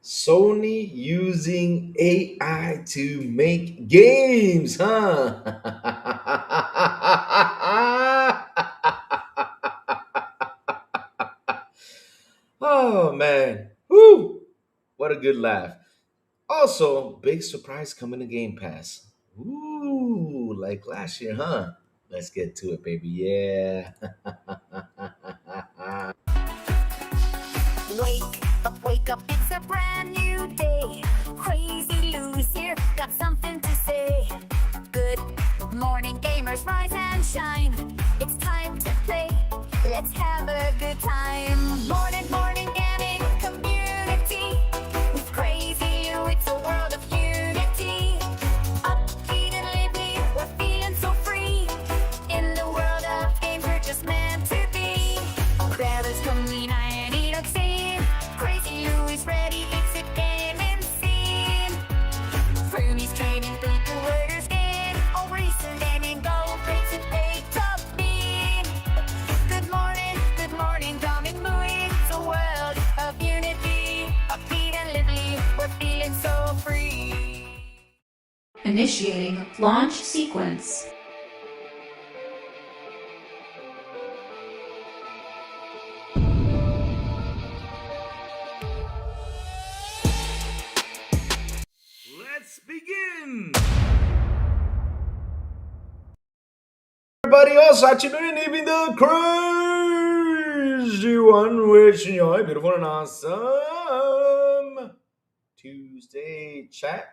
Sony using AI to make games, huh? Oh man. Woo! What a good laugh. Also, big surprise coming to Game Pass. Ooh, like last year, huh? Let's get to it, baby. Yeah. Wake up, it's a brand new day. Crazy Lou's here, got something to say. Good morning, gamers, rise and shine. It's time to play, let's have a good time. Morning, gaming community. With Crazy Lou, it's a world of unity. Upbeat and lively, we're feeling so free. In the world of games, we're just meant to be. Grab us, come and eat a scene. Crazy Lou is ready, it's a gaming scene. Roomies trading people, warriors skin. All recent gaming, gold, rates and pay top bean. Good morning, Dom and Louie. It's a world of unity. Upbeat and lively, we're feeling so free. Initiating launch sequence. Let's begin. Everybody else out there, even the crazy one, wishing you a beautiful and awesome Tuesday chat.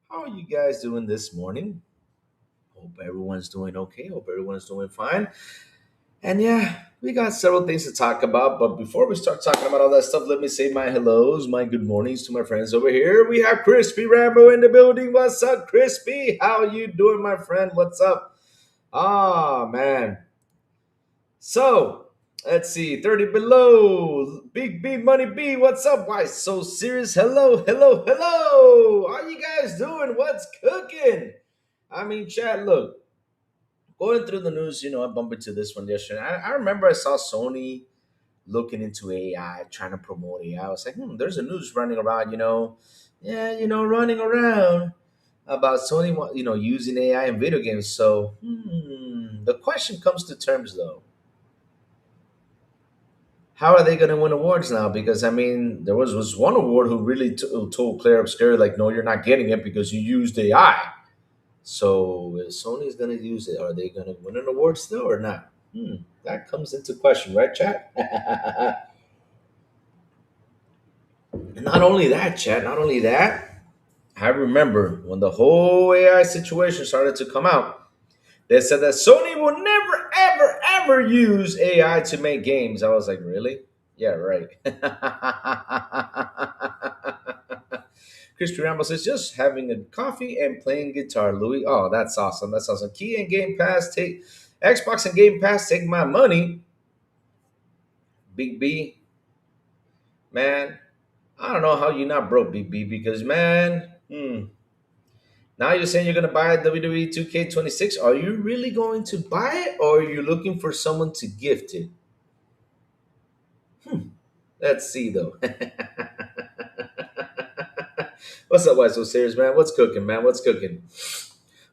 How are you guys doing this morning? Hope everyone's doing okay. Hope everyone's doing fine. And yeah, we got several things to talk about. But before we start talking about all that stuff, let me say my hellos, my good mornings to my friends over here. We have Crispy Rambo in the building. What's up, Crispy? How you doing, my friend? What's up? Ah, man. So, let's see. 30 below. Big B Money B. What's up? Why so serious? Hello. How you guys doing? What's cooking? I mean, chat, look, going through the news, I bumped into this one yesterday. I remember I saw Sony looking into AI, trying to promote AI. I was like, there's a news running around, yeah, running around about Sony, using AI in video games. So, the question comes to terms though. How are they going to win awards now? Because I mean, there was one award who really told Claire Obscure, like, no, you're not getting it because you used AI. So if Sony's going to use it, are they going to win an award still or not? That comes into question, right, chat? Not only that, chat. Not only that. I remember when the whole AI situation started to come out. They said that Sony will never, ever, ever use AI to make games. I was like, really? Yeah, right. Crispy Rambo says, just having a coffee and playing guitar, Louis. Oh, that's awesome. That's awesome. Key and Game Pass, take Xbox and Game Pass, take my money. Big B, man. I don't know how you're not broke, Big B, because man, now you're saying you're gonna buy WWE 2K26. Are you really going to buy it, or are you looking for someone to gift it? Let's see though. What's up, why so serious, man? What's cooking, man? What's cooking?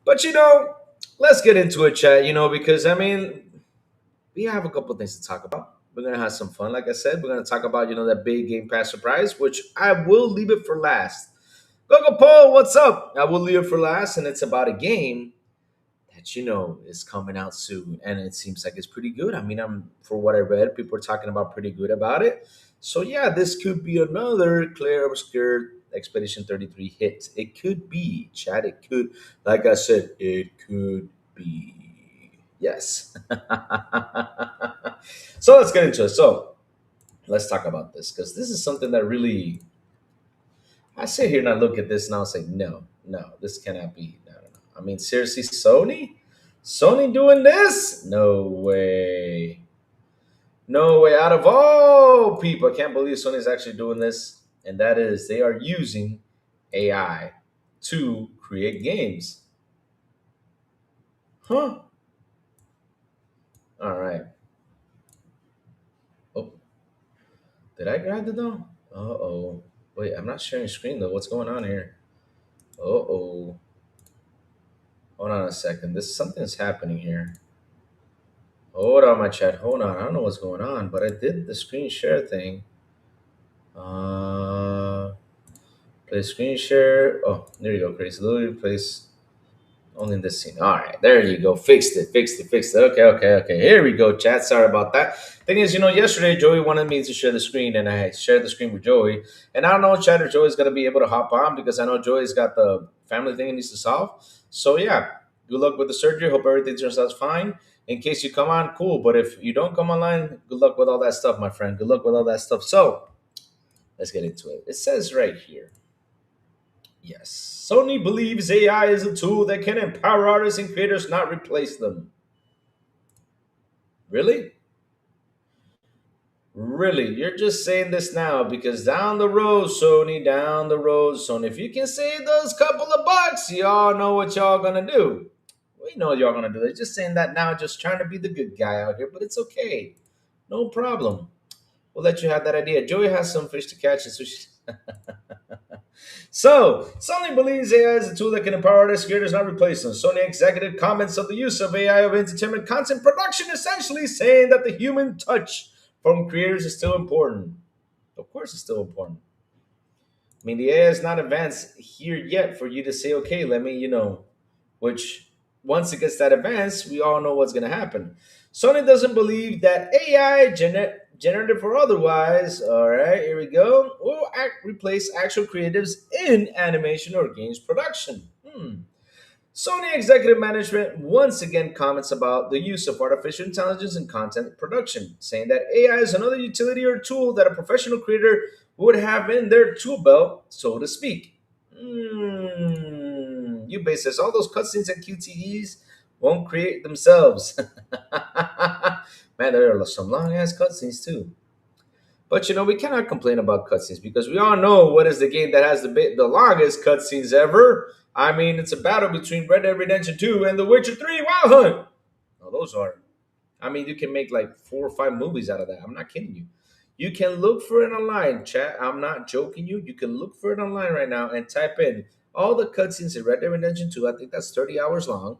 But let's get into it, chat. Because I mean, we have a couple things to talk about. We're gonna have some fun, like I said. We're gonna talk about that big Game Pass surprise, which I will leave it for last. Gogo Paul, what's up? I will leave it for last, and it's about a game that is coming out soon, and it seems like it's pretty good. I mean, I'm for what I read, people are talking about pretty good about it. So yeah, this could be another Claire Obscure Expedition 33 hit. It could be, Chad. It could, like I said, it could be. Yes. So let's get into it. So let's talk about this because this is something that really I sit here and I look at this and I'll say, no, this cannot be. No. I mean, seriously, Sony doing this? No way. No way. Out of all people, I can't believe Sony's actually doing this. And that is, they are using AI to create games. Huh? All right. Oh, did I grab the though? Uh oh. Wait, I'm not sharing screen though. What's going on here? Uh oh. Hold on a second. This something's happening here. Hold on, my chat. Hold on. I don't know what's going on, but I did the screen share thing. Uh, play screen share. Oh, there you go, Chris. Literally place only in this scene. All right, there you go. Fixed it. Fixed it. Fixed it. Okay, okay, okay. Here we go, chat. Sorry about that. Thing is, yesterday Joey wanted me to share the screen, and I shared the screen with Joey. And I don't know if chat or Joey's gonna be able to hop on because I know Joey's got the family thing he needs to solve. So yeah, good luck with the surgery. Hope everything turns out fine. In case you come on, cool. But if you don't come online, good luck with all that stuff, my friend. Good luck with all that stuff. So let's get into it. It says right here. Yes. Sony believes AI is a tool that can empower artists and creators, not replace them. Really? Really? You're just saying this now because down the road, Sony, down the road, Sony, if you can save those couple of bucks, y'all know what y'all gonna do. We know what y'all gonna do. They're just saying that now, just trying to be the good guy out here, but it's okay. No problem. We'll let you have that idea. Joey has some fish to catch, and so she. So, Sony believes AI is a tool that can empower artists, creators, not replace them. Sony executive comments of the use of AI of entertainment content production, essentially saying that the human touch from creators is still important. Of course, it's still important. I mean, the AI is not advanced here yet for you to say, okay, let me, which once it gets that advanced, we all know what's going to happen. Sony doesn't believe that AI, generative or otherwise, all right, here we go, will replace actual creatives in animation or games production. Sony executive management once again comments about the use of artificial intelligence in content production, saying that AI is another utility or tool that a professional creator would have in their tool belt, so to speak. You basis all those cutscenes and QTEs won't create themselves. Man, there are some long ass cutscenes too. But we cannot complain about cutscenes because we all know what is the game that has the longest cutscenes ever. I mean, it's a battle between Red Dead Redemption 2 and The Witcher 3 Wild Hunt. No, those are. I mean, you can make like 4 or 5 movies out of that. I'm not kidding you. You can look for it online, chat. I'm not joking you. You can look for it online right now and type in all the cutscenes in Red Dead Redemption 2. I think that's 30 hours long.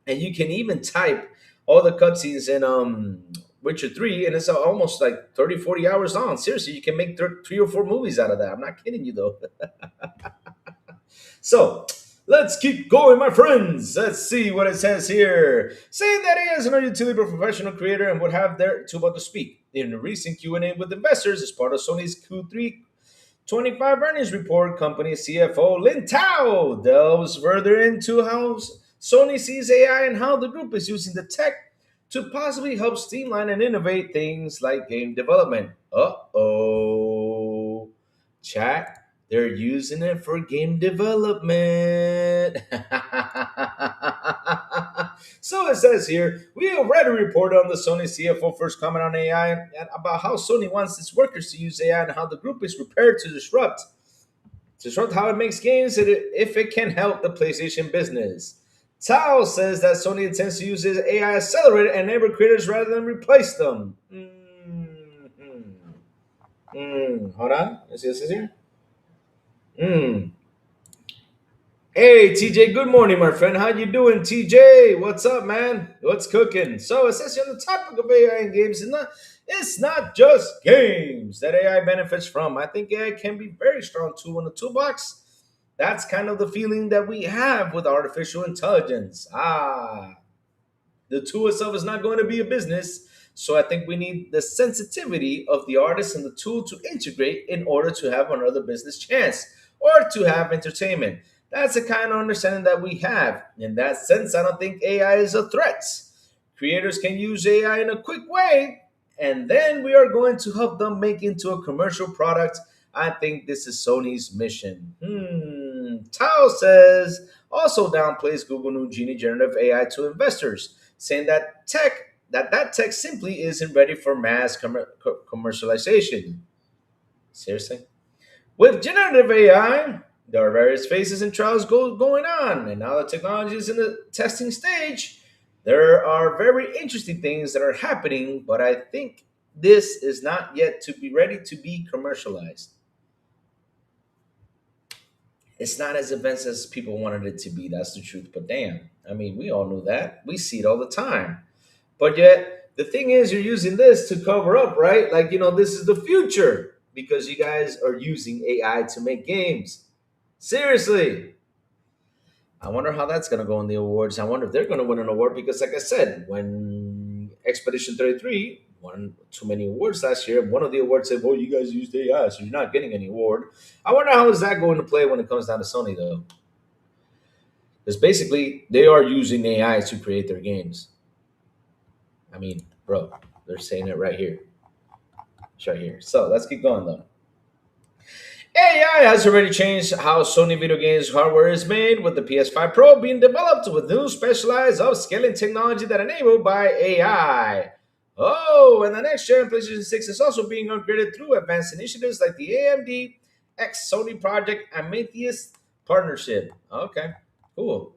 And you can even type all the cutscenes in Witcher 3, and it's almost like 30, 40 hours long. Seriously, you can make 3 or 4 movies out of that. I'm not kidding you, though. So, let's keep going, my friends. Let's see what it says here. Saying that he is an utility professional creator and would have their to about to speak. In a recent Q&A with investors as part of Sony's Q3 25 earnings report, company CFO Lin Tao delves further into how Sony sees AI and how the group is using the tech to possibly help streamline and innovate things like game development. Uh-oh. Chat, they're using it for game development. So it says here, we have read a report on the Sony CFO first comment on AI and about how Sony wants its workers to use AI and how the group is prepared to disrupt how it makes games if it can help the PlayStation business. Tao says that Sony intends to use its AI accelerator and enable creators rather than replace them. Hold on. Let's see what it says here. Hey TJ, good morning, my friend. How you doing, TJ? What's up, man? What's cooking? So it says here on the topic of AI in games, it's not just games that AI benefits from. I think AI can be very strong tool in the toolbox. That's kind of the feeling that we have with artificial intelligence. The tool itself is not going to be a business. So I think we need the sensitivity of the artist and the tool to integrate in order to have another business chance or to have entertainment. That's the kind of understanding that we have. In that sense, I don't think AI is a threat. Creators can use AI in a quick way, and then we are going to help them make into a commercial product. I think this is Sony's mission. Tao says also downplays Google new Genie generative AI to investors, saying that tech simply isn't ready for mass commercialization. Seriously? With generative AI, there are various phases and trials going on, and now the technology is in the testing stage. There are very interesting things that are happening, but I think this is not yet to be ready to be commercialized. It's not as advanced as people wanted it to be. That's the truth. But damn, I mean, we all knew that. We see it all the time. But yet, the thing is, you're using this to cover up, right? Like, this is the future because you guys are using AI to make games. Seriously. I wonder how that's going to go in the awards. I wonder if they're going to win an award because, like I said, when Expedition 33 won too many awards last year, one of the awards said, well, you guys used AI, so you're not getting any award. I wonder how is that going to play when it comes down to Sony, though? Because basically, they are using AI to create their games. I mean, bro, they're saying it right here. It's right here. So let's keep going, though. AI has already changed how Sony video games hardware is made, with the PS5 Pro being developed with new specialized upscaling technology that enabled by AI. Oh, and the next gen PlayStation 6 is also being upgraded through advanced initiatives like the AMD X Sony Project Amethyst partnership. Okay, cool.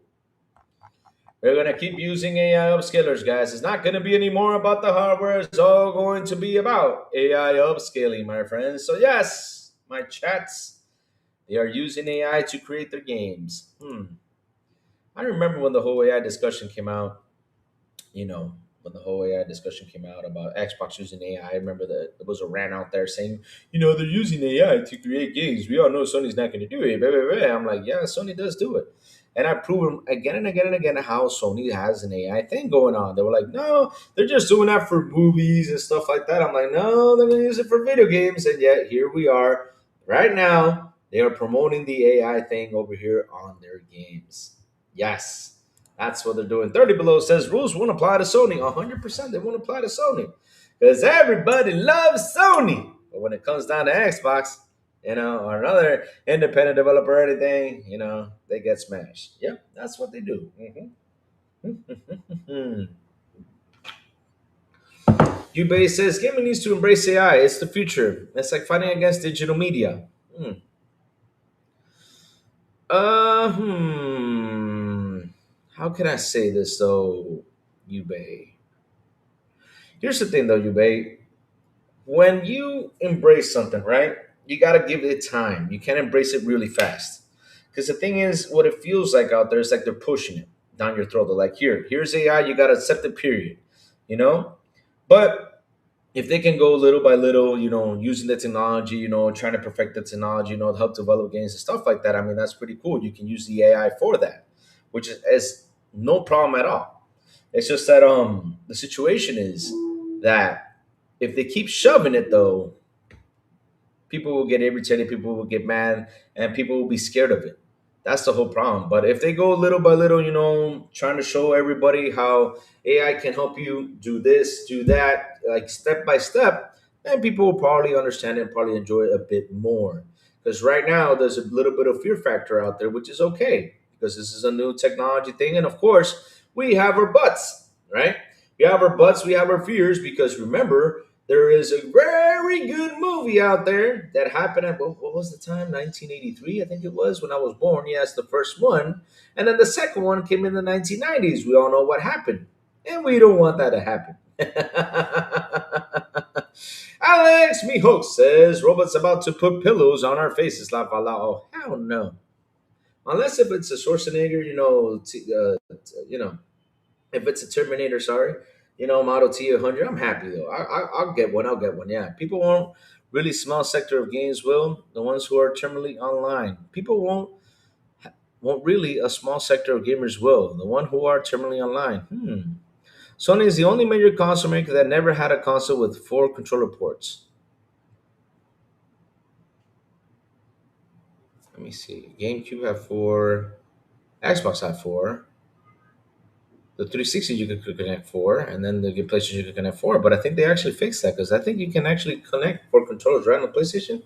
We're gonna keep using AI upscalers, guys. It's not gonna be any more about the hardware. It's all going to be about AI upscaling, my friends. So yes, my chats, they are using AI to create their games. I remember when the whole AI discussion came out. You know, when the whole AI discussion came out about Xbox using AI, I remember that there was a rant out there saying, they're using AI to create games. We all know Sony's not going to do it. Blah, blah, blah. I'm like, yeah, Sony does do it. And I've proven again and again and again how Sony has an AI thing going on. They were like, no, they're just doing that for movies and stuff like that. I'm like, no, they're going to use it for video games. And yet here we are right now. They are promoting the AI thing over here on their games. Yes, that's what they're doing. 30 Below says rules won't apply to Sony. 100% they won't apply to Sony because everybody loves Sony. But when it comes down to Xbox, or another independent developer or anything, they get smashed. Yep, that's what they do. Ubay says gaming needs to embrace AI. It's the future. It's like fighting against digital media. Uh, hmm. How can I say this though, Ubay? Here's the thing though, Ubay. When you embrace something, right? You got to give it time. You can't embrace it really fast. Because the thing is, what it feels like out there is like they're pushing it down your throat. They're like, here's AI, you got to accept it, period. You know? But if they can go little by little, using the technology, trying to perfect the technology, help develop games and stuff like that, I mean, that's pretty cool. You can use the AI for that, which is no problem at all. It's just that the situation is that if they keep shoving it though, people will get irritated, people will get mad, and people will be scared of it. That's the whole problem. But if they go little by little, trying to show everybody how AI can help you do this, do that, like step by step, then people will probably understand it and probably enjoy it a bit more. Because right now, there's a little bit of fear factor out there, which is okay because this is a new technology thing. And of course, we have our butts, right? We have our butts, we have our fears because remember, there is a very good movie out there that happened at what was the time? 1983, I think it was when I was born. Yes, the first one, and then the second one came in the 1990s. We all know what happened, and we don't want that to happen. Alex Mijo says robots about to put pillows on our faces. La la la. Oh hell no! Unless if it's a Schwarzenegger, if it's a Terminator, sorry, Model T 100, I'm happy though. I'll get one. I'll get one. Yeah, people won't really small sector of games will. The ones who are terminally online, people won't really a small sector of gamers will. The one who are terminally online. Sony is the only major console maker that never had a console with four controller ports. Let me see. GameCube had four. Xbox had four. The 360 you could connect four, and then the PlayStation you could connect four. But I think they actually fixed that because I think you can actually connect four controllers right on the PlayStation.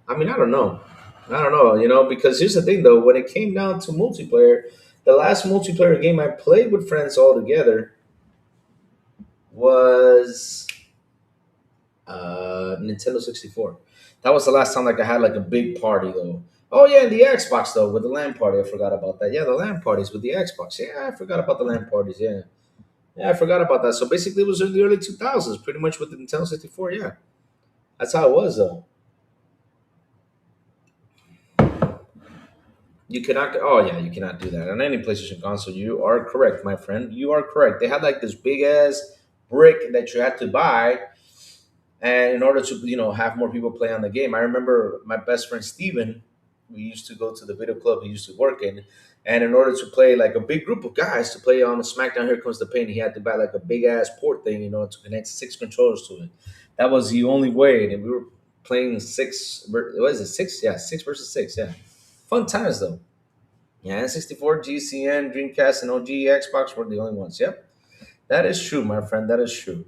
I mean, I don't know. I don't know, because here's the thing though, when it came down to multiplayer, the last multiplayer game I played with friends all together was Nintendo 64. That was the last time like I had like a big party though. Oh yeah, and the Xbox though with the LAN party. I forgot about that. Yeah, the LAN parties with the Xbox. Yeah, I forgot about the LAN parties. Yeah, yeah, I forgot about that. So basically, it was in the early 2000s, pretty much with the Nintendo 64. Yeah, that's how it was though. You cannot. Oh yeah, you cannot do that on any PlayStation console. You are correct, my friend. You are correct. They had like this big ass brick that you had to buy, and in order to have more people play on the game. I remember my best friend Steven, we used to go to the video club he used to work in, and in order to play like a big group of guys to play on the SmackDown Here Comes the Pain, he had to buy like a big ass port thing, to connect six controllers to it. That was the only way, and we were playing six. What is it? Six? Yeah, six versus six. Yeah, fun times though. Yeah, N64, GCN, Dreamcast, and OG Xbox were the only ones. Yep, that is true, my friend. That is true.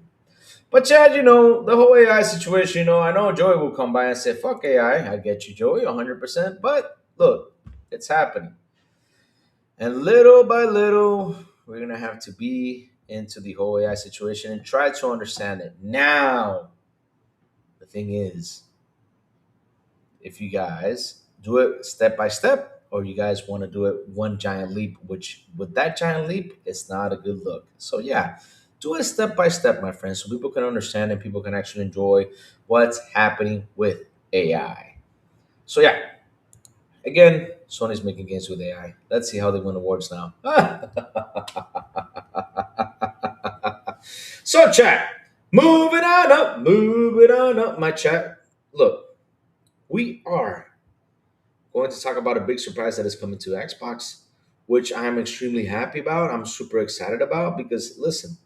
But Chad, the whole AI situation, I know Joey will come by and say, fuck AI. I get you, Joey, 100%. But look, it's happening. And little by little, we're going to have to be into the whole AI situation and try to understand it. Now, the thing is, if you guys do it step by step, or you guys want to do it one giant leap, which with that giant leap, it's not a good look. So, yeah, do it step by step, my friends, so people can understand and people can actually enjoy what's happening with AI. So, yeah, again, Sony's making games with AI. Let's see how they win awards now. So, chat, moving on up, my chat. Look, we are going to talk about a big surprise that is coming to Xbox, which I'm extremely happy about. I'm super excited about because, listen,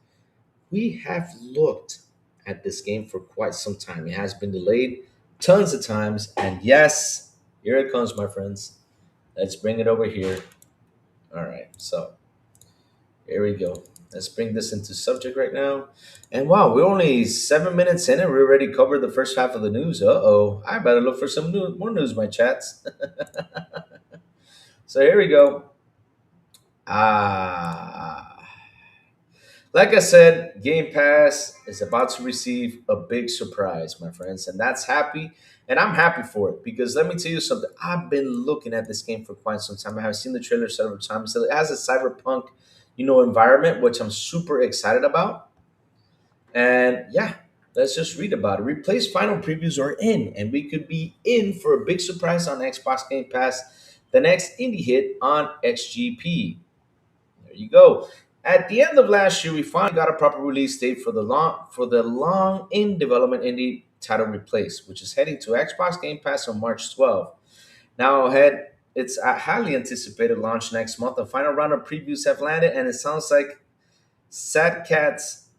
we have looked at this game for quite some time. It has been delayed tons of times. And yes, here it comes, my friends. Let's bring it over here. All right. So here we go. Let's bring this into subject right now. And wow, we're only 7 minutes in and we already covered the first half of the news. Uh oh. I better look for some more news, my chats. So here we go. Ah. Like I said, Game Pass is about to receive a big surprise, my friends, and that's happy. And I'm happy for it because let me tell you something. I've been looking at this game for quite some time. I have seen the trailer several times. So it has a cyberpunk, environment, which I'm super excited about. And yeah, let's just read about it. Replace final previews are in, and we could be in for a big surprise on Xbox Game Pass. The next indie hit on XGP. There you go. At the end of last year, we finally got a proper release date for the long in development indie title Replace, which is heading to Xbox Game Pass on March 12th. Now ahead, it's a highly anticipated launch next month. The final round of previews have landed, and it sounds like Sad Cats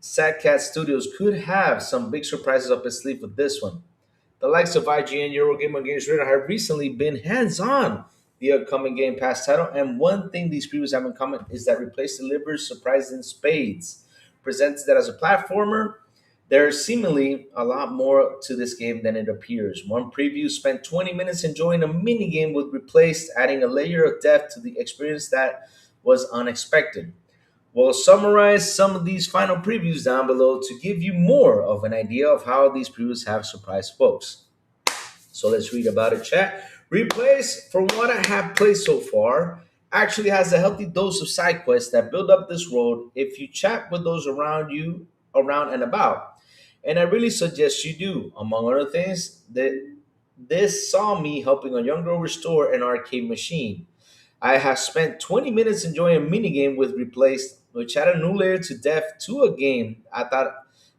Sad Cat Studios could have some big surprises up its sleeve with this one. The likes of IGN, Eurogamer, and Games Radar have recently been hands-on the upcoming Game Pass title, and one thing these previews have in common is that Replace delivers surprises in spades. Presents that as a platformer, there's seemingly a lot more to this game than it appears. One preview spent 20 minutes enjoying a minigame with Replaced, adding a layer of depth to the experience that was unexpected. We'll summarize some of these final previews down below to give you more of an idea of how these previews have surprised folks. So let's read about it, chat. Replace, from what I have played so far, actually has a healthy dose of side quests that build up this world if you chat with those around you, around and about. And I really suggest you do. Among other things, that this saw me helping a young girl restore an arcade machine. I have spent 20 minutes enjoying a minigame with Replaced, which added a new layer to depth to a game I thought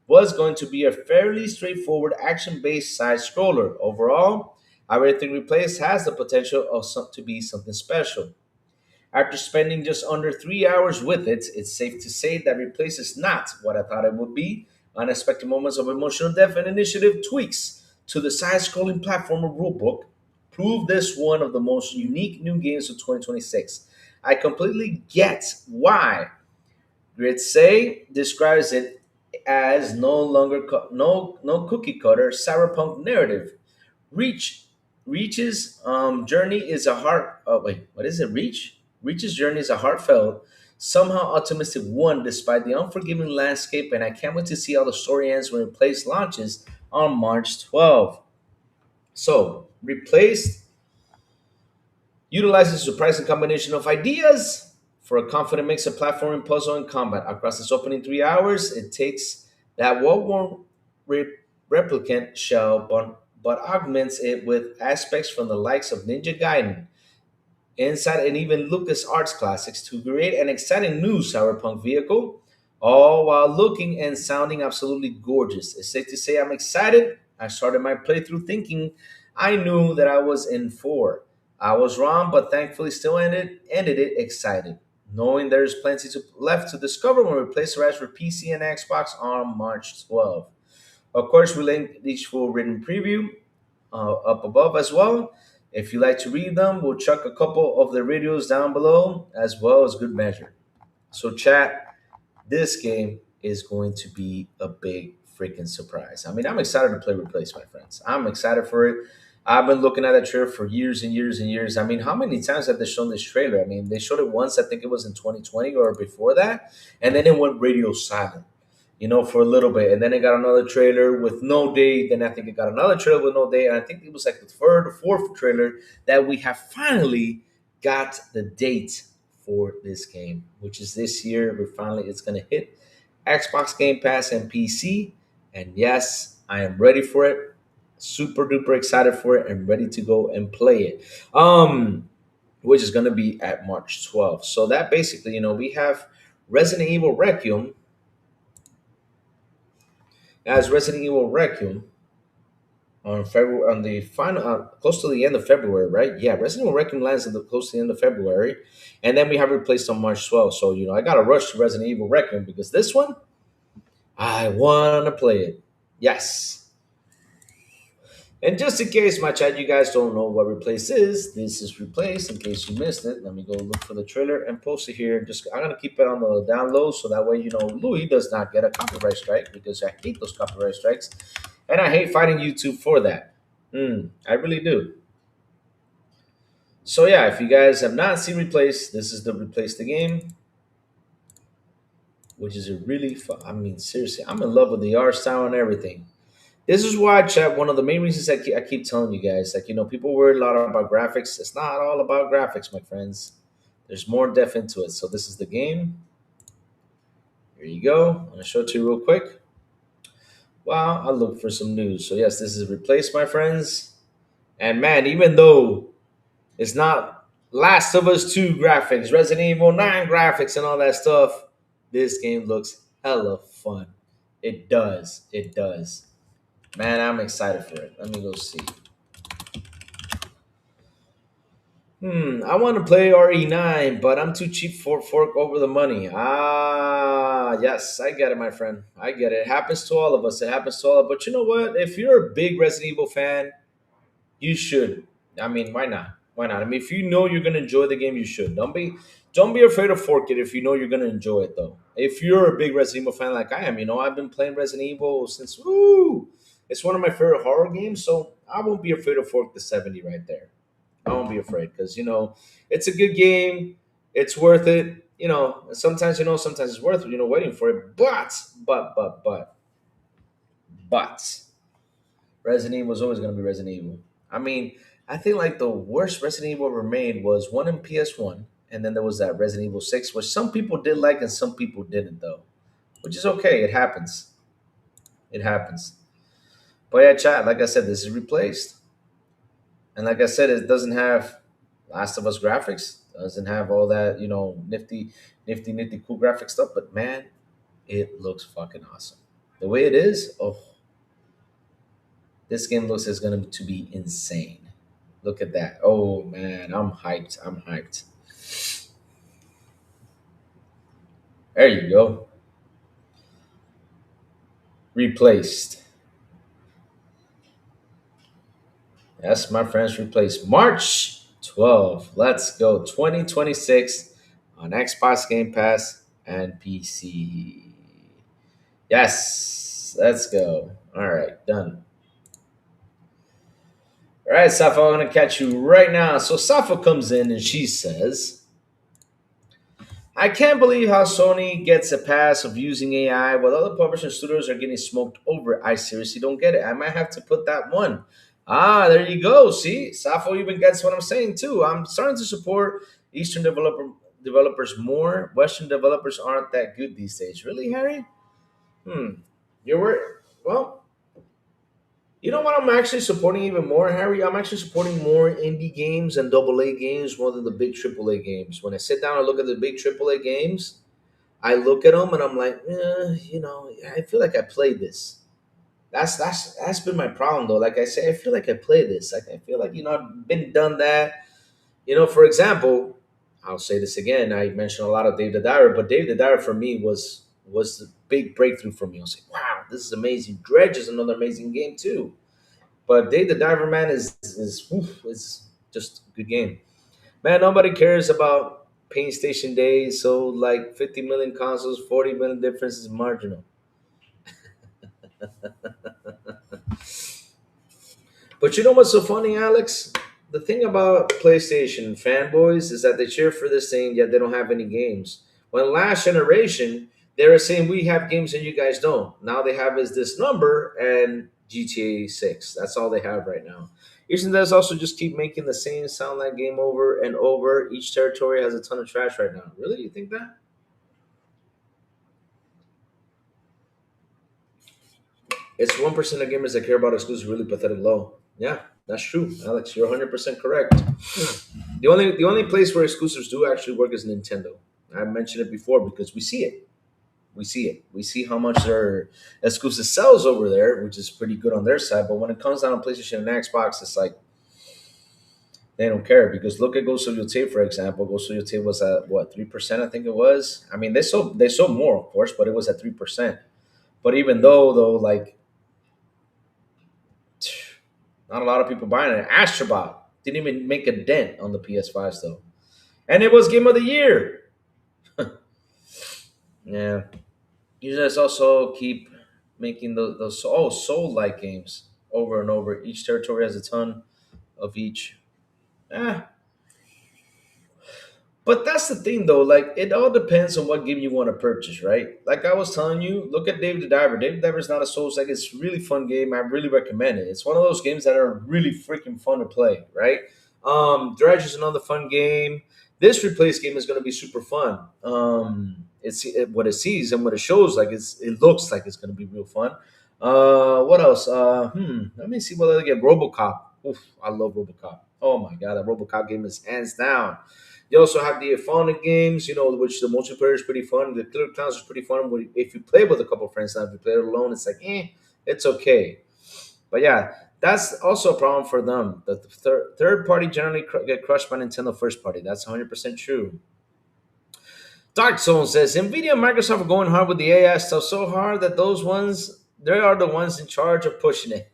was going to be a fairly straightforward action based side scroller. Overall, I really think Replaced has the potential of to be something special. After spending just under 3 hours with it, it's safe to say that Replace is not what I thought it would be. Unexpected moments of emotional depth and initiative tweaks to the side scrolling platformer rulebook prove this one of the most unique new games of 2026. I completely get why Grid describes it as no longer no cookie cutter cyberpunk narrative. Reach Reach's journey is a heart. Oh wait, what is it? Reach's journey is a heartfelt, somehow optimistic one, despite the unforgiving landscape, and I can't wait to see how the story ends when Replace launches on March 12th. So, Replaced utilizes a surprising combination of ideas for a confident mix of platforming, puzzle, and combat. Across its opening 3 hours, it takes that well-worn replicant shell, but augments it with aspects from the likes of Ninja Gaiden. Inside and even LucasArts classics to create an exciting new cyberpunk vehicle, all while looking and sounding absolutely gorgeous. It's safe to say I'm excited. I started my playthrough thinking I knew that I was in for. I was wrong, but thankfully still ended it excited, knowing there's left to discover when we place the rest for PC and Xbox on March 12th. Of course, we linked each full written preview up above as well. If you like to read them, we'll chuck a couple of the videos down below as well as good measure. So, chat, this game is going to be a big freaking surprise. I mean, I'm excited to play Replace, my friends. I'm excited for it. I've been looking at that trailer for years and years and years. I mean, how many times have they shown this trailer? I mean, they showed it once, I think it was in 2020 or before that, and then it went radio silent, for a little bit. And then it got another trailer with no date. Then I think it got another trailer with no date. And I think it was like the third or fourth trailer that we have finally got the date for this game, which is this year. It's going to hit Xbox Game Pass and PC. And yes, I am ready for it. Super duper excited for it and ready to go and play it. Which is going to be at March 12th. So that basically, we have Resident Evil Requiem as Resident Evil Requiem on February, on the final, close to the end of February, right? Yeah, Resident Evil Requiem lands close to the end of February, and then we have replaced on March 12th. So I got to rush to Resident Evil Requiem because this one I want to play it. Yes. And just in case, my chat, you guys don't know what Replace is, this is Replace. In case you missed it, let me go look for the trailer and post it here. I'm gonna keep it on the down low so that way Louis does not get a copyright strike because I hate those copyright strikes, and I hate fighting YouTube for that. I really do. So yeah, if you guys have not seen Replace, this is the Replace the game, which is a really fun. I mean, seriously, I'm in love with the art style and everything. This is why, chat. One of the main reasons I keep telling you guys, people worry a lot about graphics. It's not all about graphics, my friends. There's more depth into it. So this is the game. Here you go. I'm gonna show it to you real quick. Wow, I'll look for some news. So yes, this is Replace, my friends. And man, even though it's not Last of Us 2 graphics, Resident Evil 9 graphics, and all that stuff, this game looks hella fun. It does. It does. Man, I'm excited for it. Let me go see. I want to play RE9, but I'm too cheap for fork over the money. Ah, yes, I get it, my friend. I get it. It happens to all of us. It happens to all of us. But you know what? If you're a big Resident Evil fan, you should. I mean, why not? Why not? I mean, if you know you're gonna enjoy the game, you should. Don't be afraid to fork it if you know you're gonna enjoy it though. If you're a big Resident Evil fan like I am, I've been playing Resident Evil since it's one of my favorite horror games, so I won't be afraid to fork the 70 right there. I won't be afraid because it's a good game. It's worth it. Sometimes it's worth waiting for it. But Resident Evil is always going to be Resident Evil. I mean, I think like the worst Resident Evil ever made was one in PS1, and then there was that Resident Evil 6, which some people did like and some people didn't though, which is okay. It happens. It happens. But yeah, chat. Like I said, this is Replaced. And like I said, it doesn't have Last of Us graphics. Doesn't have all that, nifty, cool graphic stuff. But man, it looks fucking awesome. The way it is, this game looks is going to be insane. Look at that. Oh man, I'm hyped. I'm hyped. There you go. Replaced. Yes, my friends, Replaced. March 12th. Let's go. 2026 on Xbox Game Pass and PC. Yes, let's go. All right, done. All right, Safa, I'm going to catch you right now. So Safa comes in and she says, I can't believe how Sony gets a pass of using AI while other publishers and studios are getting smoked over. I seriously don't get it. I might have to put that one. Ah, there you go. See, Safo even gets what I'm saying too. I'm starting to support Eastern developers more. Western developers aren't that good these days. Really, Harry? You're right. Well, You know what? I'm actually supporting even more, Harry. I'm actually supporting more indie games and double A games more than the big triple A games. When I sit down and look at the big triple A games, I look at them and I'm like, I feel like I played this. That's been my problem though. Like I say, I feel like I played this. Like I feel like I've been done that. For example, I'll say this again. I mentioned a lot of Dave the Diver, but Dave the Diver for me was the big breakthrough for me. I was like, wow, this is amazing. Dredge is another amazing game too. But Dave the Diver, man, is just a good game. Man, nobody cares about Pain Station days. So like 50 million consoles, 40 million difference is marginal. But you know what's so funny, Alex? The thing about PlayStation fanboys is that they cheer for this thing, yet they don't have any games. When last generation, they were saying we have games and you guys don't. Now they have is this number and GTA 6. That's all they have right now. Isn't that also just keep making the same sound like game over and over? Each territory has a ton of trash right now. Really? You think that? It's 1% of gamers that care about exclusive really pathetic low. Yeah, that's true, Alex. You're 100% correct. The only place where exclusives do actually work is Nintendo. I mentioned it before because we see it. We see it. We see how much their exclusive sells over there, which is pretty good on their side. But when it comes down to PlayStation and Xbox, it's like they don't care because look at Ghost of Yotei, for example. Ghost of Yotei was at what 3%, I think it was. I mean, they sold more, of course, but it was at 3%. But even though like not a lot of people buying it. Astrobot didn't even make a dent on the PS5s though, and it was Game of the Year. Yeah, you just also keep making those soul like games over and over. Each territory has a ton of each. Eh, But that's the thing, though. Like, it all depends on what game you want to purchase, right? Like I was telling you, look at Dave the Diver. Dave the Diver is not a Souls like it's a really fun game. I really recommend it. It's one of those games that are really freaking fun to play, right? Dredge is another fun game. This replace game is going to be super fun. What it sees and what it shows like it looks like it's going to be real fun. What else? Let me see what other game. RoboCop. Oof, I love RoboCop. Oh my god, that RoboCop game is hands down. You also have the Phonic games, which the multiplayer is pretty fun. The Killer Clowns is pretty fun. If you play with a couple of friends, now if you play it alone, it's like, it's okay. But yeah, that's also a problem for them. The third party generally get crushed by Nintendo first party. That's 100% true. Dark Zone says Nvidia and Microsoft are going hard with the AI stuff, so hard that they are the ones in charge of pushing it.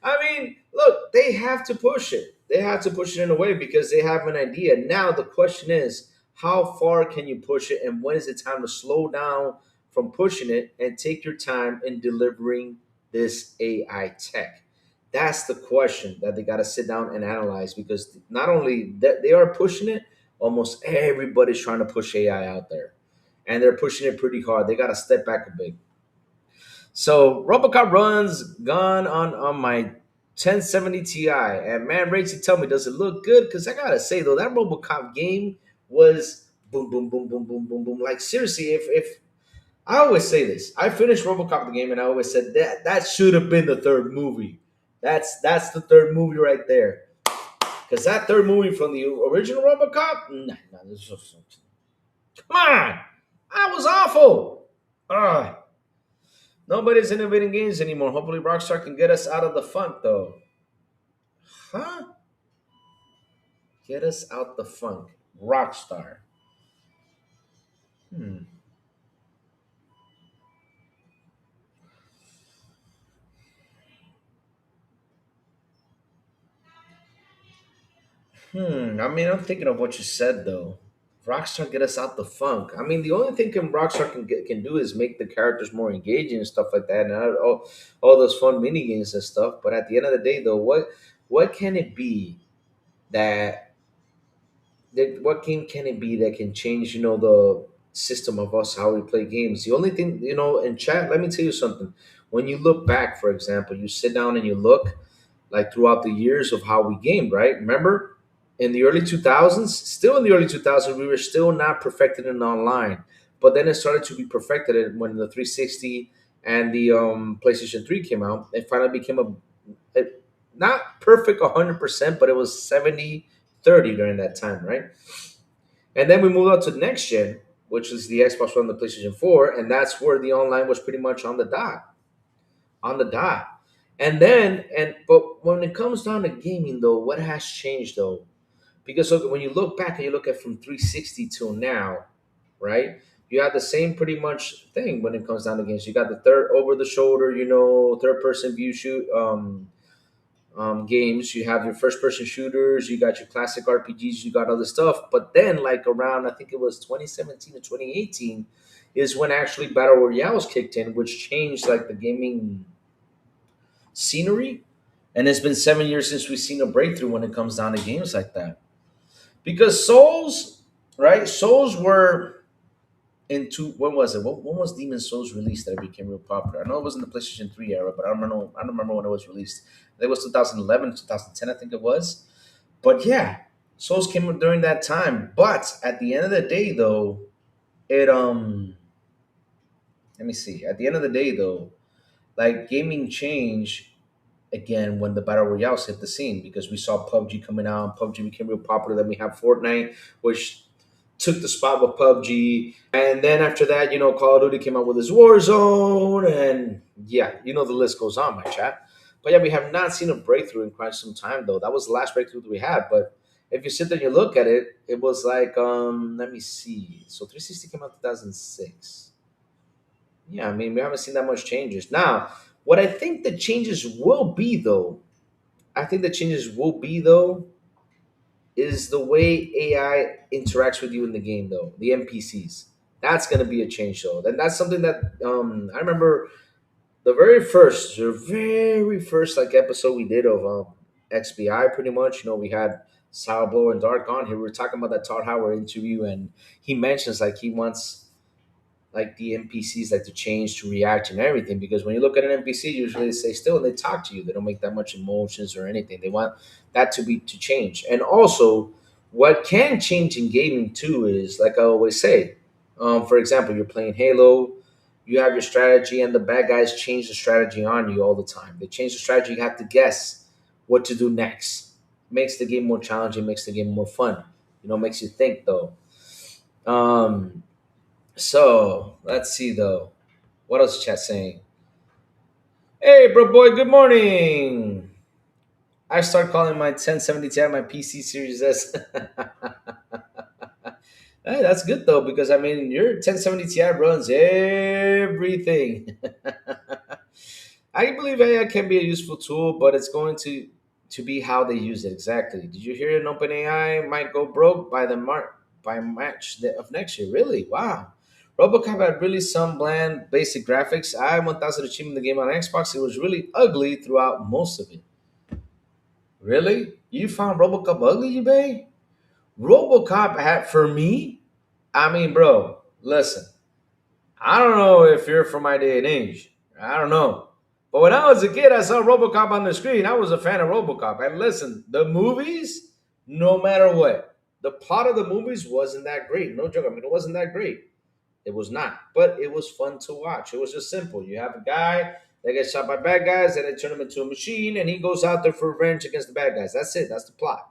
I mean, look, they have to push it. They have to push it in a way because they have an idea. Now the question is, how far can you push it, and when is it time to slow down from pushing it and take your time in delivering this AI tech? That's the question that they got to sit down and analyze because not only that they are pushing it, almost everybody's trying to push AI out there, and they're pushing it pretty hard. They got to step back a bit. So RoboCop runs gone on my 1070 Ti, and man, Racing, tell me, does it look good? Because I gotta say though, that RoboCop game was boom, boom, boom, boom, boom, boom, boom. Like seriously, if I always say this, I finished RoboCop the game, and I always said that should have been the third movie. That's the third movie right there. Because that third movie from the original RoboCop, nah, come on, that was awful. Ugh. Nobody's innovating games anymore. Hopefully, Rockstar can get us out of the funk, though. Huh? Get us out the funk. Rockstar. Hmm. I mean, I'm thinking of what you said, though. Rockstar get us out the funk. I mean, the only thing Rockstar can do is make the characters more engaging and stuff like that, and all those fun mini games and stuff. But at the end of the day, though, what can it be that what game can it be that can change the system of us how we play games? The only thing in chat, let me tell you something. When you look back, for example, you sit down and you look like throughout the years of how we gamed, right? Remember in the early 2000s, still in the early 2000s, we were still not perfected in online, but then it started to be perfected when the 360 and the PlayStation 3 came out, it finally became a not perfect 100%, but it was 70-30 during that time, right? And then we moved on to the next gen, which is the Xbox One, the PlayStation 4, and that's where the online was pretty much on the dot, on the dot. And then, but when it comes down to gaming, though, what has changed, though? Because look, when you look back and you look at from 360 till now, right? You have the same pretty much thing when it comes down to games. You got the third over the shoulder, third person view shoot games. You have your first person shooters. You got your classic RPGs. You got other stuff. But then, like around, I think it was 2017 to 2018, is when actually battle royales kicked in, which changed like the gaming scenery. And it's been 7 years since we've seen a breakthrough when it comes down to games like that. Because Souls, right? Souls were into when was it? When was Demon Souls released that it became real popular? I know it was in the PlayStation 3 era, but I don't remember when it was released. It was 2011, 2010, I think it was. But yeah, Souls came up during that time. But at the end of the day, though, it let me see. At the end of the day, though, like gaming changed again when the battle royales hit the scene because we saw PUBG coming out. PUBG became real popular. Then we have Fortnite, which took the spot with PUBG. And then after that, Call of Duty came out with his Warzone. And yeah, the list goes on, my chat. But yeah, we have not seen a breakthrough in quite some time, though. That was the last breakthrough that we had. But if you sit there and you look at it, it was like, let me see. So 360 came out 2006. Yeah, I mean, we haven't seen that much changes. Now, what I think the changes will be, though, is the way AI interacts with you in the game, though, the NPCs. That's going to be a change, though. And that's something that I remember the very first like episode we did of XBI, pretty much. We had Salblo and Dark on here. We were talking about that Todd Howard interview, and he mentions like he wants like the NPCs like to change to react and everything because when you look at an NPC, usually they stay still and they talk to you. They don't make that much emotions or anything. They want that to change. And also, what can change in gaming too is like I always say, for example, you're playing Halo, you have your strategy, and the bad guys change the strategy on you all the time. They change the strategy. You have to guess what to do next. Makes the game more challenging. Makes the game more fun. Makes you think though. Um, so let's see though. What else is chat saying? Hey, bro, boy. Good morning. I start calling my 1070 Ti my PC Series S. Hey, that's good though because I mean your 1070 Ti runs everything. I believe AI can be a useful tool, but it's going to be how they use it exactly. Did you hear an OpenAI might go broke by March of next year? Really? Wow. RoboCop had really some bland, basic graphics. I 1000 achievement the game on Xbox. It was really ugly throughout most of it. Really? You found RoboCop ugly, eBay? RoboCop had for me. I mean, bro, listen. I don't know if you're from my day and age. I don't know. But when I was a kid, I saw RoboCop on the screen. I was a fan of RoboCop. And listen, the movies, no matter what, the plot of the movies wasn't that great. No joke. I mean, it wasn't that great. It was not. But it was fun to watch. It was just simple. You have a guy that gets shot by bad guys, and they turn him into a machine, and he goes out there for revenge against the bad guys. That's it. That's the plot.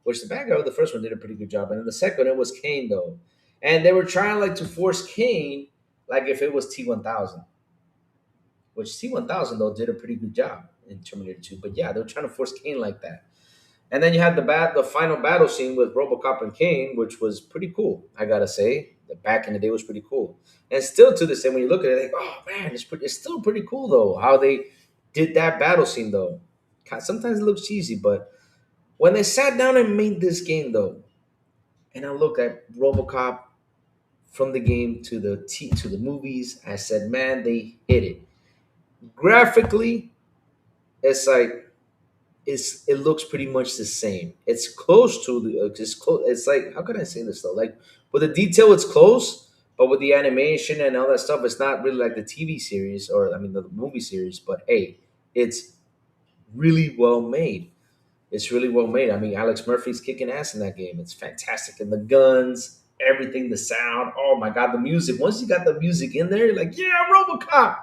Which the bad guy of the first one did a pretty good job. And in the second, it was Kane, though. And they were trying like to force Kane like if it was T1000, which T1000 though did a pretty good job in Terminator 2. But yeah, they were trying to force Kane like that. And then you had the final battle scene with RoboCop and Kane, which was pretty cool. I gotta say, the back in the day was pretty cool. And still to this day, when you look at it, like, oh man, it's still pretty cool though how they did that battle scene though. Sometimes it looks cheesy, but when they sat down and made this game though, and I look at RoboCop from the game to the movies, I said, man, they hit it. Graphically, it's like it looks pretty much the same. It's close to the it's close. It's like how can I say this though? Like with the detail, it's close, but with the animation and all that stuff, it's not really like the TV series or I mean the movie series. But hey, it's really well made. It's really well made. I mean, Alex Murphy's kicking ass in that game. It's fantastic, and the guns, everything, the sound. Oh my god, the music. Once you got the music in there, you're like, yeah, RoboCop.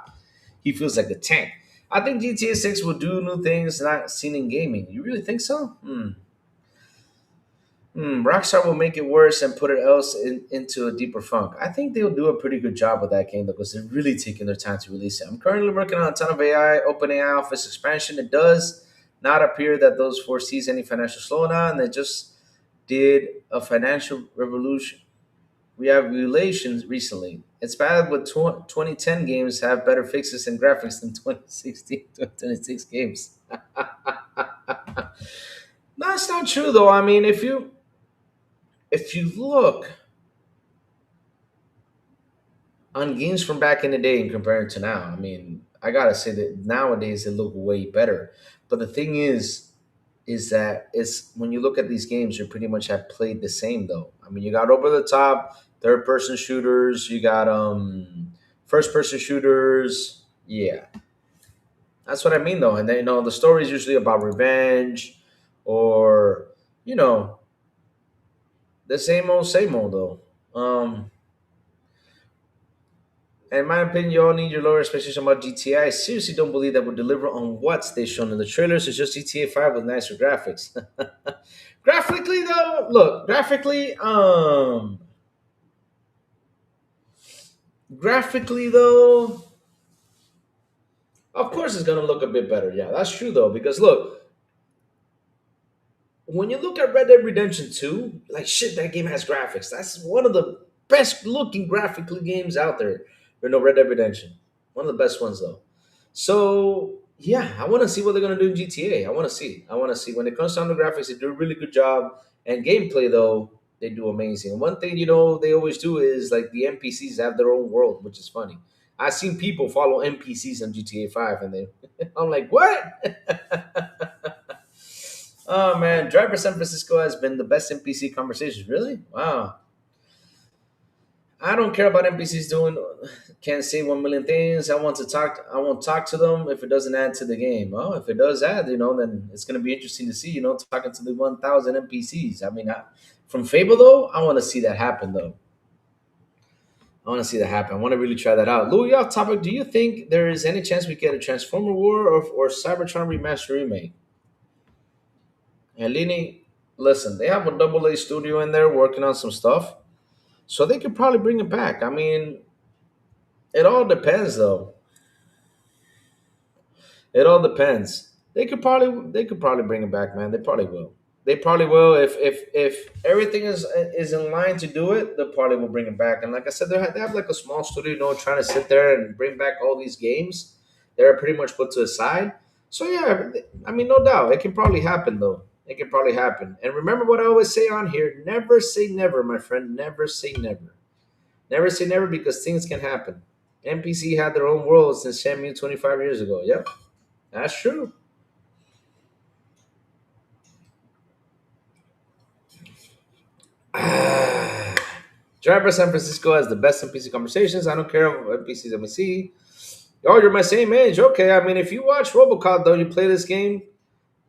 He feels like a tank. I think GTA 6 will do new things not seen in gaming. You really think so? Rockstar will make it worse and put it else into a deeper funk. I think they'll do a pretty good job with that game though, because they're really taking their time to release it. I'm currently working on a ton of AI, OpenAI Office expansion. It does not appear that those foresees any financial slowdown. They just did a financial revolution. We have relations recently. It's bad with 2010 games have better fixes and graphics than 2016, 2026 games. No, it's not true though. I mean, if you look on games from back in the day and compare it to now, I mean, I gotta say that nowadays they look way better. But the thing is that it's when you look at these games, you pretty much have played the same though. I mean, you got over the top third person shooters, you got first person shooters. Yeah, that's what I mean though. And then the story is usually about revenge or you know the same old though. In my opinion, you all need your lower expectations about GTA. I seriously don't believe that will deliver on what they shown in the trailers. It's just GTA 5 with nicer graphics. Graphically, though, look, graphically, though, of course it's gonna look a bit better. Yeah, that's true though, because look, when you look at Red Dead Redemption 2, like shit, that game has graphics. That's one of the best looking graphically games out there. Red Dead Redemption. One of the best ones though. So yeah, I want to see what they're gonna do in GTA. I want to see. I want to see when it comes down to graphics, they do a really good job. And gameplay though, they do amazing. And one thing they always do is like the NPCs have their own world, which is funny. I've seen people follow NPCs on GTA 5, and they, I'm like, what? Oh man, Driver San Francisco has been the best NPC conversations. Really? Wow. I don't care about NPCs doing. Can't say 1 million things. I want to talk. I won't talk to them if it doesn't add to the game. Oh, if it does add, then it's going to be interesting to see. Talking to the 1,000 NPCs. I mean, from Fable though, I want to see that happen though. I want to see that happen. I want to really try that out. Louis, off topic. Do you think there is any chance we get a Transformer War or Cybertron remaster remake? And Lini, listen, they have a double A studio in there working on some stuff. So they could probably bring it back. I mean, it all depends though. It all depends. They could probably bring it back, man. They probably will. They probably will if everything is in line to do it. They probably will bring it back. And like I said, they have like a small studio, trying to sit there and bring back all these games. They're pretty much put to the side. So yeah, I mean, no doubt, it can probably happen though. It can probably happen. And remember what I always say on here: never say never, my friend. Never say never. Never say never because things can happen. NPC had their own world since Shenmue 25 years ago. Yep, that's true. Driver San Francisco has the best NPC conversations. I don't care what NPCs let me see. Oh, you're my same age. Okay, I mean, if you watch RoboCop, though, you play this game,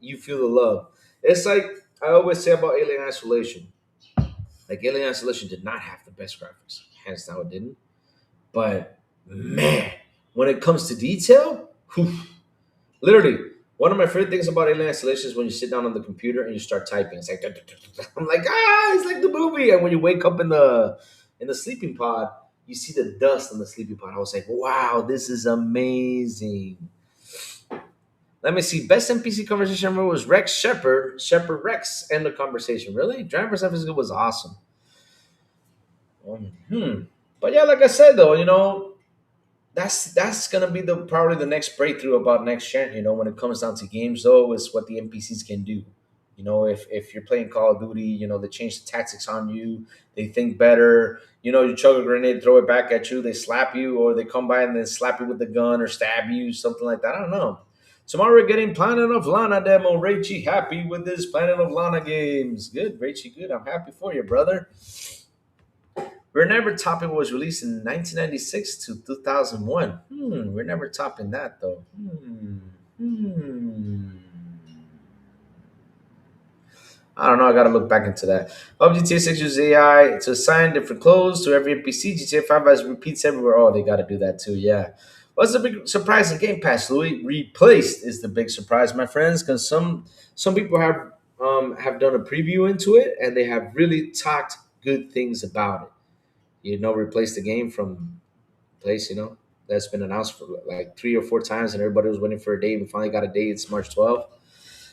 you feel the love. It's like I always say about Alien Isolation. Like, Alien Isolation did not have the best graphics. Hands down, it didn't. But, man, when it comes to detail, whew, literally, one of my favorite things about Alien Isolation is when you sit down on the computer and you start typing. It's like I'm like, it's like the movie. And when you wake up in the sleeping pod, you see the dust on the sleeping pod. I was like, wow, this is amazing. Let me see. Best NPC conversation ever was Rex Shepard Rex, end the conversation. Really? Driver's Episode was awesome. Hmm. But yeah, like I said though, that's gonna be the probably the next breakthrough about next gen. When it comes down to games, though, is what the NPCs can do. If you're playing Call of Duty, they change the tactics on you. They think better. You chug a grenade, throw it back at you. They slap you, or they come by and then slap you with the gun or stab you, something like that. I don't know. Tomorrow we're getting Planet of Lana demo. Raichi happy with this Planet of Lana games. Good, Raichi, good. I'm happy for you, brother. We're Never Topping was released in 1996 to 2001. We're never topping that though. Hmm. I don't know. I gotta look back into that. Of GTA 6 uses AI to assign different clothes to every NPC. GTA 5 has repeats everywhere. Oh, they gotta do that too. Yeah. What's the big surprise in Game Pass, Louis? Replaced is the big surprise, my friends, because some people have done a preview into it and they have really talked good things about it. Replaced the game from place, that's been announced for like 3 or 4 times, and everybody was waiting for a date. We finally got a date. It's March 12th.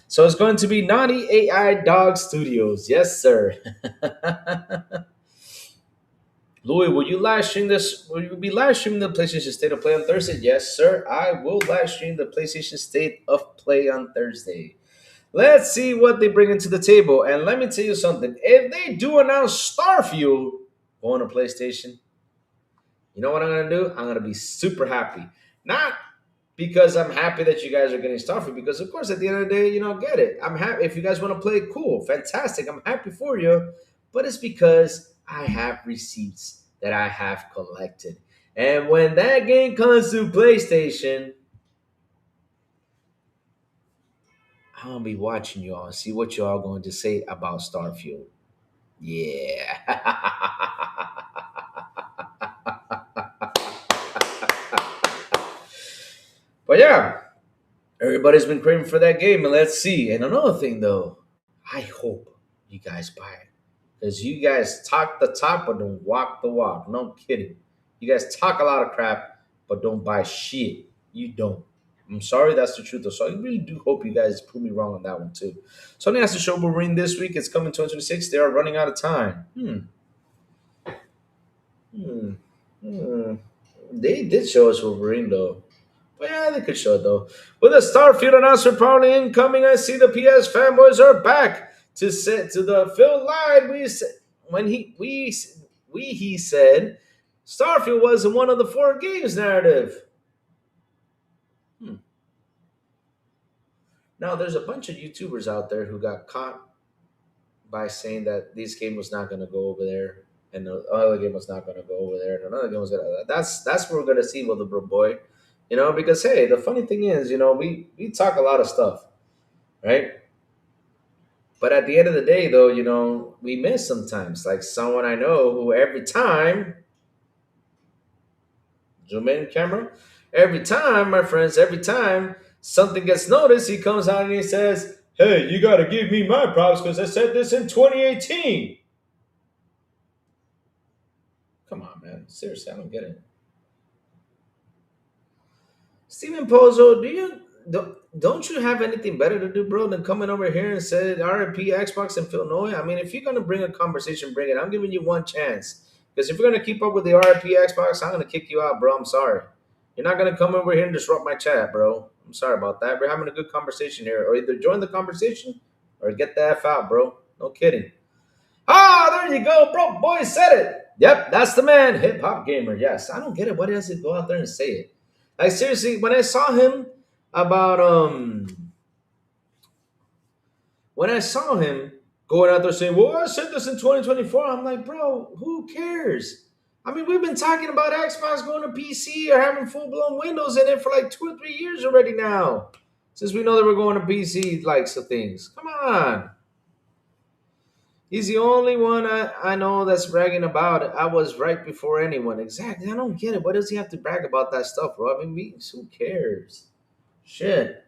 So it's going to be Naughty AI Dog Studios. Yes, sir. Louis, will you live stream this? Will you be live streaming the PlayStation State of Play on Thursday? Yes, sir. I will live stream the PlayStation State of Play on Thursday. Let's see what they bring into the table. And let me tell you something. If they do announce Starfield on a PlayStation, you know what I'm gonna do? I'm gonna be super happy. Not because I'm happy that you guys are getting Starfield, because of course at the end of the day, get it. I'm happy if you guys want to play. Cool, fantastic. I'm happy for you, but it's because I have receipts that I have collected, and when that game comes to PlayStation, I'm gonna be watching y'all and see what y'all going to say about Starfield. Yeah. But yeah, everybody's been craving for that game, and let's see. And another thing, though, I hope you guys buy it because you guys talk the talk but don't walk the walk. No kidding. You guys talk a lot of crap but don't buy shit. You don't. I'm sorry, that's the truth. Though. So I really do hope you guys prove me wrong on that one too. Sony has to show Wolverine this week. It's coming 2026. They are running out of time. Hmm. Hmm. They did show us Wolverine though. But yeah, they could show it though. With the Starfield announcement probably incoming, I see the PS fanboys are back to sit to the Phil line. He said Starfield wasn't one of the 4 games narrative. Hmm. Now there's a bunch of YouTubers out there who got caught by saying that this game was not going to go over there, and the other game was not going to go over there, and another game was going to. That's what we're going to see with the bro boy, because hey, the funny thing is, we talk a lot of stuff, right? But at the end of the day, though, we miss sometimes. Like someone I know who every time zoom in camera, every time, my friends, every time something gets noticed, he comes out and he says, "Hey, you got to give me my props because I said this in 2018." Come on, man. Seriously, I don't get it. Steven Pozo, don't you have anything better to do, bro, than coming over here and say RIP Xbox and Phil Noy? I mean, if you're gonna bring a conversation, bring it. I'm giving you one chance. Because if you're gonna keep up with the RIP Xbox, I'm gonna kick you out, bro. I'm sorry. You're not gonna come over here and disrupt my chat, bro. I'm sorry about that. We're having a good conversation here. Or either join the conversation or get the F out, bro. No kidding. Ah, there you go, bro. Boy said it. Yep, that's the man. Hip hop gamer. Yes. I don't get it. Why does he go out there and say it? Like seriously, when I saw him about when I saw him going out there saying, "Well, I said this in 2024," I'm like, bro, who cares? I mean, we've been talking about Xbox going to PC or having full blown Windows in it for like 2 or 3 years already now. Since we know that we're going to PC likes of things. Come on. He's the only one I know that's bragging about it. I was right before anyone. Exactly. I don't get it. Why does he have to brag about that stuff, bro? I mean, who cares? Shit.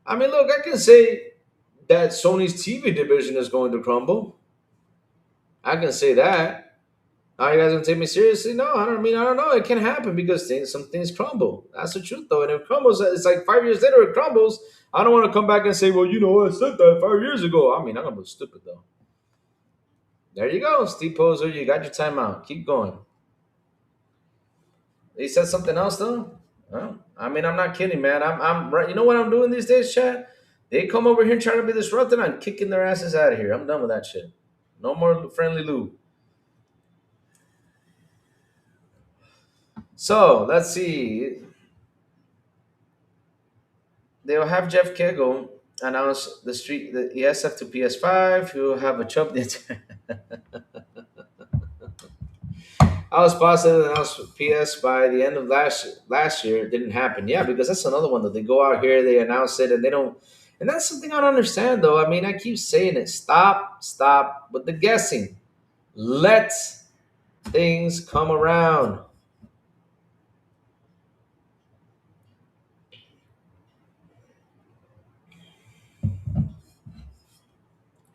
I mean, look, I can say that Sony's TV division is going to crumble. I can say that. Are you guys gonna take me seriously? No, I don't know. It can happen because some things crumble. That's the truth, though. And if it crumbles, it's like 5 years later it crumbles. I don't want to come back and say, well, I said that 5 years ago. I mean, I'm gonna be stupid though. There you go, Steve Poser. You got your timeout. Keep going. He said something else though. Well, I mean, I'm not kidding, man. I'm right. You know what I'm doing these days, chat? They come over here trying to be disruptive. I'm kicking their asses out of here. I'm done with that shit. No more friendly lube. So let's see. They'll have Jeff Kegel announce the ESF to PS5. He'll have a chub. I was positive to announce PS by the end of last year. It didn't happen. Yeah, because that's another one that they go out here, they announce it, and they don't. And that's something I don't understand, though. I mean, I keep saying it. Stop with the guessing. Let things come around.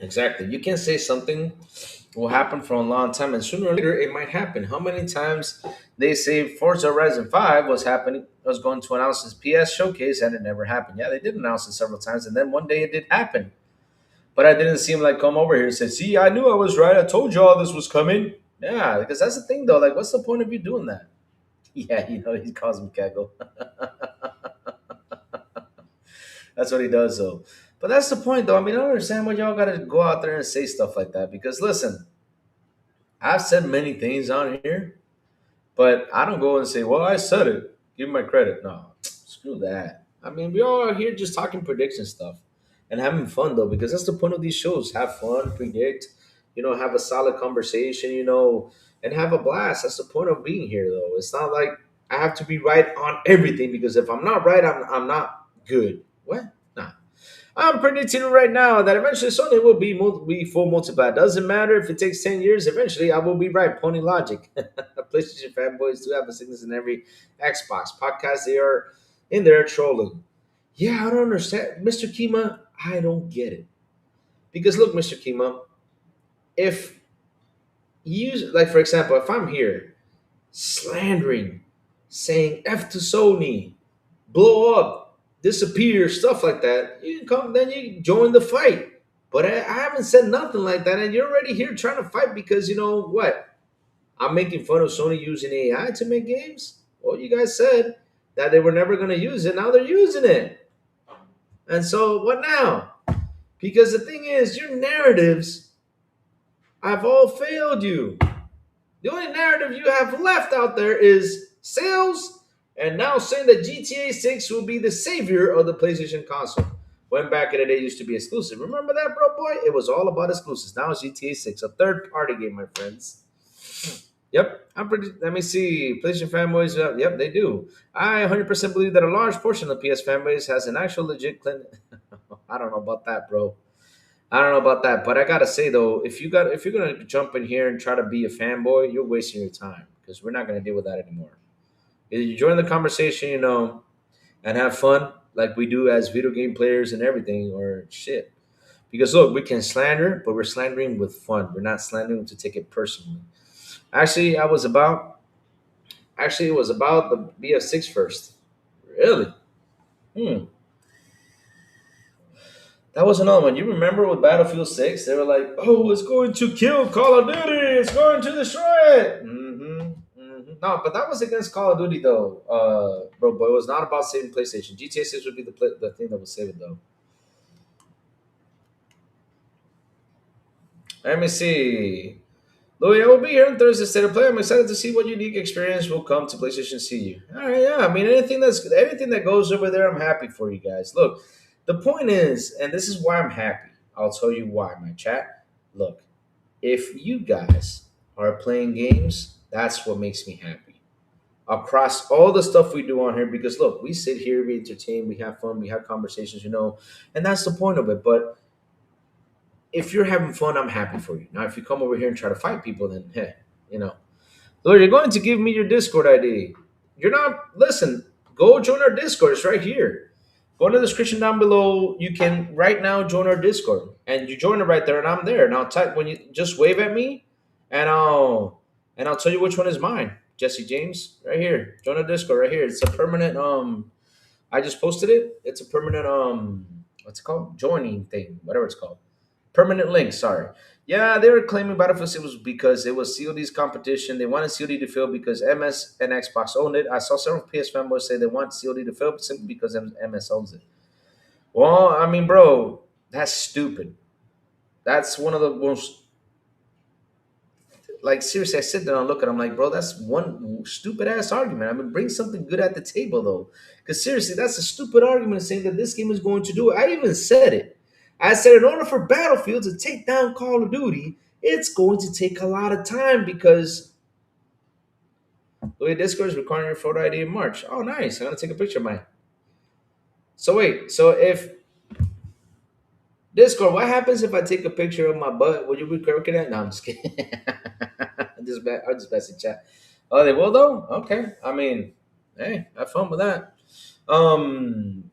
Exactly. You can say something will happen for a long time, and sooner or later it might happen. How many times they say Forza Horizon 5 was happening, was going to announce this PS showcase, and it never happened? Yeah, they did announce it several times, and then one day it did happen. But I didn't see him like come over here and say, "See, I knew I was right. I told you all this was coming." Yeah, because that's the thing though. Like, what's the point of you doing that? Yeah, he calls me Kegel. That's what he does though. But that's the point though. I mean, I don't understand why y'all gotta go out there and say stuff like that. Because listen, I've said many things on here, but I don't go and say, "Well, I said it. Give me my credit." No, screw that. I mean, we all are here just talking prediction stuff and having fun though, because that's the point of these shows. Have fun, predict, have a solid conversation, and have a blast. That's the point of being here though. It's not like I have to be right on everything, because if I'm not right, I'm not good. What? Nah. I'm predicting right now that eventually Sony will be full multiplat. Doesn't matter if it takes 10 years, eventually I will be right. Pony logic. PlayStation fanboys do have a sickness in every Xbox podcast. They are in there trolling. Yeah, I don't understand. Mr. Kima, I don't get it. Because look, Mr. Kima, if you, like, for example, if I'm here slandering, saying F to Sony, blow up, disappear, stuff like that, you can come, then you join the fight. But I haven't said nothing like that, and you're already here trying to fight because you know what? I'm making fun of Sony using AI to make games. Well, you guys said that they were never going to use it. Now they're using it. And so what now? Because the thing is, your narratives have all failed you. The only narrative you have left out there is sales, and now saying that GTA 6 will be the savior of the PlayStation console. When back in the day it used to be exclusive. Remember that, bro boy? It was all about exclusives. Now it's GTA 6, a third party game, my friends. Yep, I'm pretty. Let me see. PlayStation fanboys, yep, they do. I 100% believe that a large portion of the PS fanbase has an actual legit clinic. I don't know about that, bro. I don't know about that, but I gotta say though, if you're gonna jump in here and try to be a fanboy, you're wasting your time because we're not gonna deal with that anymore. Either you join the conversation, and have fun like we do as video game players and everything, or shit. Because look, we can slander, but we're slandering with fun. We're not slandering to take it personally. Actually, it was about the BF6 first. Really? Hmm. That was another one. You remember with Battlefield 6? They were like, oh, it's going to kill Call of Duty. It's going to destroy it. No, but that was against Call of Duty, though. Bro, boy, it was not about saving PlayStation. GTA 6 would be the thing that would save it, though. Let me see. Louis, I will be here on Thursday State of Play. I'm excited to see what unique experience will come to PlayStation CU. All right, yeah. I mean, anything that goes over there, I'm happy for you guys. Look, the point is, and this is why I'm happy. I'll tell you why, my chat. Look, if you guys are playing games, that's what makes me happy. Across all the stuff we do on here, because look, we sit here, we entertain, we have fun, we have conversations, and that's the point of it. But if you're having fun, I'm happy for you. Now, if you come over here and try to fight people, then hey, you know, Lord, you're going to give me your Discord ID. You're not. Listen, go join our Discord. It's right here. Go in the description down below. You can right now join our Discord, and you join it right there, and I'm there. And I'll type when you just wave at me, and I'll tell you which one is mine. Jesse James, right here. Join our Discord right here. It's a permanent. I just posted it. It's a permanent. What's it called? Joining thing, whatever it's called. Permanent link. Sorry. Yeah, they were claiming Battlefield it was because it was COD's competition. They wanted COD to fail because MS and Xbox owned it. I saw several PS fanboys say they want COD to fail simply because MS owns it. Well, I mean, bro, that's stupid. That's one of the most, like, seriously, I sit there and look at them like, bro, that's one stupid ass argument. I mean, bring something good at the table, though. Because seriously, that's a stupid argument saying that this game is going to do it. I even said it. I said, in order for Battlefield to take down Call of Duty, it's going to take a lot of time because the way Discord is recording your photo ID in March. Oh, nice. I'm going to take a picture of mine. So, wait. So, if Discord, what happens if I take a picture of my butt? Would you be looking at? No, I'm just kidding. I'll just message chat. Oh, they will, though? Okay. I mean, hey, have fun with that. Um,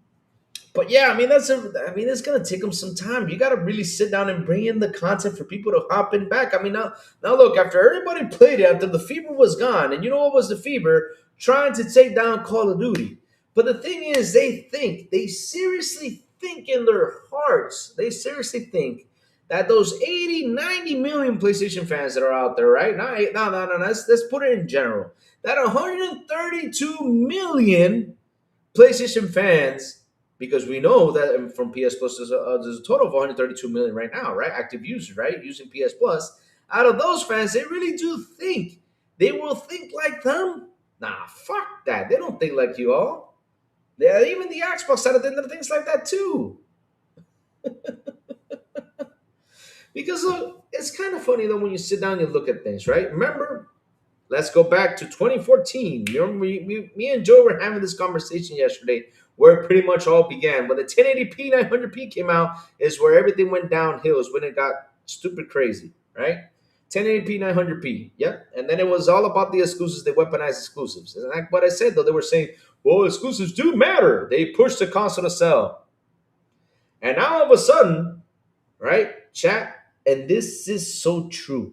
But yeah, I mean I mean it's gonna take them some time. You gotta really sit down and bring in the content for people to hop in back. I mean now look, after everybody played it, after the fever was gone, and you know what was the fever? Trying to take down Call of Duty. But the thing is, they seriously think in their hearts, they seriously think that those 80, 90 million PlayStation fans that are out there, right? No, let's put it in general. That 132 million PlayStation fans, because we know that from PS Plus there's a total of 132 million right now, right? Active users, right? Using PS Plus. Out of those fans, they really do think they will think like them. Nah, fuck that. They don't think like you all. Yeah, even the Xbox side of things thinks like that too. Because look, it's kind of funny though when you sit down and you look at things, right? Remember, let's go back to 2014. You remember, me and Joe were having this conversation yesterday where it pretty much all began. When the 1080p 900p came out, is where everything went downhill, is when it got stupid crazy, right? 1080p 900p, yep. And then it was all about the exclusives. They weaponized exclusives. And like what I said, though, they were saying, well, exclusives do matter. They push the console to sell. And now all of a sudden, right, chat, and this is so true.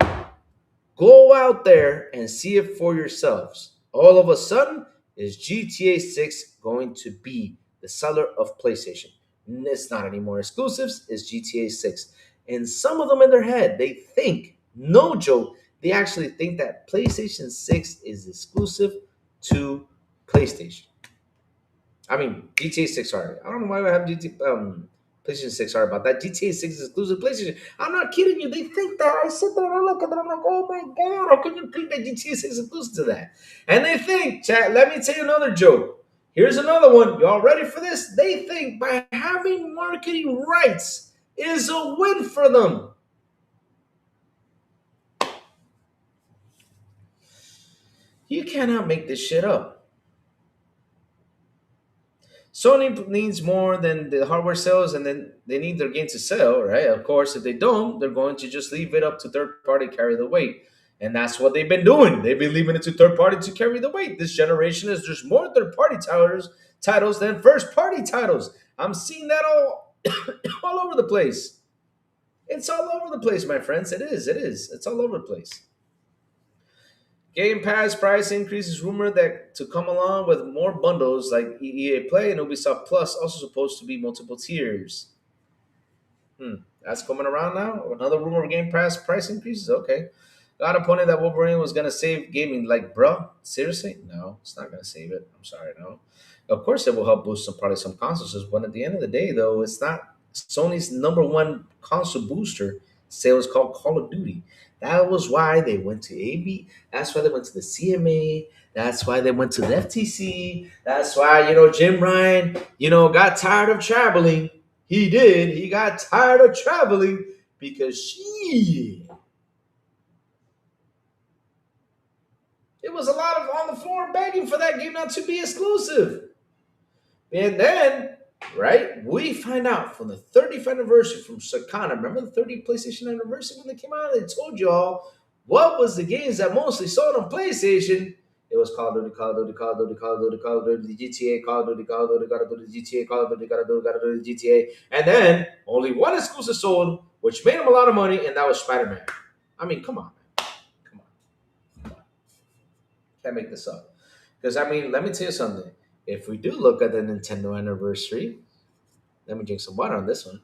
Go out there and see it for yourselves. All of a sudden, is GTA 6 going to be the seller of PlayStation? It's not anymore exclusives, it's GTA 6. And some of them in their head, they think, no joke, they actually think that PlayStation 6 is exclusive to PlayStation. I mean, GTA 6, sorry. I don't know why I have PlayStation 6, sorry about that. GTA 6 is exclusive to PlayStation. I'm not kidding you. They think that. I sit there and I look at them. I'm like, oh my God, how can you think that GTA 6 is exclusive to that? And they think, chat, let me tell you another joke. Here's another one. Y'all ready for this? They think by having marketing rights is a win for them. You cannot make this shit up. Sony needs more than the hardware sales, and then they need their game to sell, right? Of course, if they don't, they're going to just leave it up to third party carry the weight, and that's what they've been doing. They've been leaving it to third party to carry the weight. This generation is there's more third party titles than first party titles. I'm seeing that all all over the place. It's all over the place, my friends. It is. It is. It's all over the place. Game Pass price increase is rumored that to come along with more bundles like EA Play and Ubisoft Plus, also supposed to be multiple tiers. That's coming around now. Another rumor of Game Pass price increases. Okay, got a point that Wolverine was gonna save gaming. Like, bro, seriously? No, it's not gonna save it. I'm sorry, no. Of course, it will help boost some probably some consoles, but at the end of the day, though, it's not Sony's number one console booster. Sale is called Call of Duty. That was why they went to AB. That's why they went to the CMA. That's why they went to the FTC. That's why, Jim Ryan, got tired of traveling. He did. He got tired of traveling because it was a lot of on the floor begging for that game not to be exclusive. And then, right, we find out from the 30th anniversary from Sakana. Remember the 30th PlayStation anniversary when they came out? They told y'all what was the games that mostly sold on PlayStation. It was Call of Duty, Call of Duty, Call of Duty, Call of Duty, Call of Duty, GTA, Call of Duty, Call of Duty, Call of Duty, GTA, Call of Duty, Call of Duty, Call of Duty, GTA. And then only one exclusive sold, which made them a lot of money, and that was Spider-Man. I mean, come on, man. Come on. Can't make this up. Because, I mean, let me tell you something. If we do look at the Nintendo anniversary, let me drink some water on this one.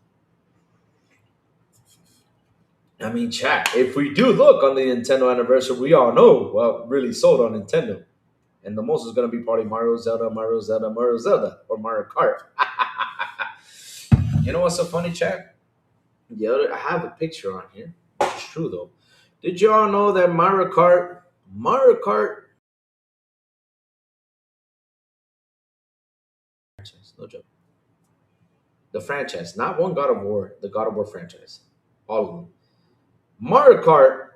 I mean, chat, if we do look on the Nintendo anniversary, we all know what really sold on Nintendo. And the most is going to be probably Mario, Zelda, Mario, Zelda, Mario, Zelda, or Mario Kart. You know what's so funny, chat? I have a picture on here, which is true, though. Did you all know that Mario Kart, no joke. The franchise, not one God of War, the God of War franchise, all of them. Mario Kart,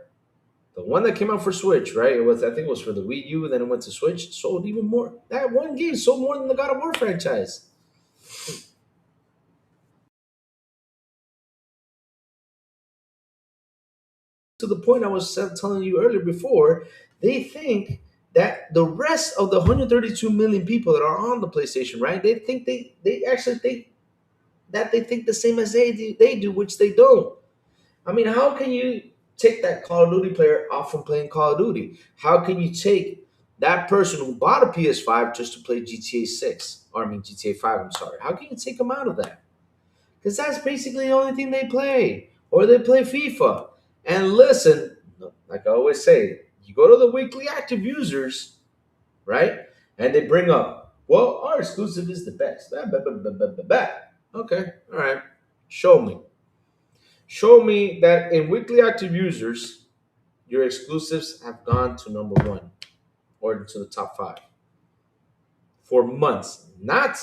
the one that came out for Switch, right? I think it was for the Wii U, then it went to Switch. Sold even more. That one game sold more than the God of War franchise. To the point I was telling you earlier before, they think that the rest of the 132 million people that are on the PlayStation, right? They think they actually think that they think the same as they do, which they don't. I mean, how can you take that Call of Duty player off from playing Call of Duty? How can you take that person who bought a PS5 just to play GTA 6, or I mean GTA 5, I'm sorry. How can you take them out of that? Because that's basically the only thing they play. Or they play FIFA. And listen, like I always say, you go to the weekly active users, right? And they bring up, well, our exclusive is the best. Bah, bah, bah, bah, bah, bah, bah. Okay, all right. Show me. Show me that in weekly active users, your exclusives have gone to number one or to the top five for months, not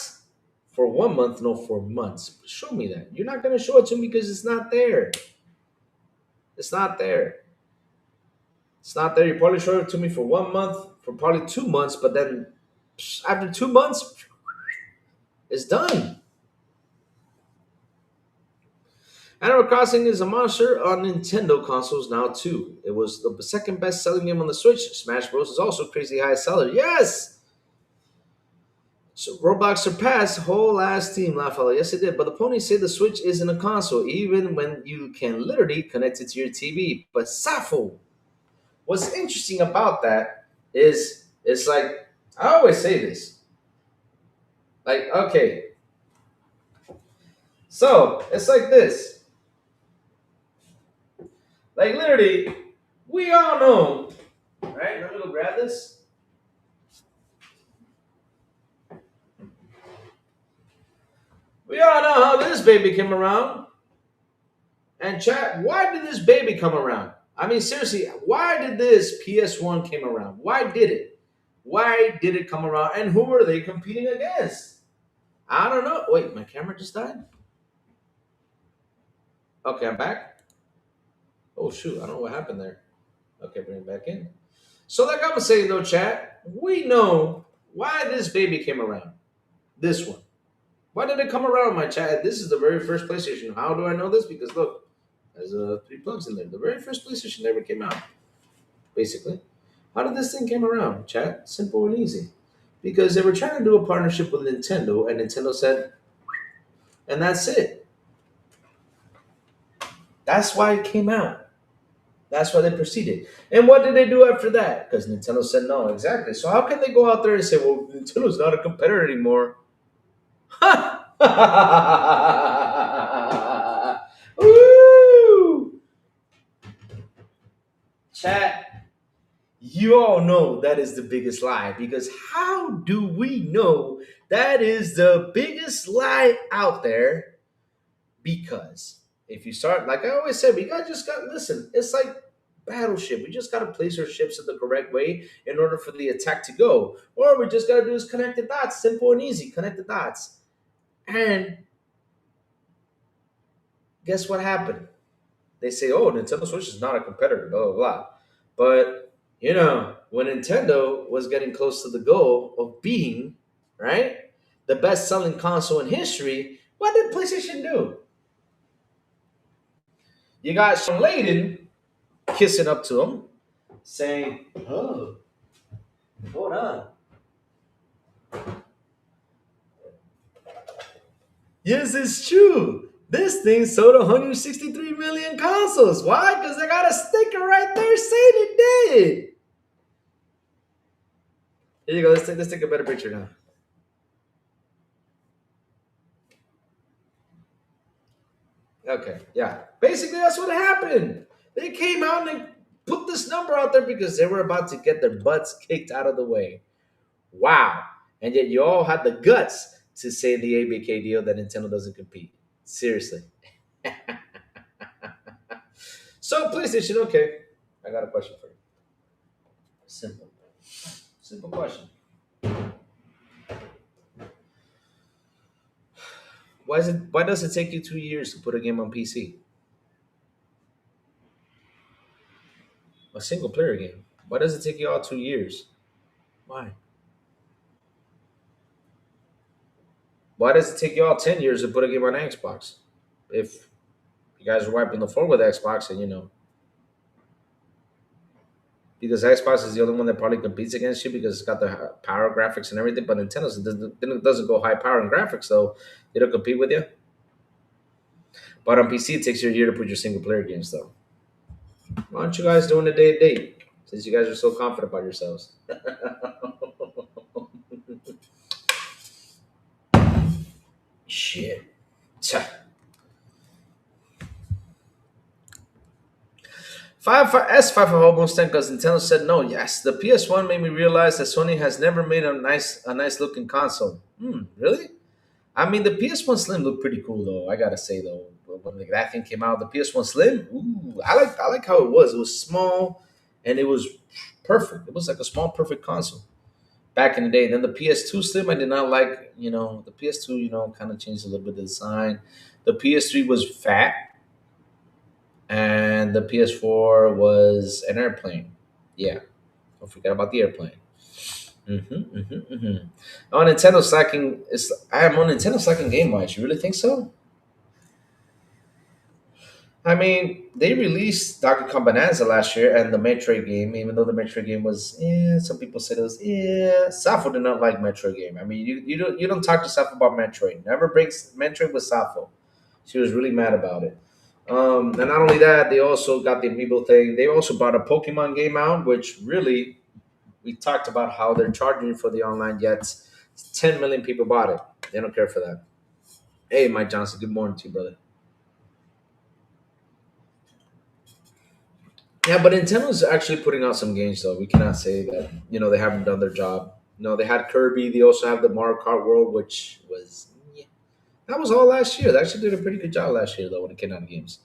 for 1 month, no, for months. Show me that. You're not going to show it to me because it's not there. It's not there. It's not there. You probably showed it to me for 1 month, for probably 2 months, but then after 2 months, it's done. Animal Crossing is a monster on Nintendo consoles now too. It was the second best-selling game on the Switch. Smash Bros. Is also crazy high seller. Yes. So Roblox surpassed whole ass team, Lafayette. Yes, it did. But the ponies say the Switch isn't a console, even when you can literally connect it to your TV. But Safo, what's interesting about that is it's like I always say this. Like, okay, so it's like this. Like literally, we all know, right? Let me go grab this. We all know how this baby came around. And chat, why did this baby come around? I mean, seriously, why did this PS1 came around? Why did it? Why did it come around? And who were they competing against? I don't know. Wait, my camera just died? Okay, I'm back. Oh shoot, I don't know what happened there. Okay, bring it back in. So like I was saying though, chat, we know why this baby came around. This one. Why did it come around, my chat? This is the very first PlayStation. How do I know this? Because look, there's three plugs in there. The very first PlayStation ever came out, basically. How did this thing came around, chat? Simple and easy. Because they were trying to do a partnership with Nintendo, and Nintendo said, and that's it. That's why it came out. That's why they proceeded. And what did they do after that? Because Nintendo said no, exactly. So how can they go out there and say, well, Nintendo's not a competitor anymore? Woo! Chat, you all know that is the biggest lie because how do we know that is the biggest lie out there? Because if you start, like I always said, listen, it's like battleship. We just got to place our ships in the correct way in order for the attack to go. Or we just got to do is connect the dots, simple and easy, connect the dots. And guess what happened? They say, oh, Nintendo Switch is not a competitor, blah, blah, blah. But, when Nintendo was getting close to the goal of being, right, the best selling console in history, what did PlayStation do? You got Sean Layden kissing up to him, saying, oh, hold on. Yes, it's true. This thing sold 163 million consoles. Why? Because they got a sticker right there saying it did. Here you go. Let's take a better picture now. Okay, yeah. Basically, that's what happened. They came out and they put this number out there because they were about to get their butts kicked out of the way. Wow. And yet you all had the guts to say in the ABK deal that Nintendo doesn't compete. Seriously. So, PlayStation, okay. I got a question for you. Simple. Simple question. Why does it take you 2 years to put a game on PC? A single player game. Why does it take you all 2 years? Why? Why does it take you all 10 years to put a game on Xbox? If you guys are wiping the floor with Xbox and because Xbox is the only one that probably competes against you because it's got the power graphics and everything, but Nintendo doesn't go high power and graphics, so they don't compete with you. But on PC, it takes you a year to put your single player games, though. Why aren't you guys doing a day to day? Since you guys are so confident about yourselves. Shit. S5 of almost 10 because Nintendo said no. Yes, the PS1 made me realize that Sony has never made a nice looking console. Really? I mean, the PS1 Slim looked pretty cool though. I gotta say though, when that thing came out, the PS1 Slim, ooh, I like how it was. It was small, and it was perfect. It was like a small, perfect console back in the day. Then the PS2 Slim, I did not like. The PS2, kind of changed a little bit of the design. The PS3 was fat, and the PS4 was an airplane. Yeah, don't forget about the airplane. Oh, Nintendo slacking is. I am on Nintendo slacking game wise. You really think so? I mean, they released Donkey Kong Bonanza last year and the Metroid game, even though the Metroid game was, some people said it was, Safo did not like Metroid game. I mean, you don't talk to Safo about Metroid. Never breaks Metroid with Safo. She was really mad about it. And not only that, they also got the amiibo thing. They also brought a Pokemon game out, which really we talked about how they're charging for the online. Yet 10 million people bought it. They don't care for that. Hey, Mike Johnson. Good morning to you, brother. Yeah, but Nintendo's actually putting out some games though. We cannot say that they haven't done their job. They had Kirby. They also have the Mario Kart World, which was that was all last year. They actually did a pretty good job last year though when it came out of games.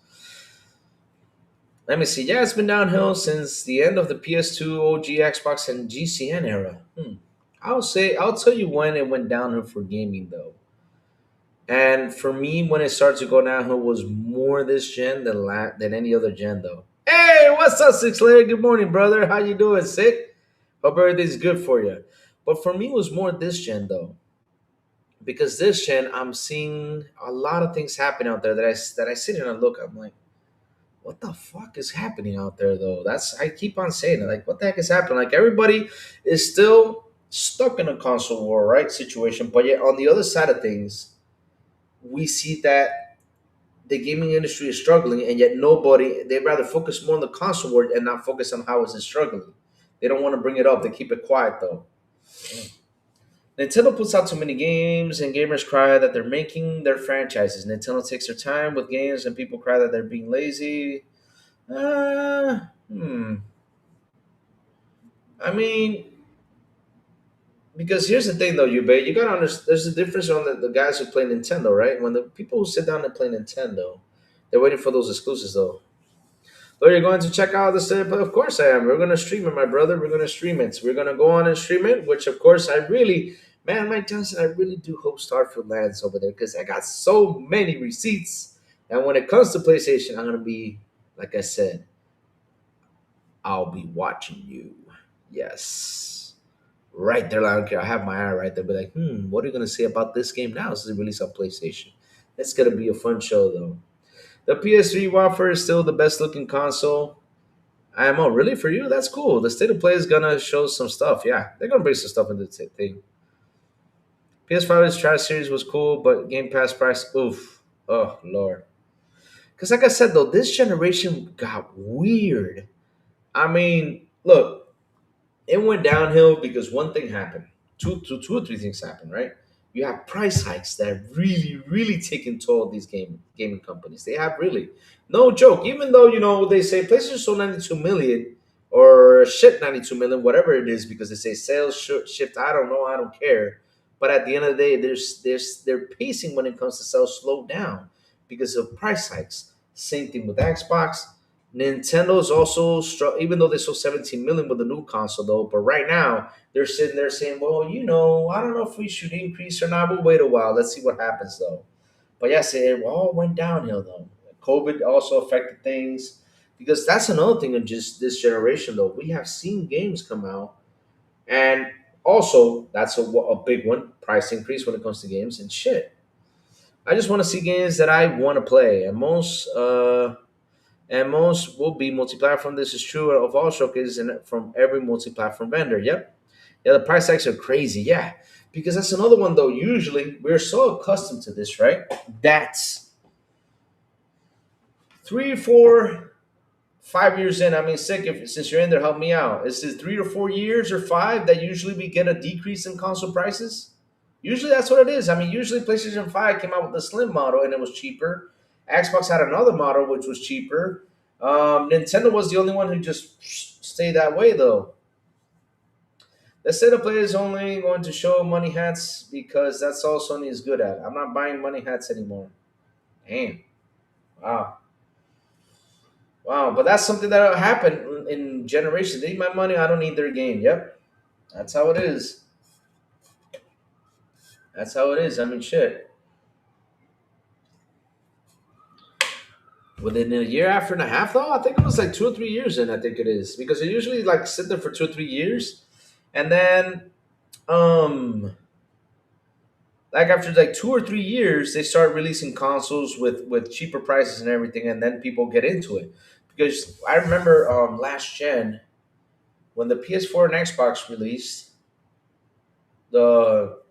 Let me see. Yeah, it's been downhill since the end of the PS2, OG, Xbox, and GCN era. I'll tell you when it went downhill for gaming though. And for me, when it started to go downhill, was more this gen than any other gen though. Hey, what's up, Six Layer? Good morning, brother. How you doing, Sick? Hope everything's good for you. But for me, it was more this gen though, because this gen, I'm seeing a lot of things happen out there that I sit here and look. I'm like, what the fuck is happening out there though? I keep on saying it. Like, what the heck is happening? Like, everybody is still stuck in a console war, right? Situation, but yet on the other side of things, we see that the gaming industry is struggling, and yet they'd rather focus more on the console world and not focus on how is it struggling. They don't want to bring it up. They keep it quiet though. Nintendo puts out too many games, and gamers cry that they're making their franchises. Nintendo takes their time with games, and people cry that they're being lazy. Uh, hmm. I mean, because here's the thing, though, you gotta understand. There's a difference on the guys who play Nintendo, right? When the people who sit down and play Nintendo, they're waiting for those exclusives, though. So you're going to check out the set, but of course I am. We're gonna stream it, my brother. We're gonna stream it. So we're gonna go on and stream it, which of course I really, man, Mike Johnson, I really do hope Starfield lands over there because I got so many receipts. And when it comes to PlayStation, I'm gonna be, like I said, I'll be watching you. Yes. Right there, I don't care. I have my eye right there. Be like, what are you gonna say about this game now? This is released on PlayStation. It's gonna be a fun show though. The PS3 wafer is still the best looking console. IMO, really for you? That's cool. The state of play is gonna show some stuff. Yeah, they're gonna bring some stuff into the thing. PS5's Trash series was cool, but Game Pass price, oof. Oh lord. Because like I said though, this generation got weird. I mean, look, it went downhill because one thing happened. Two or three things happened, right? You have price hikes that really, really taken toll of these gaming companies. They have really, no joke. Even though they say PlayStation sold 92 million or shipped 92 million, whatever it is, because they say sales shift. I don't know. I don't care. But at the end of the day, their pacing when it comes to sales slowed down because of price hikes. Same thing with Xbox. Nintendo's also even though they sold 17 million with the new console though, but right now they're sitting there saying, well, I don't know if we should increase or not. We'll wait a while. Let's see what happens though. But yes, it all went downhill though. COVID also affected things because that's another thing in just this generation though. We have seen games come out, and also that's a big one, price increase when it comes to games and shit. I just want to see games that I want to play, and most will be multi-platform. This is true of all showcases and from every multi-platform vendor. Yep. Yeah, the price tags are crazy. Yeah, because that's another one though. Usually we're so accustomed to this, right? That's 3, 4, 5 years in. I mean, sick. If since you're in there, help me out. Is it 3 to 4 years or five that usually we get a decrease in console prices? Usually that's what it is. I mean, usually PlayStation 5 came out with the slim model and it was cheaper. Xbox had another model which was cheaper. Nintendo was the only one who just stayed that way though. The state of play is only going to show money hats because that's all Sony is good at. I'm not buying money hats anymore. Damn. Wow. Wow. But that's something that happened in generations. They need my money. I don't need their game. Yep. That's how it is. That's how it is. I mean, shit. Within a year after and a half, though, I think it was like 2 or 3 years in. I think it is because they usually like sit there for 2 or 3 years, and then like after like 2 or 3 years, they start releasing consoles with cheaper prices and everything, and then people get into it. Because I remember last gen when the PS4 and Xbox released, the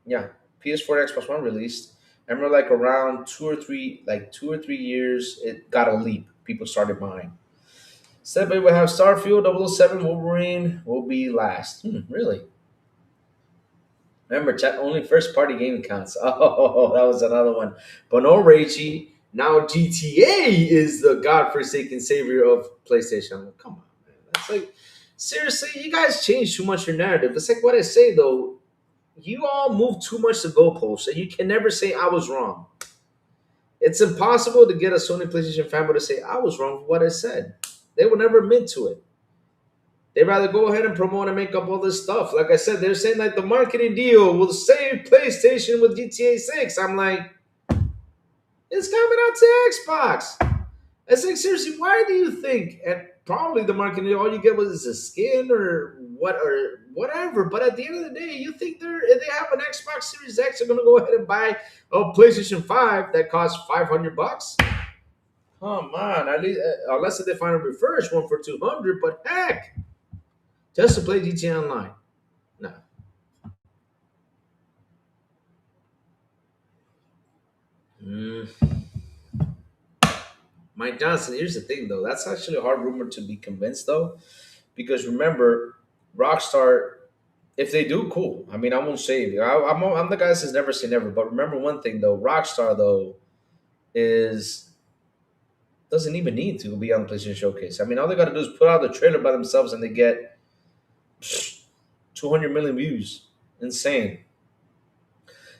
yeah PS4 and Xbox One released. I remember like around 2 or 3 years, it got a leap. People started buying. Instead, we would have Starfield, 007, Wolverine will be last. Really? Remember, chat only first party game counts. Oh, that was another one. But no Ragey. Now GTA is the godforsaken savior of PlayStation. Come on, man. That's like seriously, you guys change too much your narrative. It's like what I say though. You all move too much the goalposts, and you can never say I was wrong. It's impossible to get a Sony PlayStation fanboy to say I was wrong for what I said. They will never admit to it. They'd rather go ahead and promote and make up all this stuff. Like I said, they're saying like the marketing deal will save PlayStation with GTA 6. I'm like, it's coming out to Xbox. It's like seriously, why do you think? And probably the marketing, all you get was a skin or what or whatever. But at the end of the day, you think they're if they have an Xbox Series X, they're gonna go ahead and buy a PlayStation 5 that costs $500. Come on, at least unless they find a refurbished one for 200. But heck, just to play GTA Online, no. Mm. Mike Johnson. Here's the thing, though. That's actually a hard rumor to be convinced, though, because remember, Rockstar. If they do, cool. I mean, I won't say it. I'm the guy that says never say never. But remember one thing, though. Rockstar, though, is doesn't even need to be on the PlayStation Showcase. I mean, all they got to do is put out the trailer by themselves, and they get 200 million views. Insane.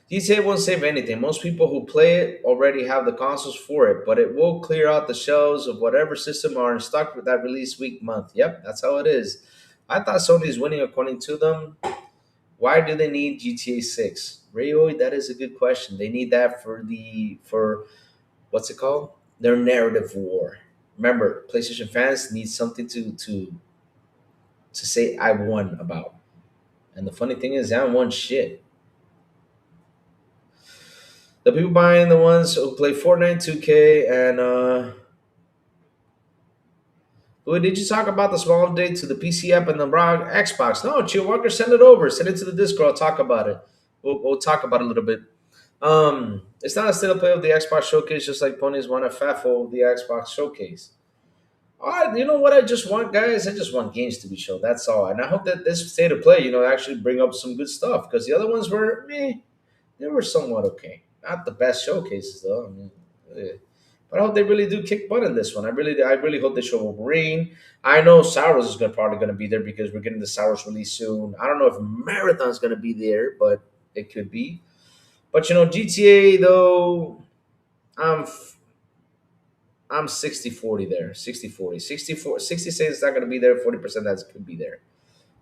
GTA won't save anything. Most people who play it already have the consoles for it, but it will clear out the shelves of whatever system are in stock with that release week month. Yep, that's how it is. I thought Sony's winning according to them. Why do they need GTA 6? Rayoid, that is a good question. They need that for what's it called? Their narrative war. Remember, PlayStation fans need something to say I won about. And the funny thing is, I haven't won shit. The people buying the ones who play Fortnite, 2K, and Louis, did you talk about the small update to the PC app and the Xbox? No, Chill Walker, send it over. Send it to the Discord. I'll talk about it. We'll talk about it a little bit. It's not a state of play of the Xbox Showcase, just like ponies want a FAFO of the Xbox Showcase. You know what I just want, guys? I just want games to be shown. That's all. And I hope that this state of play, actually bring up some good stuff because the other ones were meh. They were somewhat okay. Not the best showcases though. I mean, but I hope they really do kick butt in this one. I really hope they show Wolverine. I know Saurus is probably going to be there because we're getting the Saurus release soon. I don't know if Marathon's going to be there, but it could be. But GTA though, I'm I'm 60-40 there. 60-40. 64 60 say it's not going to be there, 40% that could be there.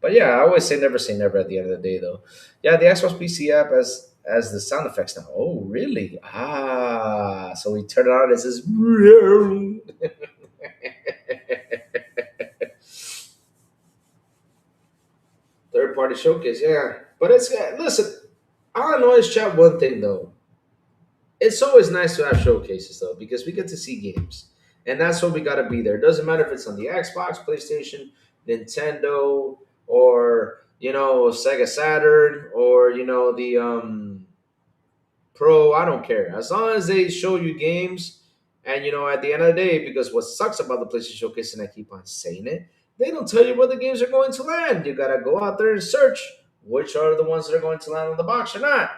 But yeah, I always say never at the end of the day, though. Yeah, the Xbox PC app as the sound effects now. Oh, really? Ah, so we turn it on. It says third party showcase. Yeah, but it's listen. I'll annoy chat one thing though. It's always nice to have showcases though because we get to see games, and that's what we got to be there. It doesn't matter if it's on the Xbox, PlayStation, Nintendo, or Sega Saturn, or the Pro. I don't care as long as they show you games And at the end of the day, because what sucks about the PlayStation Showcase, and I keep on saying it, they don't tell you where the games are going to land. You gotta go out there and search which are the ones that are going to land on the box or not.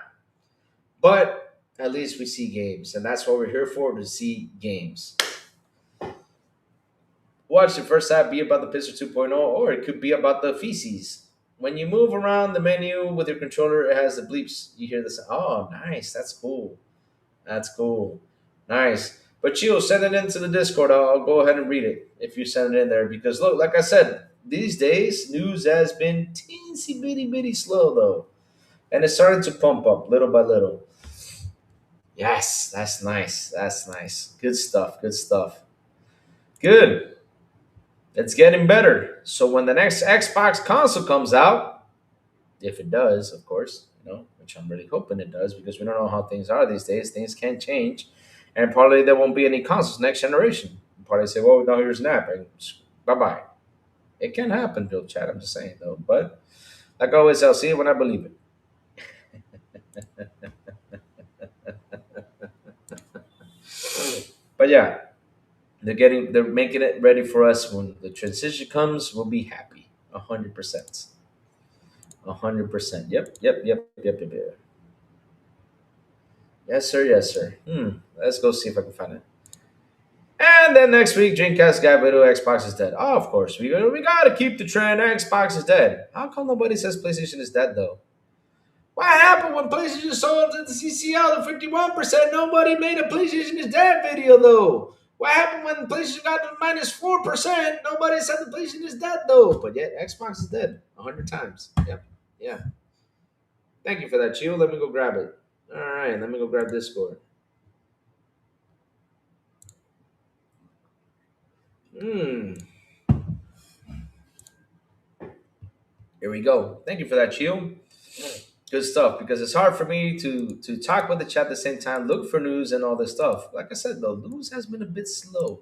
But at least we see games, and that's what we're here for, to see games. Watch the first half be about the Pistol 2.0, or it could be about the feces. When you move around the menu with your controller, it has the bleeps. You hear this. Oh, nice. That's cool. That's cool. Nice. But Chio, send it into the Discord. I'll go ahead and read it if you send it in there. Because look, like I said, these days news has been teensy bitty slow though, and it's starting to pump up little by little. Yes, that's nice. That's nice. Good stuff. Good stuff. Good. It's getting better. So when the next Xbox console comes out, if it does, of course, which I'm really hoping it does, because we don't know how things are these days. Things can change, and probably there won't be any consoles next generation. Probably say, "Well, no, here's an app, and bye bye." It can happen, Bill Chat. I'm just saying though. But like always, I'll see it when I believe it. But yeah, they're making it ready for us. When the transition comes, we'll be happy. 100%. 100%. Yep. Yes, sir. Yes, sir. Let's go see if I can find it. And then next week, Dreamcast got video, Xbox is dead. Oh, of course. We gotta keep the trend. Xbox is dead. How come nobody says PlayStation is dead though? What happened when PlayStation sold to the CCL at 51%? Nobody made a PlayStation is dead video though. What happened when PlayStation got to -4%? Nobody said the PlayStation is dead though. But yet Xbox is dead 100 times. Yep. Yeah. Thank you for that, Chio. Let me go grab it. All right, let me go grab Discord. Hmm. Here we go. Thank you for that, Chio. Good stuff. Because it's hard for me to talk with the chat at the same time, look for news and all this stuff. Like I said, though, news has been a bit slow,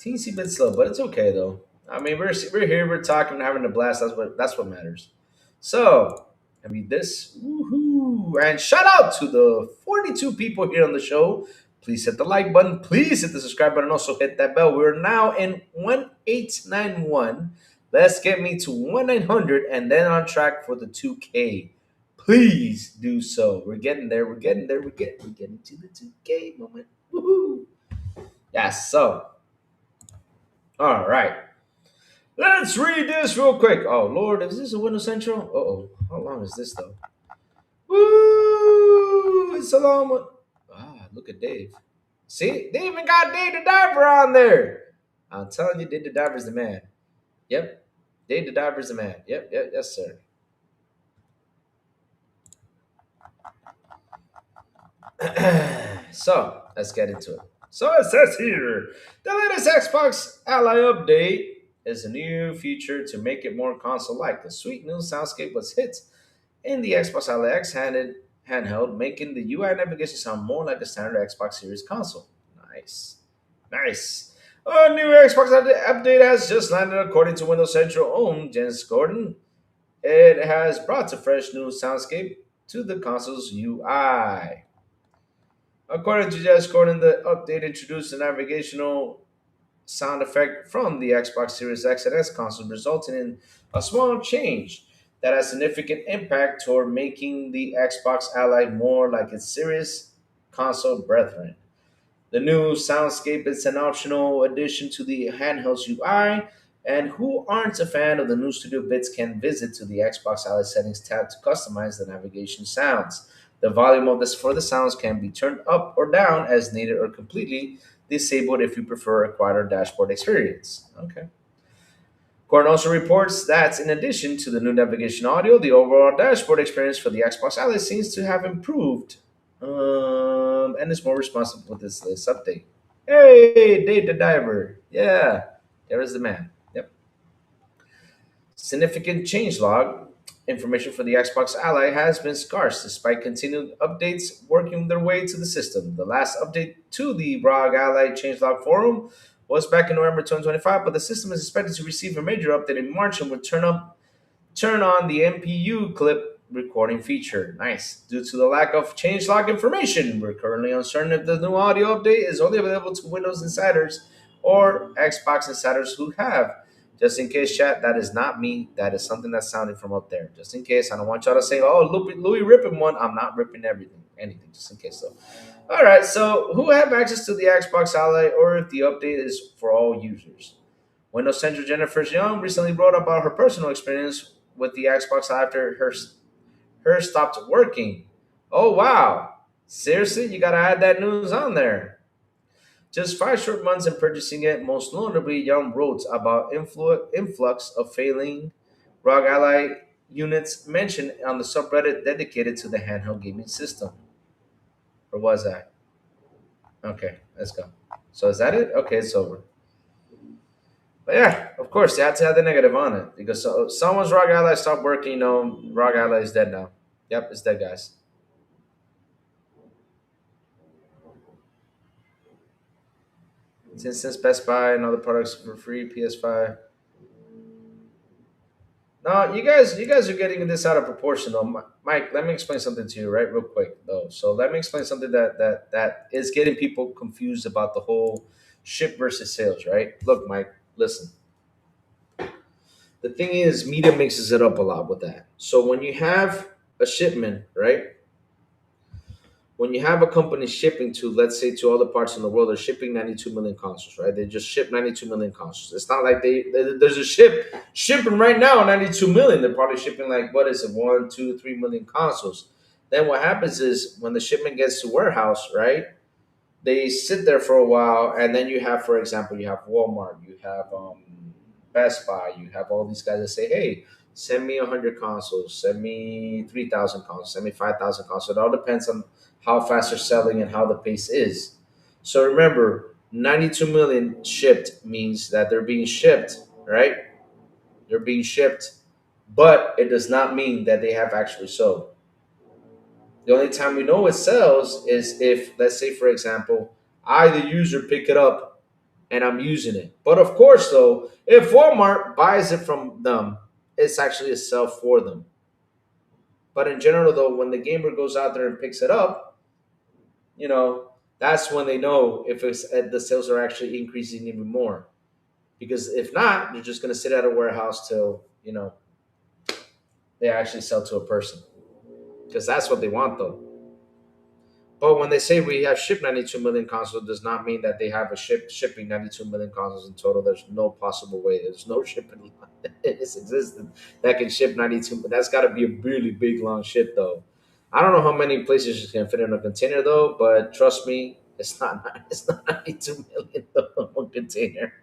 teensy bit slow, but it's okay though. I mean, we're here, we're talking, we're having a blast. That's what matters. So, I mean, this woohoo, and shout out to the 42 people here on the show. Please hit the like button. Please hit the subscribe button. Also hit that bell. We're now in 1891. Let's get me to 1900 and then on track for the 2K. Please do so. We're getting there. We're getting there. We're getting to the 2K moment. Woohoo! Yes. So, all right. Let's read this real quick. Oh Lord, is this a Windows Central? Oh, how long is this though? Woo! It's a long one. Ah, look at Dave. See, they even got Dave the Diver on there. I'm telling you, Dave the Diver's the man. Yep, Dave the Diver's the man. Yep, yes, sir. So let's get into it. So it says here, the latest Xbox Ally update is a new feature to make it more console-like. The sweet new soundscape was hit in the Xbox Ally X handheld, making the UI navigation sound more like a standard Xbox Series console. Nice. A new Xbox update has just landed, according to Windows Central own Jens Gordon. It has brought a fresh new soundscape to the console's UI. According to Jens Gordon, the update introduced a navigational sound effect from the Xbox Series X and S console, resulting in a small change that has significant impact toward making the Xbox Ally more like its Series console brethren. The new soundscape is an optional addition to the handheld's UI, and who aren't a fan of the new studio bits can visit to the Xbox Ally settings tab to customize the navigation sounds. The volume of this for the sounds can be turned up or down as needed, or completely disabled if you prefer a quieter dashboard experience. Okay. Gordon also reports that in addition to the new navigation audio, the overall dashboard experience for the Xbox Ally seems to have improved, and is more responsive with this latest update. Hey, Dave the Diver. Yeah, there is the man. Yep. Significant changelog information for the Xbox Ally has been scarce despite continued updates working their way to the system. The last update to the ROG Ally changelog forum was back in November 2025, but the system is expected to receive a major update in March and would turn on the MPU clip recording feature. Nice. Due to the lack of changelog information, we're currently uncertain if the new audio update is only available to Windows insiders or Xbox insiders who have. Just in case, chat, that is not me. That is something that's sounding from up there. Just in case, I don't want y'all to say, "Oh, Louis ripping one." I'm not ripping anything. Just in case, though. All right. So, who have access to the Xbox Ally, or if the update is for all users? Windows Central Jennifer Young recently wrote about her personal experience with the Xbox after her stopped working. Oh wow! Seriously, you gotta add that news on there. Just 5 short months in purchasing it, most notably, Young wrote about influx of failing ROG Ally units mentioned on the subreddit dedicated to the handheld gaming system. Or was that? Okay, let's go. So is that it? Okay, it's over. But yeah, of course, they had to have the negative on it because someone's ROG Ally stopped working. ROG Ally is dead now. Yep, it's dead, guys. Since Best Buy and other products for free, PS5. No, you guys are getting this out of proportion, though. Mike, let me explain something to you, right, real quick, though. So let me explain something that is getting people confused about the whole ship versus sales, right? Look, Mike, listen. The thing is, media mixes it up a lot with that. So when you have a shipment, right? When you have a company shipping to, let's say, to other parts in the world, they're shipping 92 million consoles, right? They just ship 92 million consoles. It's not like there's a shipping right now 92 million. They're probably shipping like, what is it, 1, 2, 3 million consoles. Then what happens is when the shipment gets to warehouse, right? They sit there for a while, and then you have, for example, you have Walmart, you have Best Buy, you have all these guys that say, "Hey, send me 100 consoles, send me 3,000 consoles, send me 5,000 consoles." It all depends on how fast they're selling and how the pace is. So remember, 92 million shipped means that they're being shipped, right? They're being shipped, but it does not mean that they have actually sold. The only time we know it sells is if, let's say, for example, I, the user, pick it up and I'm using it. But of course, though, if Walmart buys it from them, it's actually a sell for them. But in general, though, when the gamer goes out there and picks it up, that's when they know if the sales are actually increasing even more. Because if not, they're just going to sit at a warehouse till they actually sell to a person. Because that's what they want, though. But when they say we have shipped 92 million consoles, it does not mean that they have a shipping 92 million consoles in total. There's no possible way. There's no shipping in its existence that can ship 92. But that's got to be a really big, long ship, though. I don't know how many PlayStations can fit in a container, though. But trust me, it's not 92 million in one container.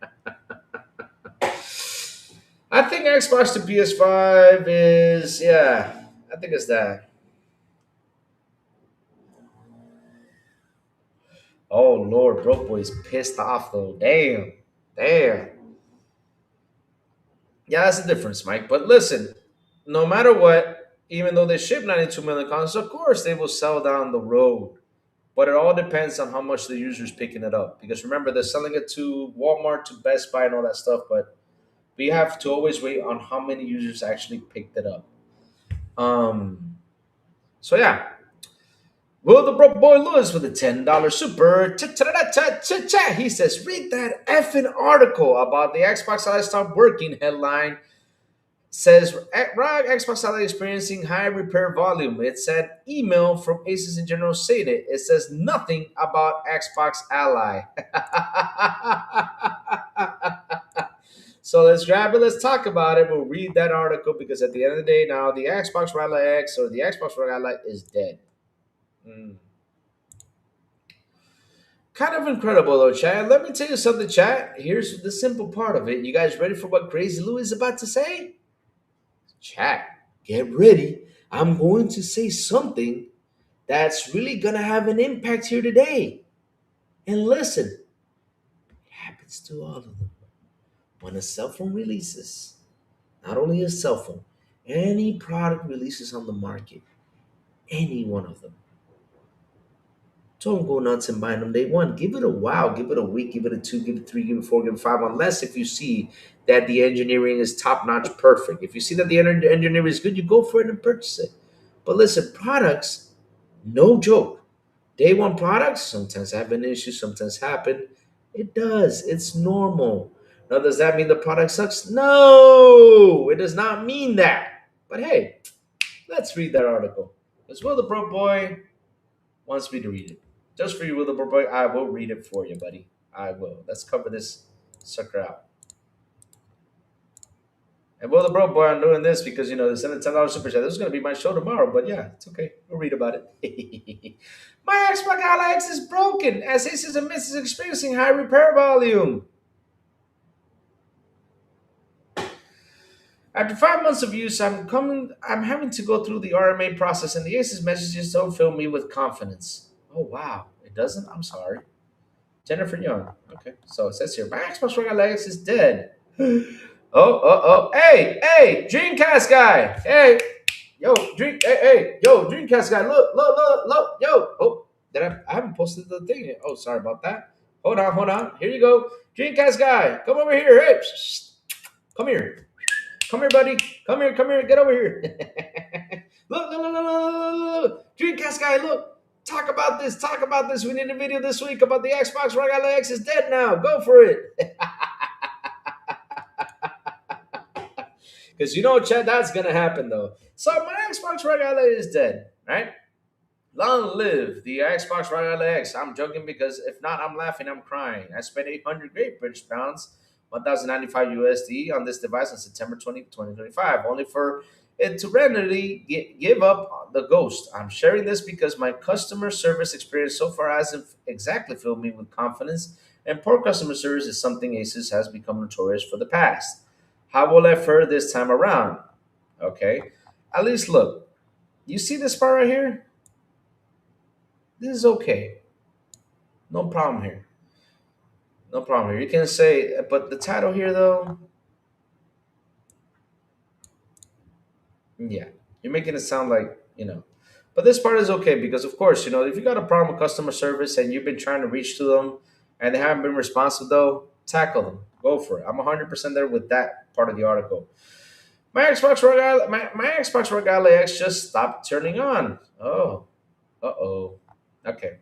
I think Xbox to PS5 is, yeah, I think it's that. Oh Lord, broke boy's pissed off though. Damn, damn. Yeah, that's the difference, Mike. But listen, no matter what, even though they ship 92 million consoles, of course they will sell down the road. But it all depends on how much the user's picking it up. Because remember, they're selling it to Walmart, to Best Buy, and all that stuff. But we have to always wait on how many users actually picked it up. Um. So yeah, Will the broke boy Lewis with a $10 super chat. He says, read that effing article about the Xbox Ally stop working headline. Says ROG Xbox Ally experiencing high repair volume. It said email from Asus in general saying it. It says nothing about Xbox Ally. So let's grab it. Let's talk about it. We'll read that article because at the end of the day now, the Xbox Ally X or the Xbox ROG Ally is dead. Kind of incredible though, chat. Let me tell you something, chat. Here's the simple part of it. You guys ready for what Crazy Louis is about to say? Chat, get ready. I'm going to say something that's really going to have an impact here today. And listen, it happens to all of them. When a cell phone releases, not only a cell phone, any product releases on the market, any one of them, don't go nuts and buy them day one. Give it a while. Give it a week. Give it a 2. Give it 3. Give it 4. Give it 5. Unless if you see that the engineering is top notch, perfect. If you see that the engineering is good, you go for it and purchase it. But listen, products, no joke. Day one products sometimes have an issue, sometimes happen. It does. It's normal. Now, does that mean the product sucks? No, it does not mean that. But hey, let's read that article. Because Will the Broke Boy wants me to read it. Just for you, Will the Broke Boy, I will read it for you, buddy. I will. Let's cover this sucker out. And Will the Broke Boy, I'm doing this because, they sent a $10 super chat. This is going to be my show tomorrow, but yeah, it's okay. We'll read about it. My Xbox Ally X is broken as Aces and Misses experiencing high repair volume. After 5 months of use, I'm having to go through the RMA process, and the Aces messages don't fill me with confidence. Oh wow, it doesn't. I'm sorry, Jennifer Young. Okay, so it says here, my Xbox One X is dead. Hey, Dreamcast guy. Hey, yo, Dreamcast guy. Look, yo. Oh, I haven't posted the thing yet. Oh, sorry about that. Hold on. Here you go, Dreamcast guy. Come over here. Hey, come here. Come here, buddy. Come here. Get over here. Look. Dreamcast guy, look. Talk about this. We need a video this week about the Xbox One X is dead now. Go for it. Because Chad, that's going to happen, though. So my Xbox One is dead, right? Long live the Xbox One X. I'm joking because if not, I'm laughing, I'm crying. I spent 800 Great British pounds, 1,095 USD on this device on September 2025, only for it to randomly give up the ghost. I'm sharing this because my customer service experience so far hasn't exactly filled me with confidence, and poor customer service is something Asus has become notorious for the past. How will I fare this time around? Okay. At least look. You see this part right here? This is okay. No problem here. No problem here. You can say, but the title here though, yeah, you're making it sound like. But this part is okay because, of course, if you got a problem with customer service and you've been trying to reach to them and they haven't been responsive, though, tackle them. Go for it. I'm 100% there with that part of the article. My Xbox One X just stopped turning on. Oh, okay.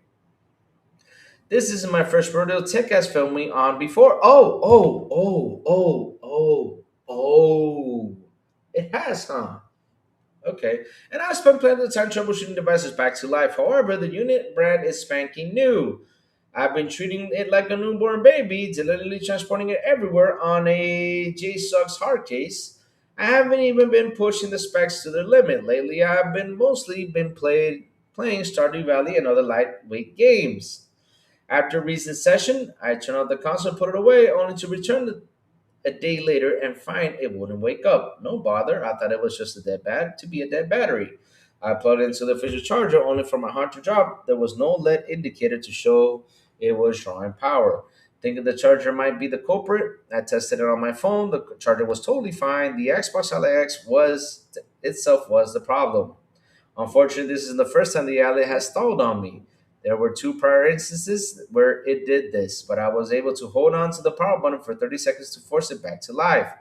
This isn't my first rodeo. Tech has filmed me on before. Oh. It has, huh? Okay. And I spent plenty of time troubleshooting devices back to life. However, the unit brand is spanking new. I've been treating it like a newborn baby, deliberately transporting it everywhere on a JSUX hard case. I haven't even been pushing the specs to their limit. Lately, I've been mostly playing Stardew Valley and other lightweight games. After a recent session, I turned off the console and put it away, only to return a day later and find it wouldn't wake up. No bother, I thought it was just to be a dead battery. I plugged it into the official charger only for my heart to drop. There was no LED indicator to show it was drawing power. Thinking the charger might be the culprit, I tested it on my phone. The charger was totally fine. The Xbox LX was the problem. Unfortunately, this is the first time the Ally has stalled on me. There were two prior instances where it did this, but I was able to hold on to the power button for 30 seconds to force it back to life.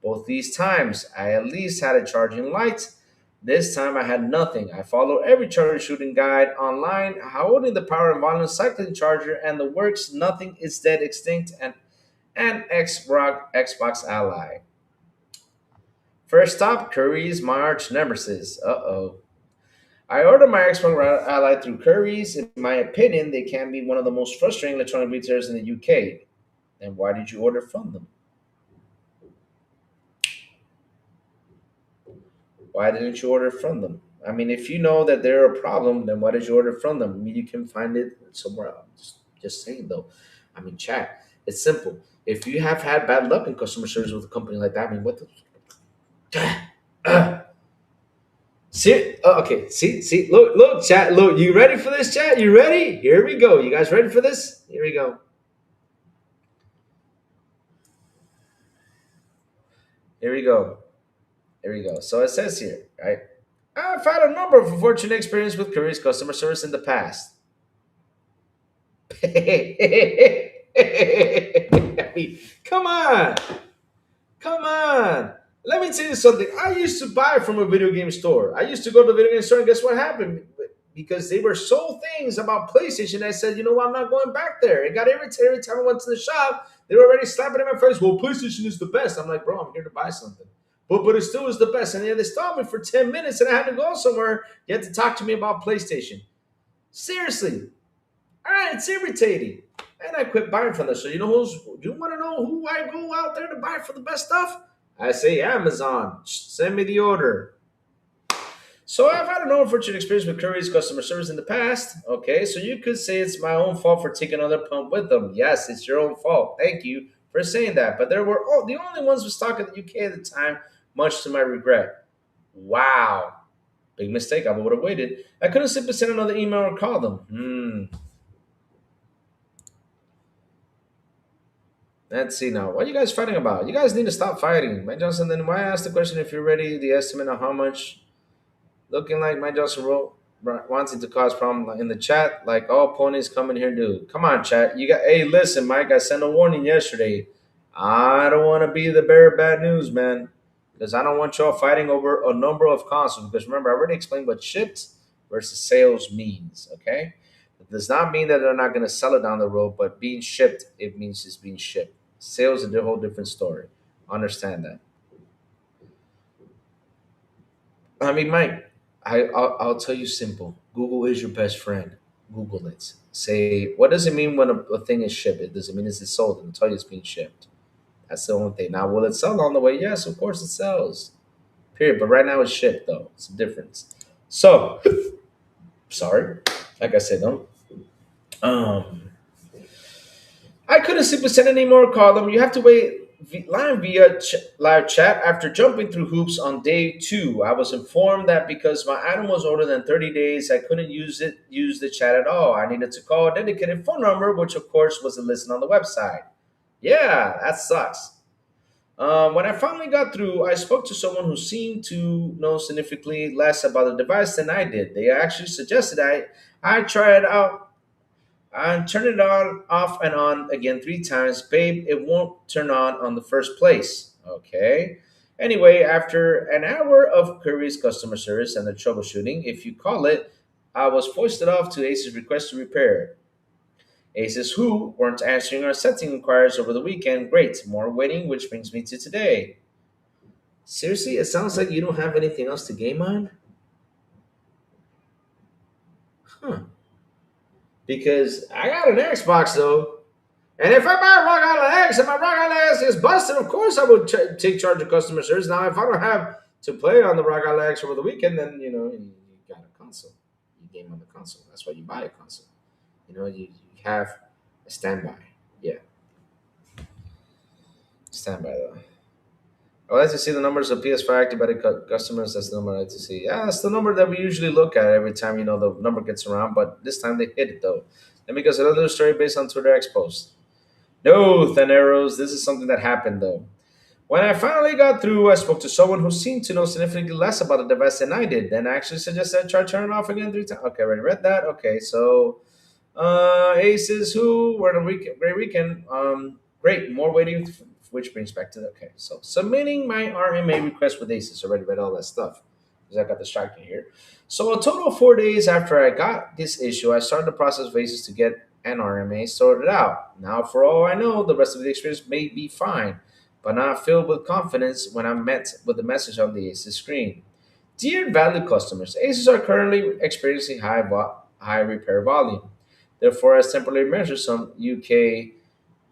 Both these times, I at least had a charging light. This time, I had nothing. I followed every troubleshooting guide online, holding the power and volume cycling charger, and the works. Nothing is dead, extinct, and Xbox Ally. First stop, Curry's, my arch nemesis. Uh-oh. I ordered my Xbox Ally through Curry's. In my opinion, they can be one of the most frustrating electronic retailers in the UK. And why did you order from them? Why didn't you order from them? I mean, if you know that they're a problem, then why did you order from them? I mean, you can find it somewhere else. Just saying, though. I mean, chat. It's simple. If you have had bad luck in customer service with a company like that, I mean, what the? See, okay, see, look, chat, look, you ready for this, chat? You ready? Here we go. You guys ready for this? Here we go. Here we go. Here we go. So it says here, right? I've had a number of unfortunate experiences with Curry's customer service in the past. I mean, come on. Let me me tell you something. I used to buy from a video game store. I used to go to the video game store, and guess what happened? Because they were sold things about PlayStation. I said, you know what? I'm not going back there. It got irritated every time I went to the shop. They were already slapping in my face. Well, PlayStation is the best. I'm like, bro, I'm here to buy something. But it still was the best. And then they stopped me for 10 minutes and I had to go somewhere. You had to talk to me about PlayStation. Seriously. All right, it's irritating. And I quit buying from them. So you want to know who I go out there to buy for the best stuff? I say Amazon. Send me the order. So I've had an unfortunate experience with Curry's customer service in the past. Okay, so you could say it's my own fault for taking another pump with them. Yes, it's your own fault. Thank you for saying that. But there were the only ones who was stuck in the UK at the time, much to my regret. Wow. Big mistake. I would have waited. I couldn't simply send another email or call them. Let's see now. What are you guys fighting about? You guys need to stop fighting. Mike Johnson, then why ask the question if you're ready? The estimate of how much? Looking like Mike Johnson wrote, wanting to cause problem in the chat, like all ponies coming here do. Come on, chat. Hey, listen, Mike, I sent a warning yesterday. I don't want to be the bearer of bad news, man. Because I don't want y'all fighting over a number of consoles. Because remember, I already explained what shipped versus sales means, okay? It does not mean that they're not going to sell it down the road, but being shipped, it means it's being shipped. Sales is a whole different story. Understand that. I mean, Mike, I'll tell you simple. Google is your best friend. Google it. Say, what does it mean when a thing is shipped? It does it mean it's sold? It'll tell you it's being shipped. That's the only thing. Now, will it sell on the way? Yes, of course it sells. Period. But right now it's shipped, though. It's a difference. So, sorry. Like I said, no. I couldn't simply send any more call them. You have to wait live via live chat. After jumping through hoops on day 2, I was informed that because my item was older than 30 days, I couldn't use the chat at all. I needed to call a dedicated phone number, which of course was listed on the website. Yeah, that sucks. When I finally got through, I spoke to someone who seemed to know significantly less about the device than I did. They actually suggested I try it out and turn it on, off, and on again 3 times. Babe, it won't turn on the first place. Okay. Anyway, after an hour of Curry's customer service and the troubleshooting, if you call it, I was foisted off to Ace's request to repair. Aces who weren't answering our setting inquiries over the weekend. Great. More waiting, which brings me to today. Seriously, it sounds like you don't have anything else to game on? Huh. Because I got an Xbox though. And if I buy a Rock Island X and my Rock Island X is busted, of course I would take charge of customer service. Now, if I don't have to play on the Rock Island X over the weekend, then, you got a console. You game on the console. That's why you buy a console. You have a standby. Yeah. Standby though. I like to see the numbers of PS5 activated customers. That's the number I like to see. Yeah, that's the number that we usually look at every time, the number gets around. But this time they hit it, though. Let me give us another story based on Twitter X post. No, Thin Arrows. This is something that happened, though. When I finally got through, I spoke to someone who seemed to know significantly less about the device than I did. Then I actually suggested I try turning it off again 3 times. Okay, I already read that. Okay, so Aces who were on a great weekend. Great, more waiting, which brings back to the okay. So submitting my RMA request with Aces. Already read all that stuff because I got distracted here. So a total of 4 days after I got this issue, I started the process of Aces to get an RMA sorted out. Now, for all I know, the rest of the experience may be fine, but not filled with confidence when I'm met with the message on the Aces screen. Dear valued customers, Aces are currently experiencing high repair volume. Therefore, as temporary measures, some UK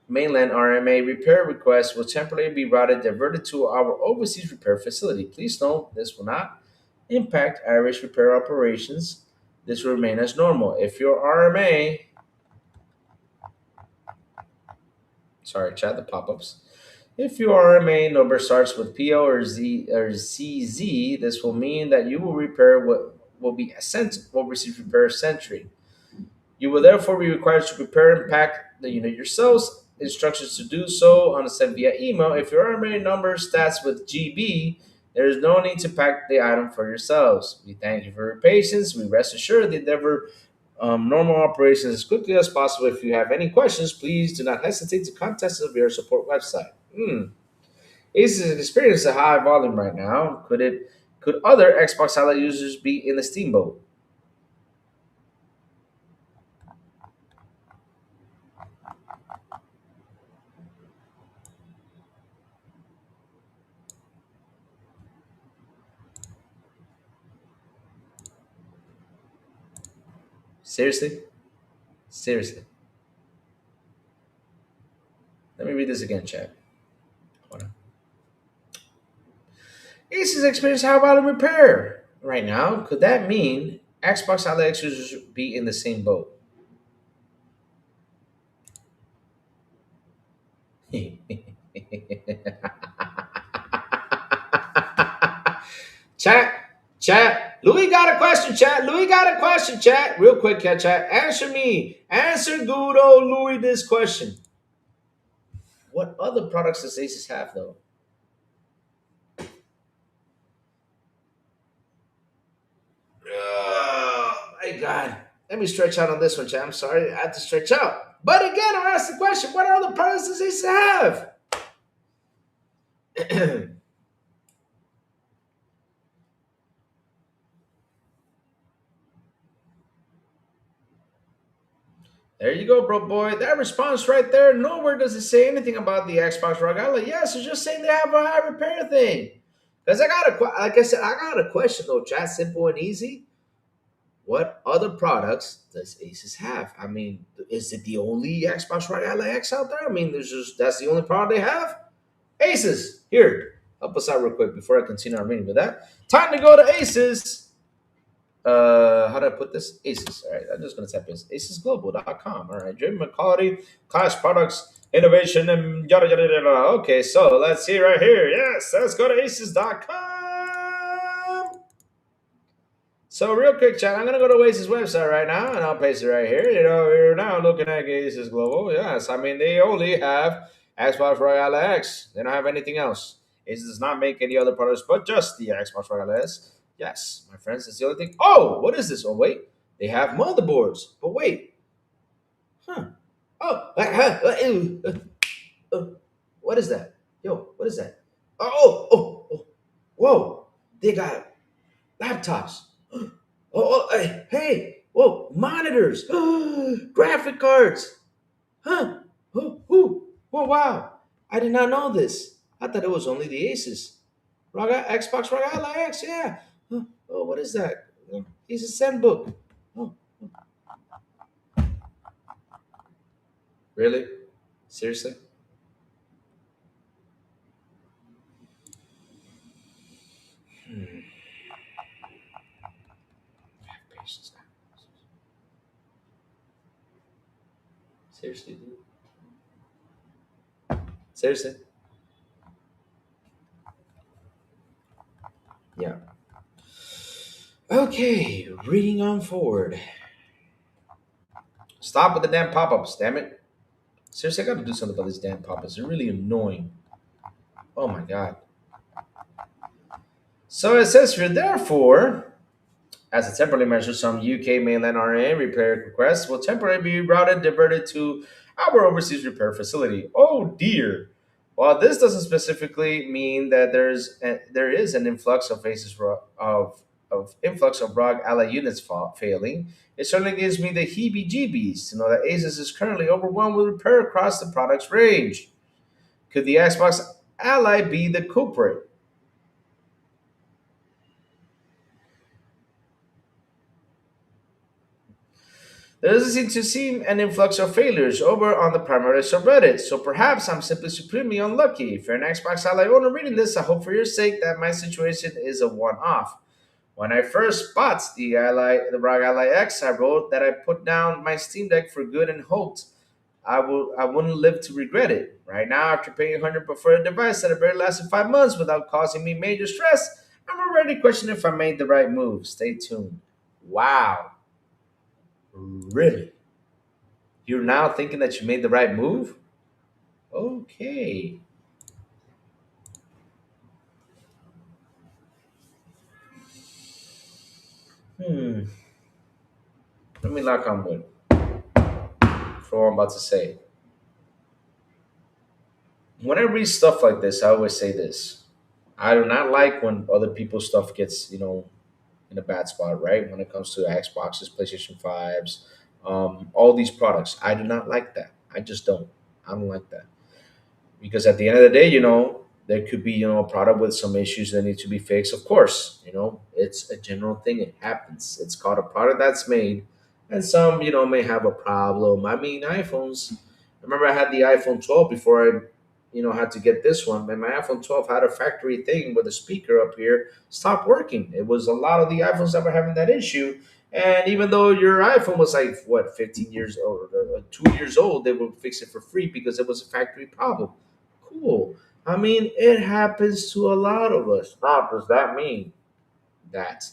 mainland RMA repair requests will temporarily be diverted to our overseas repair facility. Please note this will not impact Irish repair operations. This will remain as normal. If your RMA, sorry, chat the pop-ups. If your RMA number starts with PO or Z or CZ, this will mean that you will repair what will be sent overseas repair century. You will therefore be required to prepare and pack the unit yourselves. Instructions to do so are sent via email. If your RMA number starts with GB, there is no need to pack the item for yourselves. We thank you for your patience. We rest assured that endeavor normal operations as quickly as possible. If you have any questions, please do not hesitate to contact us via our support website. Asus is experiencing a high volume right now. Could other Xbox Ally users be in the steamboat? Seriously? Seriously. Let me read this again, chat. Hold on. Asus experiencing high volume repair right now. Could that mean Xbox Ally X users be in the same boat? Chat, chat. Louis got a question, chat. Louis got a question, chat. Real quick, chat. Answer me. Answer good old Louis this question. What other products does Asus have, though? Oh, my God. Let me stretch out on this one, chat. I'm sorry. I have to stretch out. But again, I asked the question, what other products does Asus have? There you go, bro boy. That response right there, nowhere does it say anything about the Xbox Rock Ally. Yes, it's just saying they have a high repair thing. Because like I said, I got a question though, chat, simple and easy. What other products does Asus have? I mean, is it the only Xbox Rock Ally X out there? I mean, there's just that's the only product they have. Asus, here, help us out real quick before I continue our meeting with that. Time to go to Asus. How do I put this? Asus. All right, I'm just gonna type this. AsusGlobal.com. All right, driven quality, class products, innovation, and yada yada yada. Okay, so let's see right here. Yes, let's go to Asus.com. So real quick, chat. I'm gonna go to Asus website right now, and I'll paste it right here. You know, we're now looking at Asus Global. Yes, I mean they only have Xbox Royale X. They don't have anything else. Asus does not make any other products but just the Xbox Royale X. Yes, my friends, that's the only thing. Oh, what is this? Oh, wait. They have motherboards. But wait. Huh. Oh, what is that? Yo, what is that? Oh. Whoa. They got laptops. Hey. Whoa, monitors. Graphic cards. Huh. Oh, wow. I did not know this. I thought it was only the Asus. Xbox Rock Ally X, yeah. Oh, what is that? It's a send book. Oh, really? Seriously? Hmm. Have patience. Seriously, dude. Seriously? Yeah. Okay, reading on forward. Stop with the damn pop-ups, damn it. Seriously, I gotta do something about these damn pop-ups. They're really annoying. Oh my god. So it says here, therefore, as a temporary measure, some UK mainland RNA repair requests will temporarily be routed diverted to our overseas repair facility. Oh dear. While this doesn't specifically mean that there is an influx of influx of ROG ally units failing, it certainly gives me the heebie-jeebies to know that Asus is currently overwhelmed with repair across the product's range. Could the Xbox Ally be the culprit? There doesn't seem to seem an influx of failures over on the primary subreddit, so perhaps I'm simply supremely unlucky. If you're an Xbox Ally owner reading this, I hope for your sake that my situation is a one-off. When I first bought the ROG Ally X, I wrote that I put down my Steam Deck for good and hoped I wouldn't live to regret it. Right now, after paying 100 for a device that barely lasted 5 months without causing me major stress, I'm already questioning if I made the right move. Stay tuned. Wow. Really? You're now thinking that you made the right move? Okay. Hmm. Let me knock on wood for what I'm about to say. When I read stuff like this, I always say this: I do not like when other people's stuff gets, in a bad spot, right? When it comes to Xboxes, PlayStation 5s, all these products. I do not like that. I just don't. I don't like that. Because at the end of the day, there could be, a product with some issues that need to be fixed. Of course, it's a general thing. It happens. It's called a product that's made, and some, may have a problem. I mean, iPhones. I remember I had the iPhone 12 before I, had to get this one. And my iPhone 12 had a factory thing where the speaker up here stopped working. It was a lot of the iPhones that were having that issue. And even though your iPhone was like what 15 years old or 2 years old, they would fix it for free because it was a factory problem. Cool. I mean, it happens to a lot of us. Now, does that mean that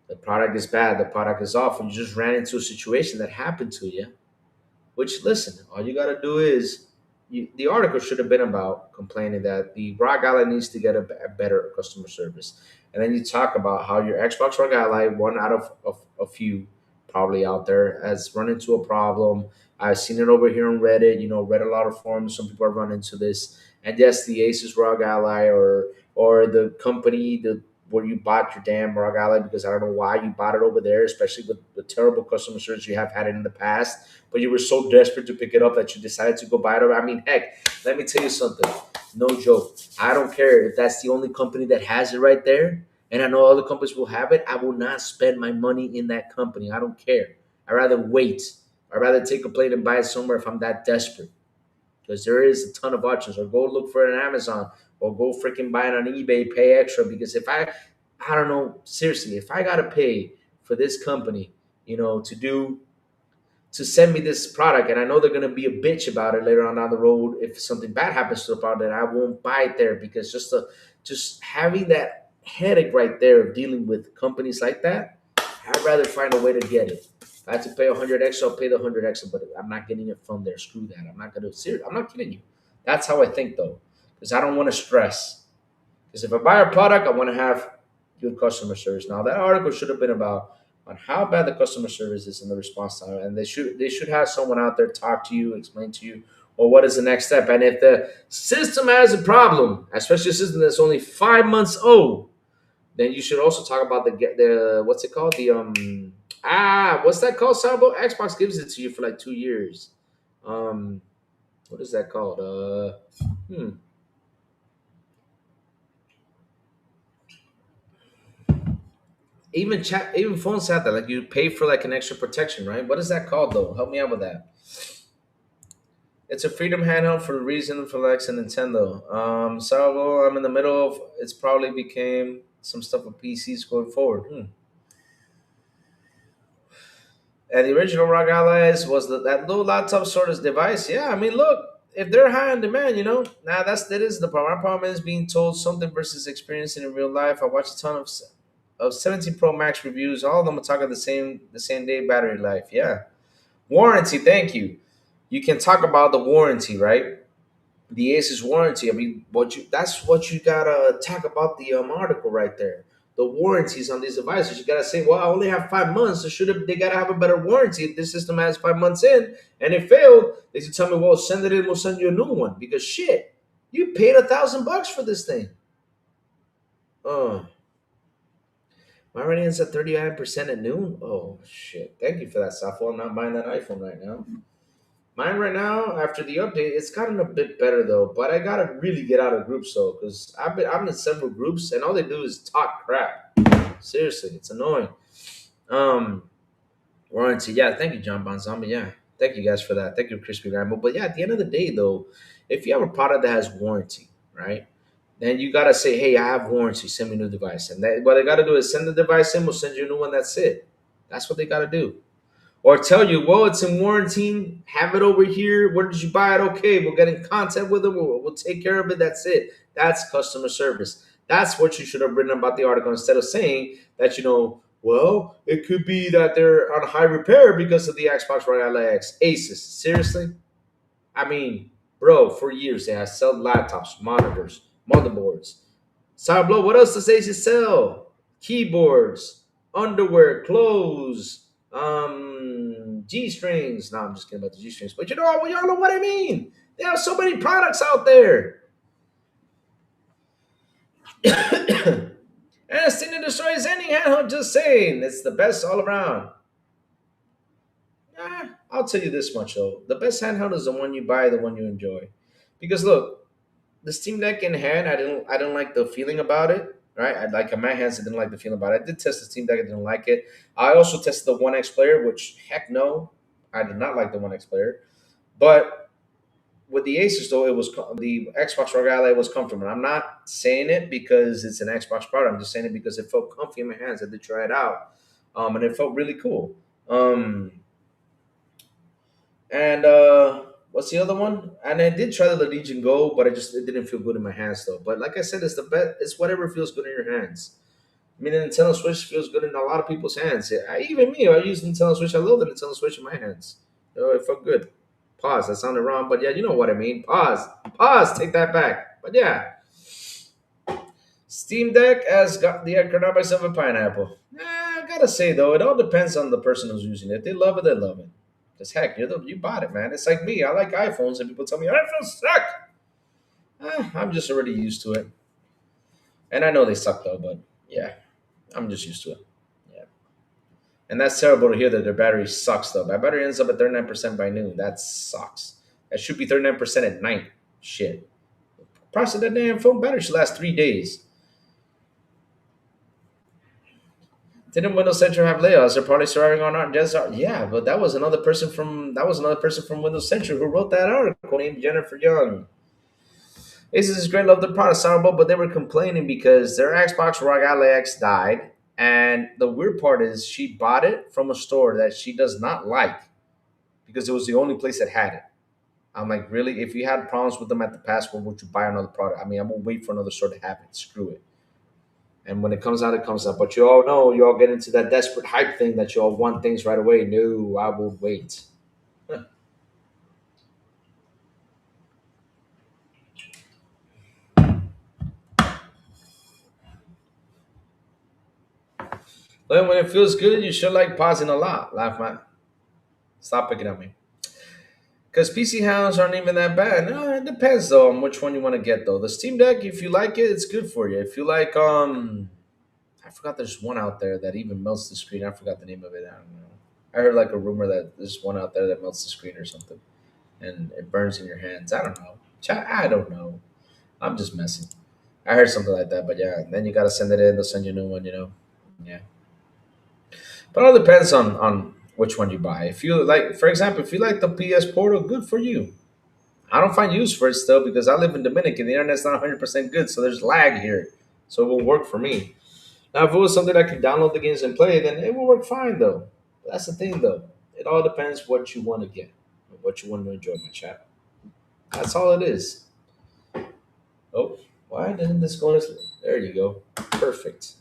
the product is bad, the product is off, and you just ran into a situation that happened to you? Which, listen, all you got to do is, the article should have been about complaining that the ROG Ally needs to get a better customer service. And then you talk about how your Xbox ROG Ally, one out of a few probably out there, has run into a problem. I've seen it over here on Reddit, read a lot of forums. Some people have run into this. And yes, the Asus ROG Ally or the company, where you bought your damn ROG Ally, because I don't know why you bought it over there, especially with the terrible customer service you have had in the past, but you were so desperate to pick it up that you decided to go buy it. I mean, heck, let me tell you something. No joke. I don't care if that's the only company that has it right there, and I know other companies will have it. I will not spend my money in that company. I don't care. I'd rather wait. I'd rather take a plane and buy it somewhere if I'm that desperate. Because there is a ton of options. Or go look for it on Amazon, or go freaking buy it on eBay, pay extra. Because I don't know, seriously, if I gotta pay for this company, to send me this product, and I know they're gonna be a bitch about it later on down the road if something bad happens to the product, then I won't buy it there, because just having that headache right there of dealing with companies like that, I'd rather find a way to get it. If I have to pay 100 extra, I'll pay the 100 extra, but I'm not getting it from there. Screw that. I'm not kidding you. That's how I think though, because I don't want to stress. Because if I buy a product, I want to have good customer service. Now that article should have been about on how bad the customer service is and the response time, and they should have someone out there talk to you, explain to you, or what is the next step. And if the system has a problem, especially a system that's only 5 months old, then you should also talk about the what's it called, the what's that called, Sabo? Xbox gives it to you for like 2 years. Um, what is that called? Hmm. Even phones have that. Like, you pay for like an extra protection, right? What is that called though? Help me out with that. It's a Freedom handheld for Reason, for Lex, and Nintendo. So I'm in the middle of. It's probably became some stuff with PCs going forward. And the original ROG Allies was that little laptop sort of device. Yeah, I mean, look, if they're high on demand, now that is the problem. Our problem is being told something versus experiencing in real life. I watched a ton of 17 Pro Max reviews. All of them are talking the same day battery life. Yeah, warranty. Thank you. You can talk about the warranty, right? The Asus warranty. I mean, that's what you gotta talk about, the article right there. The warranties on these devices. You gotta say, well, I only have 5 months. So they gotta have a better warranty. If this system has 5 months in and it failed, they should tell me, well, send it in. We'll send you a new one, because shit, you paid $1,000 for this thing. Oh, my rating is at 39% at noon. Oh shit! Thank you for that, Safo. I'm not buying that iPhone right now. Mine right now, after the update, it's gotten a bit better though. But I gotta really get out of groups though, because I'm in several groups and all they do is talk crap. Seriously, it's annoying. Um, Warranty, yeah. Thank you, John Bon Zombie. Yeah, thank you guys for that. Thank you, Crispy Rambo. But yeah, at the end of the day though, if you have a product that has warranty, right? Then you gotta say, hey, I have warranty. Send me a new device. And what they gotta do is send the device in. We'll send you a new one. That's it. That's what they gotta do. Or tell you, well, it's in warranty. Have it over here. Where did you buy it? Okay, we'll get in contact with them. We'll take care of it. That's it. That's customer service. That's what you should have written about the article, instead of saying that, well, it could be that they're on high repair because of the Xbox One X. Asus. Seriously? I mean, bro, for years they have sold laptops, monitors, motherboards. Cyberblow, what else does Asus sell? Keyboards, underwear, clothes, G strings. No, I'm just kidding about the G strings, but y'all know what I mean. There are so many products out there. And it's thing that destroys any handheld, just saying. It's the best all around. I'll tell you this much though. The best handheld is the one you buy, the one you enjoy. Because look, the Steam Deck in hand, I didn't like the feeling about it. Right? I like in my hands, I didn't like the feeling about it. I did test the Steam Deck, I didn't like it. I also tested the One X player, which heck no, I did not like the One X player. But with the Asus though, the Xbox Rogue Ally was comfortable. I'm not saying it because it's an Xbox product. I'm just saying it because it felt comfy in my hands. I did try it out, and it felt really cool. Um, and what's the other one? And I did try the Legion Go, but it didn't feel good in my hands though. But like I said, it's the best. It's whatever feels good in your hands. I mean, the Nintendo Switch feels good in a lot of people's hands. Even me, I use the Nintendo Switch. I love the Nintendo Switch in my hands. It felt good. Pause. That sounded wrong, but yeah, you know what I mean. Pause. Pause. Take that back. But yeah, Steam Deck has got the economics of a pineapple. I gotta say though, it all depends on the person who's using it. They love it. They love it. Cause heck, you bought it, man. It's like me. I like iPhones, and people tell me iPhones suck. I'm just already used to it, and I know they suck though. But yeah, I'm just used to it. Yeah, and that's terrible to hear that their battery sucks though. My battery ends up at 39% by noon. That sucks. That should be 39% at night. Shit. Price of that damn phone battery should last 3 days. Didn't Windows Central have layoffs? They're probably surviving on art. Just art. Yeah, but that was another person from Windows Central who wrote that article named Jennifer Young. Asus is great, love the product, soundable, but they were complaining because their Xbox Rogue Ally X died, and the weird part is she bought it from a store that she does not like because it was the only place that had it. I'm like, really? If you had problems with them at the past, why would you buy another product? I mean, I'm gonna wait for another store to have it. Screw it. And when it comes out, it comes out. But you all know, you all get into that desperate hype thing that you all want things right away. No, I will wait. Then when it feels good, you should like pausing a lot. Laugh, man. Stop picking on me. Because PC handles aren't even that bad. No, it depends though on which one you want to get though. The Steam Deck, if you like it, it's good for you. If you like, I forgot there's one out there that even melts the screen. I forgot the name of it. I don't know. I heard like a rumor that there's one out there that melts the screen or something, and it burns in your hands. I don't know. I don't know. I'm just messing. I heard something like that, but yeah. Then you gotta send it in. They'll send you a new one. Yeah. But it all depends on which one you buy. If you like, for example, if you like the PS Portal, good for you. I don't find use for it still because I live in Dominican. The internet's not 100% good, so there's lag here. So it won't work for me. Now, if it was something I could download the games and play, then it will work fine, though. That's the thing, though. It all depends what you want to get, what you want to enjoy, my chat. That's all it is. Oh, why didn't this go? There you go. Perfect.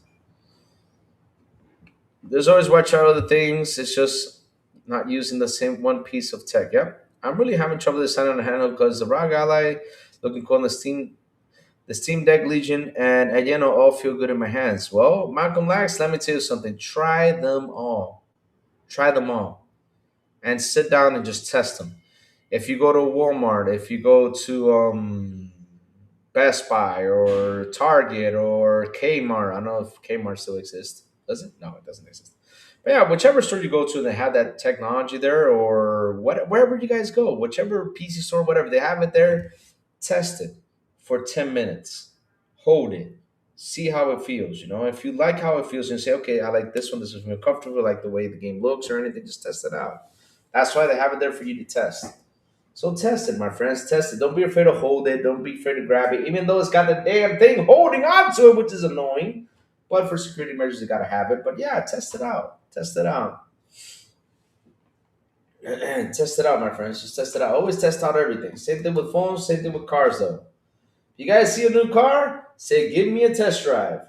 There's always watch out other things. It's just not using the same one piece of tech. Yep. I'm really having trouble deciding on the handle because the ROG Ally looking cool on the Steam Deck Legion, and Ayeno all feel good in my hands. Well, Malcolm Lax, let me tell you something. Try them all. Try them all. And sit down and just test them. If you go to Walmart, if you go to Best Buy or Target or Kmart, I don't know if Kmart still exists. Does it? No, it doesn't exist. But yeah, whichever store you go to, they have that technology there, or wherever you guys go, whichever PC store, whatever they have it there, test it for 10 minutes, hold it, see how it feels. If you like how it feels and say, okay, I like this one, this is more comfortable, I like the way the game looks or anything, just test it out. That's why they have it there for you to test. So test it, my friends. Test it. Don't be afraid to hold it. Don't be afraid to grab it, even though it's got the damn thing holding on to it, which is annoying. But for security measures, you got to have it. But yeah, test it out. Test it out. Test it out, my friends. Just test it out. Always test out everything. Same thing with phones. Same thing with cars, though. You guys see a new car? Say, give me a test drive.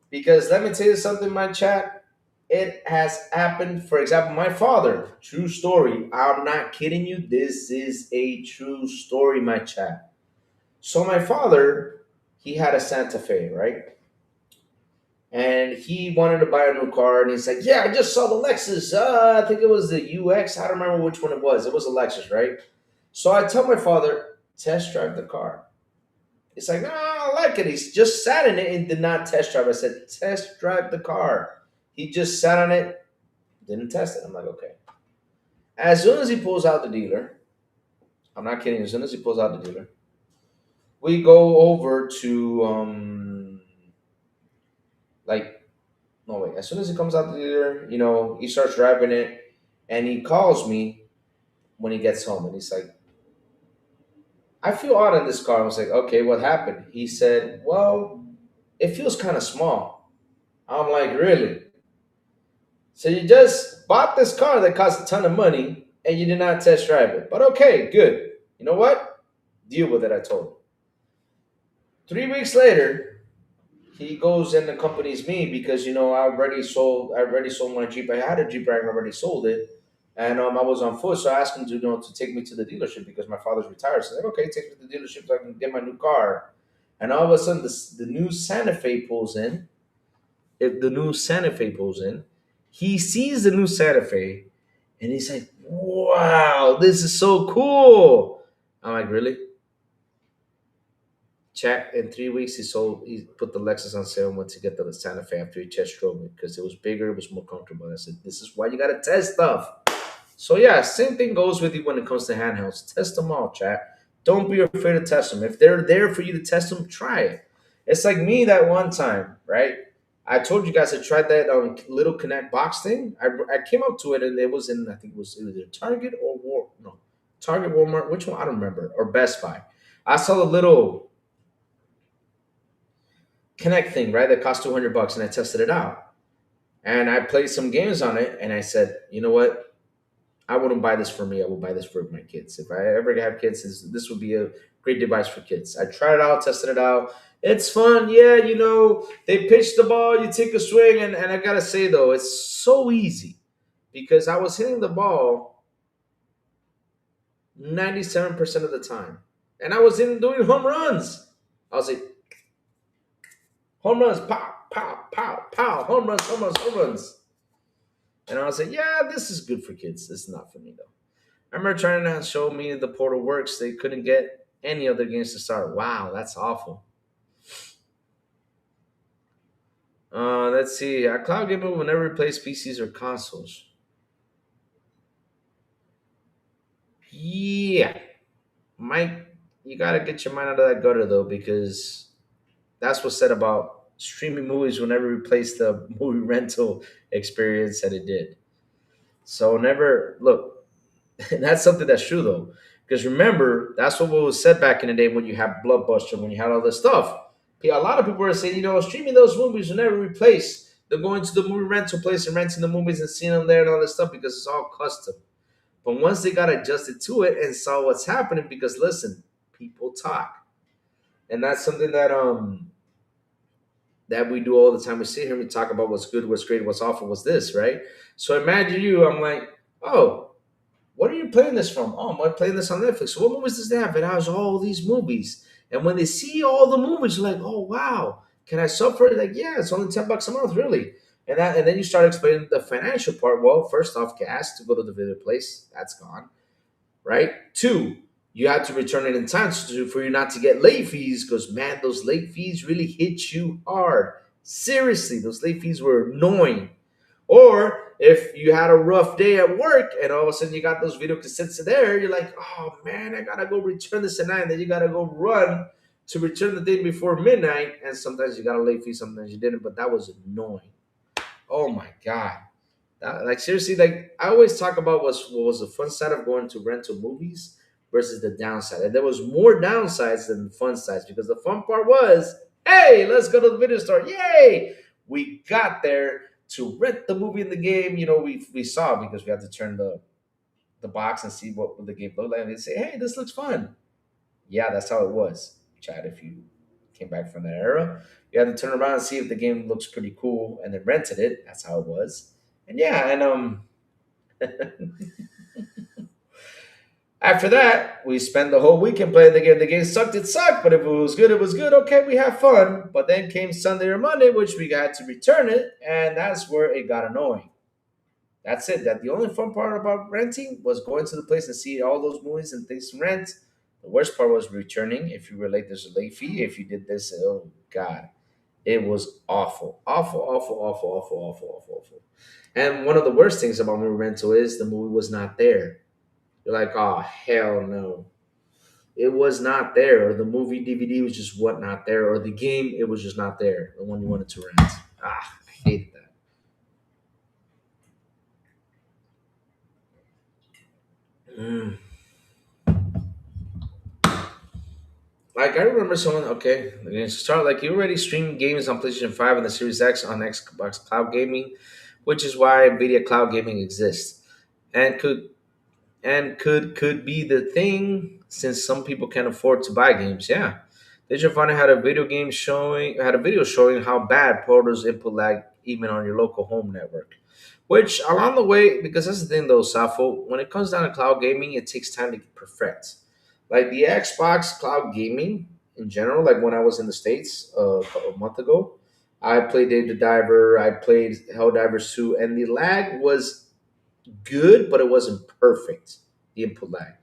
Because let me tell you something, my chat. It has happened. For example, my father, true story. I'm not kidding you. This is a true story, my chat. So my father, he had a Santa Fe, right? And he wanted to buy a new car, and he's like, "Yeah, I just saw the Lexus. I think it was the UX. I don't remember which one it was. It was a Lexus, right?" So I tell my father, test drive the car. He's like, no, I don't like it. He's just sat in it and did not test drive. I said, test drive the car. He just sat on it, didn't test it. I'm like, okay. As soon as he pulls out the dealer, I'm not kidding. As soon as he pulls out the dealer, we go over to like no wait. As soon as he comes out the dealer, he starts driving it, and he calls me when he gets home, and he's like, I feel odd in this car. I was like, okay, what happened? He said, well, it feels kind of small. I'm like, really? So you just bought this car that cost a ton of money and you did not test drive it. But okay, good. You know what? Deal with it, I told him. 3 weeks later, he goes and accompanies me because I already sold my Jeep. I had a Jeep, I already sold it. And I was on foot, so I asked him to take me to the dealership because my father's retired. So I said, okay, take me to the dealership so I can get my new car. And all of a sudden, the new Santa Fe pulls in. If the new Santa Fe pulls in, he sees the new Santa Fe, and he's like, "Wow, this is so cool!" I'm like, "Really?" Chat in 3 weeks, he put the Lexus on sale and went to get the Santa Fe after he test drove it because it was bigger, it was more comfortable. I said, "This is why you gotta test stuff." So yeah, same thing goes with you when it comes to handhelds. Test them all, chat. Don't be afraid to test them. If they're there for you to test them, try it. It's like me that one time, right? I told you guys I tried that little Connect box thing. I came up to it and it was in, I think it was either Target or no, Target, Walmart, which one I don't remember, or Best Buy. I saw the little Connect thing, right? That cost $200, and I tested it out. And I played some games on it, and I said, you know what? I wouldn't buy this for me. I will buy this for my kids. If I ever have kids, this would be a great device for kids. I tried it out, tested it out. It's fun. Yeah, they pitch the ball, you take a swing. And I got to say, though, it's so easy because I was hitting the ball 97% of the time. And I was in doing home runs. I was like, home runs, pow, pow, pow, pow, home runs, home runs, home runs. And I was like, yeah, this is good for kids. This is not for me, though. I remember trying to show me the portal works. They couldn't get any other games to start. Wow, that's awful. Let's see. A cloud gamer will never replace PCs or consoles. Yeah. Mike, you got to get your mind out of that gutter, though, because that's what's said about streaming movies will never replace the movie rental experience that it did. So never, look, that's something that's true though. Because remember, that's what was said back in the day when you had Blockbuster, when you had all this stuff. A lot of people were saying, streaming those movies will never replace the going to the movie rental place and renting the movies and seeing them there and all this stuff because it's all custom. But once they got adjusted to it and saw what's happening, because listen, people talk. And that's something that we do all the time. We sit here and we talk about what's good, what's great, what's awful, what's this, right? So imagine I'm like, oh, what are you playing this from? Oh, I'm playing this on Netflix. So what movies does it have? It has all these movies. And when they see all the movies, you're like, oh wow, can I sub for it? Like, yeah, it's only $10 a month, really. And then you start explaining the financial part. Well, first off, gas to go to the video place, that's gone, right? Two, you have to return it in time for you not to get late fees because man, those late fees really hit you hard. Seriously, those late fees were annoying. Or if you had a rough day at work and all of a sudden you got those video cassettes there, you're like, oh man, I gotta go return this at night. And then you gotta go run to return the day before midnight. And sometimes you got a late fee, sometimes you didn't, but that was annoying. Oh my God. Like seriously, like I always talk about what was the fun side of going to rental movies versus the downside. And there was more downsides than the fun sides because the fun part was, hey, let's go to the video store. Yay! We got there to rent the movie in the game. We saw because we had to turn the box and see what the game looked like. And they say, hey, this looks fun. Yeah, that's how it was. Chad, if you came back from that era, you had to turn around and see if the game looks pretty cool and then rented it. That's how it was. And yeah, and after that, we spent the whole weekend playing the game. The game sucked, it sucked, but if it was good, it was good. Okay, we have fun. But then came Sunday or Monday, which we had to return it, and that's where it got annoying. That's it. That the only fun part about renting was going to the place and see all those movies and things to rent. The worst part was returning. If you were late, there's a late fee. If you did this, oh god, it was awful, awful, awful, awful, awful, awful, awful, awful. And one of the worst things about movie rental is the movie was not there. You're like, oh hell no, it was not there, or the movie DVD was just what not there, or the game it was just not there, the one you wanted to rent. Ah, I hated that. Mm. Like I remember someone, okay, again, start like you already stream games on PlayStation 5 and the Series X on Xbox Cloud Gaming, which is why Nvidia Cloud Gaming exists. And could be the thing since some people can't afford to buy games. Yeah. Digital Foundry had a video showing how bad portals input lag even on your local home network. Which along the way, because that's the thing though, Safo, when it comes down to cloud gaming, it takes time to perfect. Like the Xbox cloud gaming in general, like when I was in the States a month ago, I played Dave the Diver, I played Helldivers 2, and the lag was good, but it wasn't perfect. The input lag.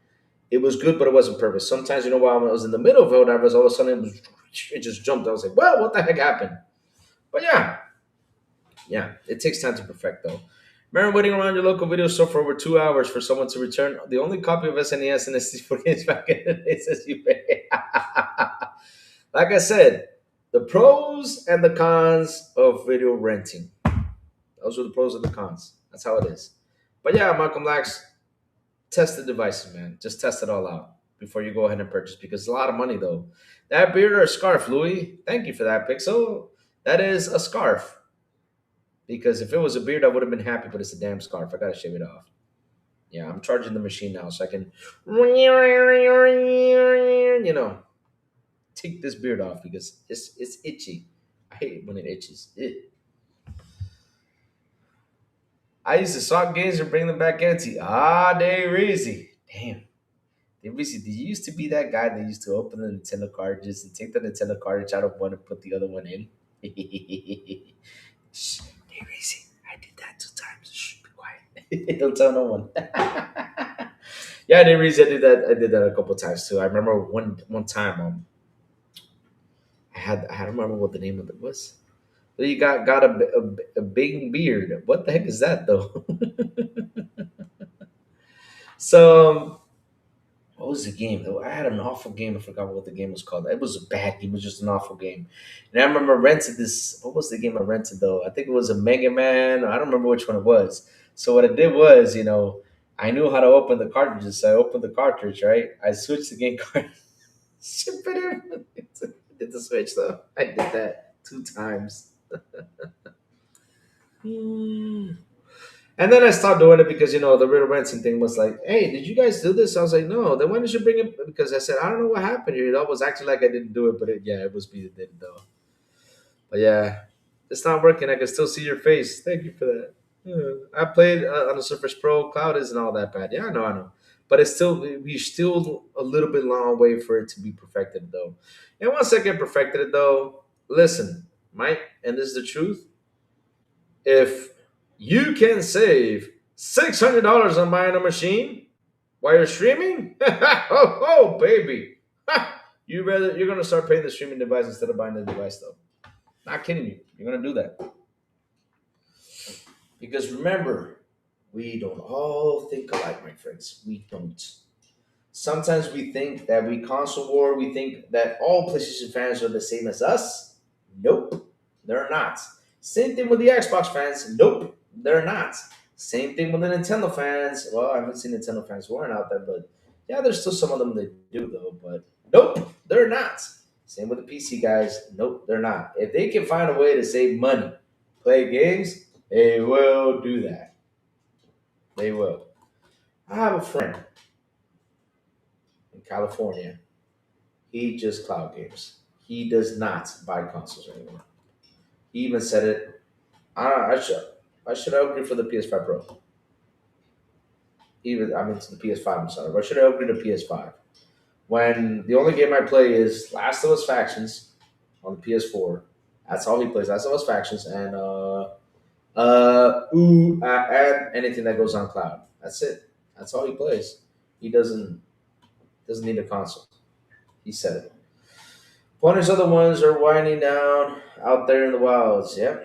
It was good, but it wasn't perfect. Sometimes, while I was in the middle of Helldivers, all of a sudden it just jumped. I was like, well, what the heck happened? But yeah, yeah, it takes time to perfect though. Remember waiting around your local video store for over 2 hours for someone to return the only copy of SNES and SD4 games back in the day says you pay. Like I said, the pros and the cons of video renting. Those are the pros and the cons. That's how it is. But yeah, Malcolm Lax, test the devices, man. Just test it all out before you go ahead and purchase because it's a lot of money though. That beard or a scarf, Louis. Thank you for that, Pixel. That is a scarf. Because if it was a beard, I would have been happy, but it's a damn scarf. I gotta shave it off. Yeah, I'm charging the machine now so I can, take this beard off because it's itchy. I hate it when it itches. Ugh. I used to swap games and bring them back empty. Ah, they easy. Damn. They Reezy, did you used to be that guy that used to open the Nintendo cartridges and take the Nintendo cartridge out of one and put the other one in? Shh, hey Reezy, I did that 2 times. Shh, be quiet. Don't tell no one. Yeah, they Reezy, I did that. I did that a couple times too. I remember one time. I don't remember what the name of it was. But you got a big beard. What the heck is that though? So. What was the game though? I had an awful game. I forgot what the game was called. It was a bad game. It was just an awful game. And I remember I rented this. What was the game I rented though? I think it was a Mega Man. I don't remember which one it was. So what I did was, I knew how to open the cartridges. So I opened the cartridge, right? I switched the game card. Ship it in. Did the switch though? I did that 2 times. Hmm. And then I stopped doing it because the real renting thing was like, "Hey, did you guys do this?" I was like, "No." Then why did you bring it? Because I said, "I don't know what happened here." It always acting like I didn't do it, but yeah, it was me that did it though. But yeah, it's not working. I can still see your face. Thank you for that. Yeah. I played on the Surface Pro. Cloud isn't all that bad. Yeah, I know. But it's still we still a little bit long way for it to be perfected though. And once I get perfected it though, listen, Mike, and this is the truth. If you can save $600 on buying a machine while you're streaming, oh baby, you're gonna start paying the streaming device instead of buying the device though. Not kidding you, you're gonna do that because remember, we don't all think alike, my friends. We don't. Sometimes we think that we console war. We think that all PlayStation fans are the same as us. Nope, they're not. Same thing with the Xbox fans. Nope, they're not. Same thing with the Nintendo fans. Well, I haven't seen Nintendo fans who aren't out there, but yeah, there's still some of them that do though. But nope, they're not. Same with the PC guys. Nope, they're not. If they can find a way to save money, play games, they will do that. They will. I have a friend in California. He just cloud games. He does not buy consoles anymore. He even said it. I should upgrade for the PS5 Pro. Even I mean to the PS5. I'm sorry. Why should I upgrade to PS5 when the only game I play is Last of Us Factions on the PS4? That's all he plays. Last of Us Factions and and anything that goes on cloud. That's it. That's all he plays. He doesn't need a console. He said it. Pointers other ones are winding down out there in the wilds. Yeah,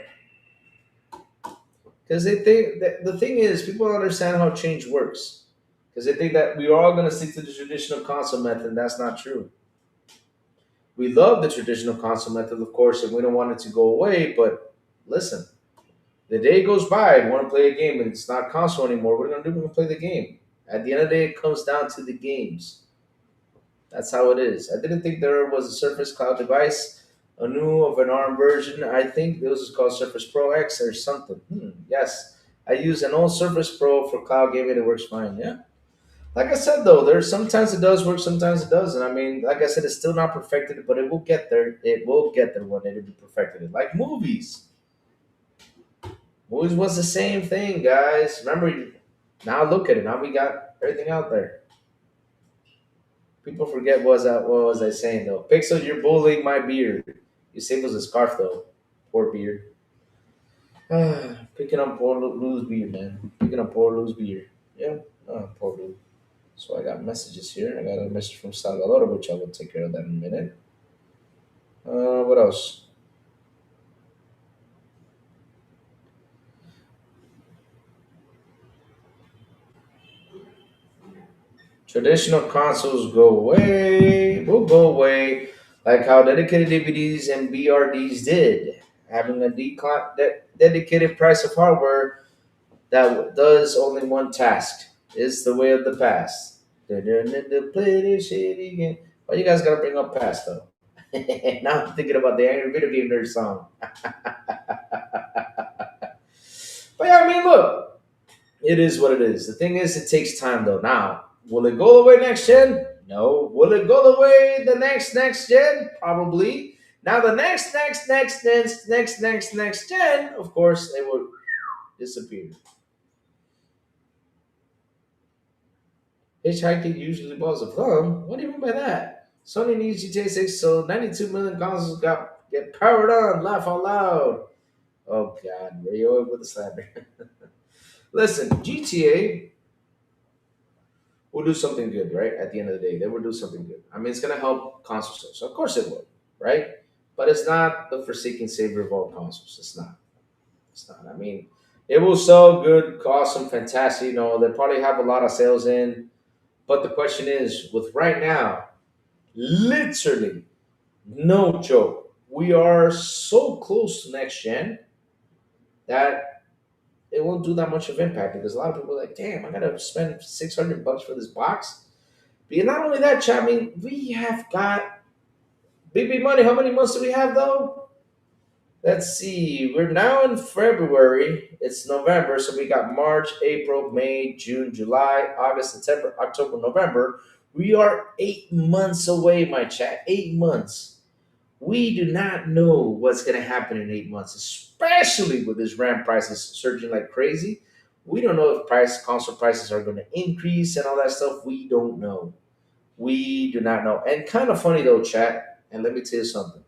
because they think that the thing is people don't understand how change works. Because they think that we are all going to stick to the traditional console method. And that's not true. We love the traditional console method, of course, and we don't want it to go away. But listen, the day goes by, we want to play a game, and it's not console anymore. What are we going to do? We're going to play the game. At the end of the day, it comes down to the games. That's how it is. I didn't think there was a Surface Cloud device, a new of an ARM version. I think this is called Surface Pro X or something. Yes, I use an old Surface Pro for cloud gaming. It works fine. Yeah. Like I said though, there's sometimes it does work, sometimes it doesn't. I mean, like I said, it's still not perfected, but it will get there. It will get there one day to be perfected. Like movies. Movies was the same thing, guys. Remember, now look at it. Now we got everything out there. People forget what was I saying though. Pixel, you're bullying my beard. You saved us a scarf though. Poor beard. Picking up poor Lou's beard, man. Picking up poor Lou's beard. Yeah. Poor Lou. So I got messages here. I got a message from Salvador, which I will take care of that in a minute. What else? Traditional consoles go away. Will go away, like how dedicated DVDs and BRDs did, having a dedicated price of hardware that does only one task. Is the way of the past. Play this shit again. Why you guys gotta bring up past though? Now I'm thinking about the angry video game nerd song. But yeah, I mean, look, it is what it is. The thing is, it takes time though. Now, will it go away next gen? No. Will it go away the next gen? Probably. Now the next gen, of course, they will disappear. Hitchhiking usually balls of thumb. What do you mean by that? Sony needs GTA 6, so 92 million consoles got get powered on. Laugh out loud. Oh God, radio with the slander. Listen, GTA will do something good, right? At the end of the day, they will do something good. I mean, it's gonna help console sales, so of course it will, right? But it's not the forsaken savior of all consoles. It's not. It's not. I mean, it will sell good, awesome, fantastic. You know, they probably have a lot of sales in. But the question is, with right now, literally, no joke, we are so close to next gen that it won't do that much of impact because a lot of people are like, damn, I gotta spend $600 for this box. But not only that, chat, I mean, we have got big money. How many months do we have though? Let's see. We're now in February. It's November, so we got March, April, May, June, July, August, September, October, November. We are 8 months away, my chat. 8 months. We do not know what's going to happen in 8 months, especially with this RAM prices surging like crazy. We don't know if console prices are going to increase and all that stuff. We don't know. We do not know. And kind of funny though, chat. And let me tell you something.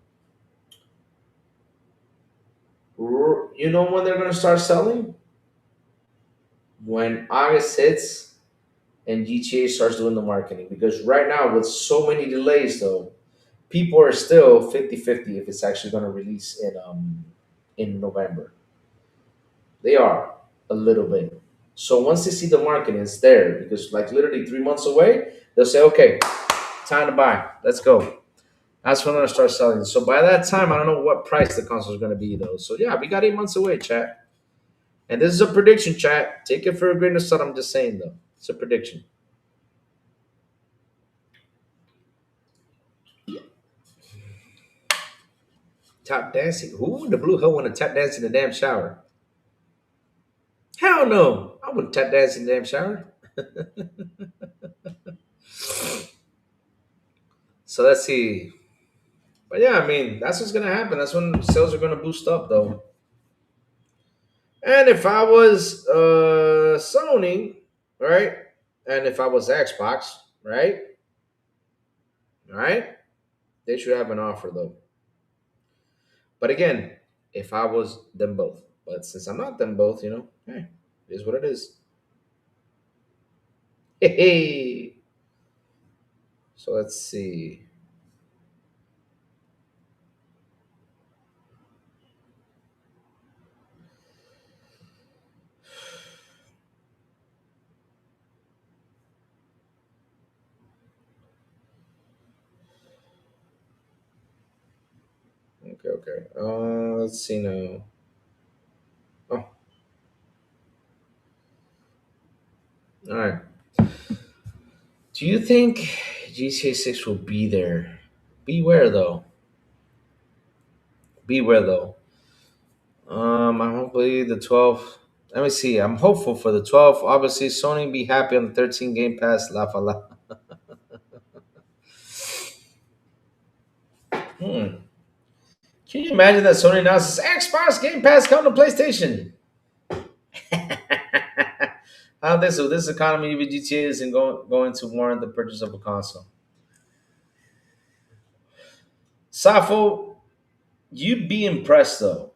You know when they're going to start selling? When August hits and GTA starts doing the marketing. Because right now, with so many delays, though, people are still 50-50 if it's actually going to release in November. They are a little bit. So once they see the marketing, it's there because like literally 3 months away, they'll say, okay, time to buy. Let's go. That's when I'm gonna start selling. So by that time, I don't know what price the console is gonna be though. So yeah, we got 8 months away, chat. And this is a prediction, chat. Take it for a grain of salt. I'm just saying though. It's a prediction. Tap dancing. Who in the blue hell want to tap dance in the damn shower? Hell no. I wouldn't tap dance in the damn shower. So let's see. But yeah, I mean, that's what's gonna happen. That's when sales are gonna boost up though. And if I was Sony, right? And if I was Xbox, right? Right? They should have an offer though. But again, if I was them both. But since I'm not them both, hey, it is what it is. Hey, hey. So let's see. Okay, okay. Let's see now. Oh, all right. Do you think GTA 6 will be there? Beware though. Beware though. I'm hopefully the 12th. Let me see. I'm hopeful for the 12th. Obviously, Sony be happy on the 13 Game Pass. La fa la. Hmm. Can you imagine that Sony announces Xbox Game Pass coming to PlayStation? How this with this economy of GTA isn't going to warrant the purchase of a console. Safo, you'd be impressed though.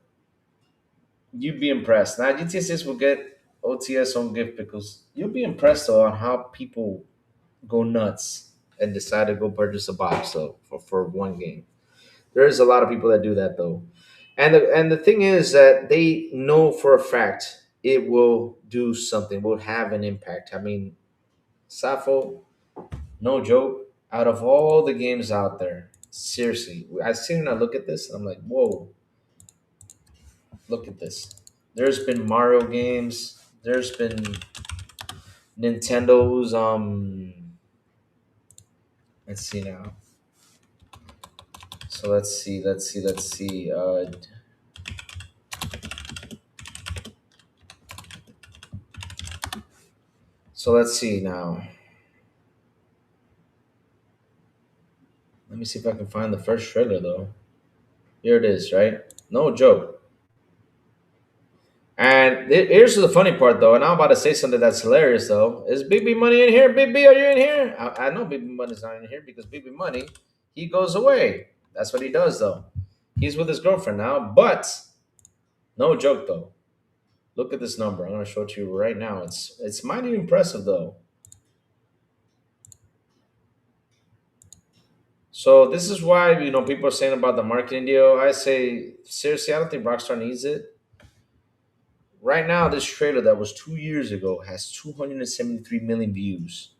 You'd be impressed. Now GTA 6 will get OTS on gift pickles. You'll be impressed though on how people go nuts and decide to go purchase a box though for one game. There's a lot of people that do that though. And the thing is that they know for a fact it will do something, will have an impact. I mean, Safo, no joke, out of all the games out there, seriously, I sit and I look at this and I'm like, whoa, look at this. There's been Mario games, there's been Nintendo's let's see now. So let's see. So let's see now. Let me see if I can find the first trailer though. Here it is, right? No joke. And here's the funny part though, and I'm about to say something that's hilarious though. Is BB Money in here? BB, are you in here? I know BB Money's not in here because BB Money, he goes away. That's what he does though. He's with his girlfriend now, but no joke though. Look at this number. I'm gonna show it to you right now. It's mighty impressive though. So this is why people are saying about the marketing deal. I say seriously, I don't think Rockstar needs it. Right now, this trailer that was 2 years ago has 273 million views.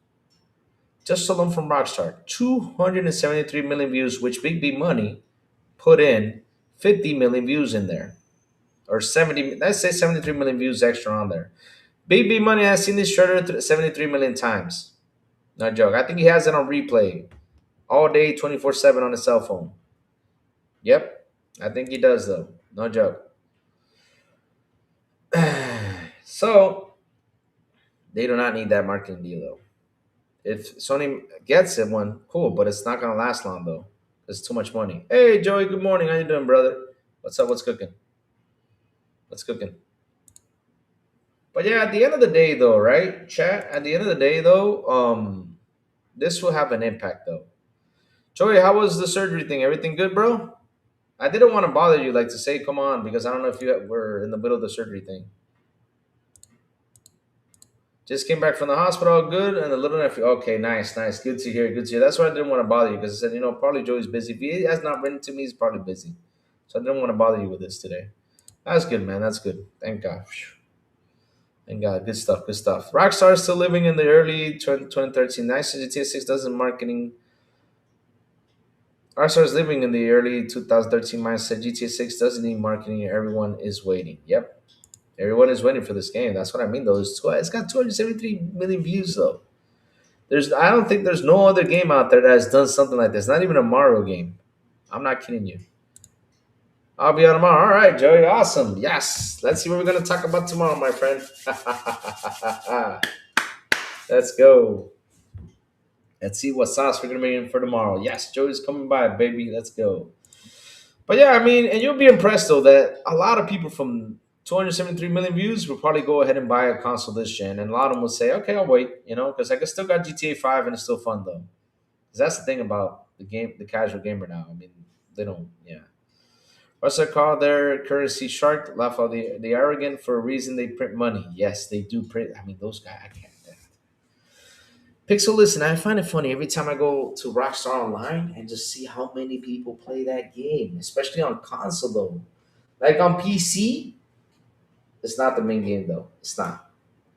Just alone from Rockstar, 273 million views, which Big B Money put in 50 million views in there, or 70. Let's say 73 million views extra on there. Big B Money has seen this trailer 73 million times. No joke. I think he has it on replay all day, 24/7 on his cell phone. Yep, I think he does though. No joke. So they do not need that marketing deal though. If Sony gets it one, cool, but it's not gonna last long though. It's too much money. Hey Joey, good morning. How you doing, brother? What's up? What's cooking? What's cooking? But yeah, at the end of the day though, right? Chat, at the end of the day though, this will have an impact though. Joey, how was the surgery thing? Everything good, bro? I didn't want to bother you, like to say, come on, because I don't know if you were in the middle of the surgery thing. Just came back from the hospital, good, and the little nephew. Okay, nice, nice, good to hear, good to hear. That's why I didn't want to bother you because I said, probably Joey's busy. If he has not written to me, he's probably busy. So I didn't want to bother you with this today. That's good, man. That's good. Thank God. Phew. Thank God. Good stuff. Good stuff. Rockstar is still living in the early 2013. Nice GTA 6 doesn't marketing. Rockstar is living in the early 2013 mindset. GTA 6 doesn't need marketing. Everyone is waiting. Yep. Everyone is waiting for this game. That's what I mean, though. It's got 273 million views, though. I don't think there's no other game out there that has done something like this. Not even a Mario game. I'm not kidding you. I'll be on tomorrow. All right, Joey. Awesome. Yes. Let's see what we're gonna talk about tomorrow, my friend. Let's go. Let's see what sauce we're gonna be in for tomorrow. Yes, Joey's coming by, baby. Let's go. But yeah, I mean, and you'll be impressed though that a lot of people from 273 million views will probably go ahead and buy a console this gen, and a lot of them will say, "Okay, I'll wait," because I still got GTA 5 and it's still fun though. Because that's the thing about the game, the casual gamer now. I mean, they don't, yeah. What's it called? Their currency shark. Laugh all the arrogant for a reason they print money. Yes, they do print. I mean, those guys. I can't. Pixel, listen. I find it funny every time I go to Rockstar Online and just see how many people play that game, especially on console though. Like on PC, it's not the main game though. It's not.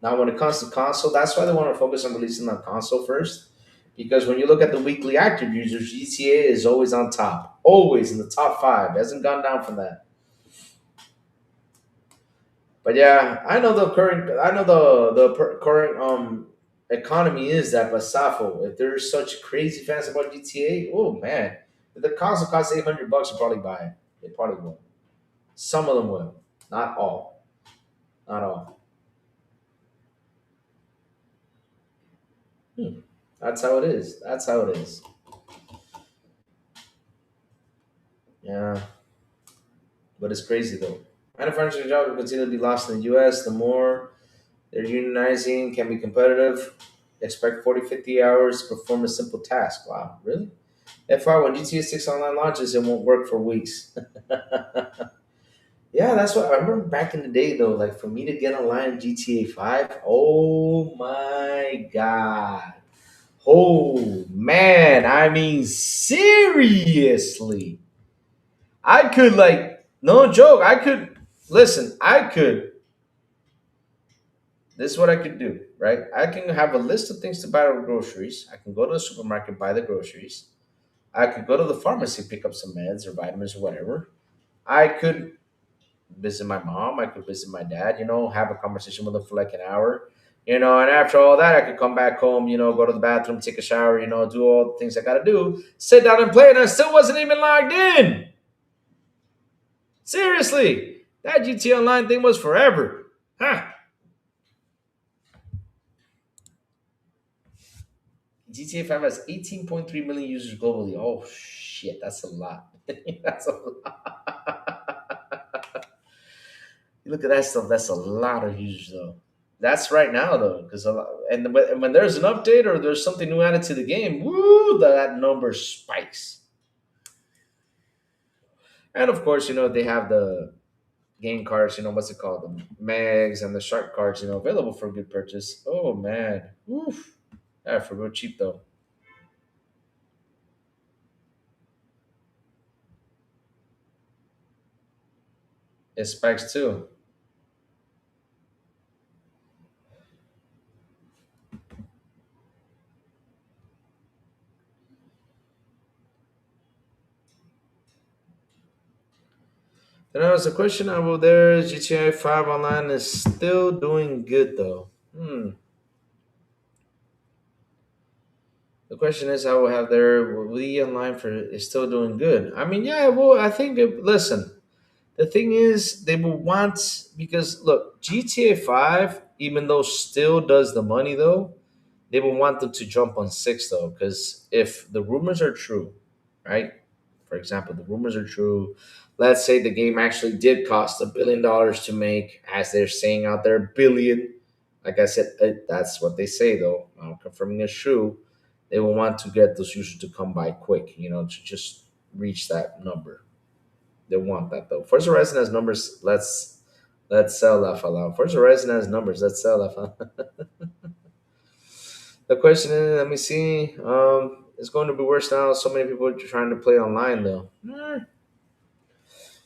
Now, when it comes to console, that's why they want to focus on releasing on console first. Because when you look at the weekly active users, GTA is always on top, always in the top five. It hasn't gone down from that. But yeah, I know the current, I know current economy is that. But Safo, if there's such crazy fans about GTA, oh man, if the console costs $800, you probably buy it. They probably will. Some of them will, not all, not all. Hmm. That's how it is. That's how it is. Yeah, but it's crazy though. Manufacturing jobs will continue to be lost in the U.S. The more they're unionizing, can be competitive. Expect 40, 50 hours to perform a simple task. Wow, really? FI, when GTA 6 online launches, it won't work for weeks. Yeah, that's what I remember back in the day though. Like for me to get online GTA 5, oh my god. Oh man, I mean seriously. I could like no joke. I could listen. I could. This is what I could do, right? I can have a list of things to buy at groceries. I can go to the supermarket buy the groceries. I could go to the pharmacy pick up some meds or vitamins or whatever. I could visit my mom. I could visit my dad. Have a conversation with them for like an hour. And after all that, I could come back home. Go to the bathroom, take a shower. Do all the things I got to do. Sit down and play, and I still wasn't even logged in. Seriously, that GT Online thing was forever. Huh. GTA 5 has 18.3 million users globally. Oh, shit. That's a lot. That's a lot. You look at that stuff. That's a lot of users, though. That's right now, though. And when there's an update or there's something new added to the game, woo, that number spikes. And of course, they have the game cards, what's it called? The mags and the shark cards, available for good purchase. Oh, man. Oof. Yeah, for real cheap, though. It spikes, too. Then I was a question about there. GTA 5 Online is still doing good though. The question is, I will have their we online for is still doing good. I mean, yeah. Well, I think. Listen, the thing is, they will want because look, GTA 5, even though still does the money though, they will want them to jump on six though, because if the rumors are true, right? For example, the rumors are true. Let's say the game actually did cost $1 billion to make, as they're saying out there, billion. Like I said, that's what they say though. I'm confirming it's true. They will want to get those users to come by quick, to just reach that number. They want that though. Forza Horizon has numbers. Let's sell that for now. Forza Horizon has numbers. Let's sell that for. The question is, let me see. It's going to be worse now. So many people are trying to play online though.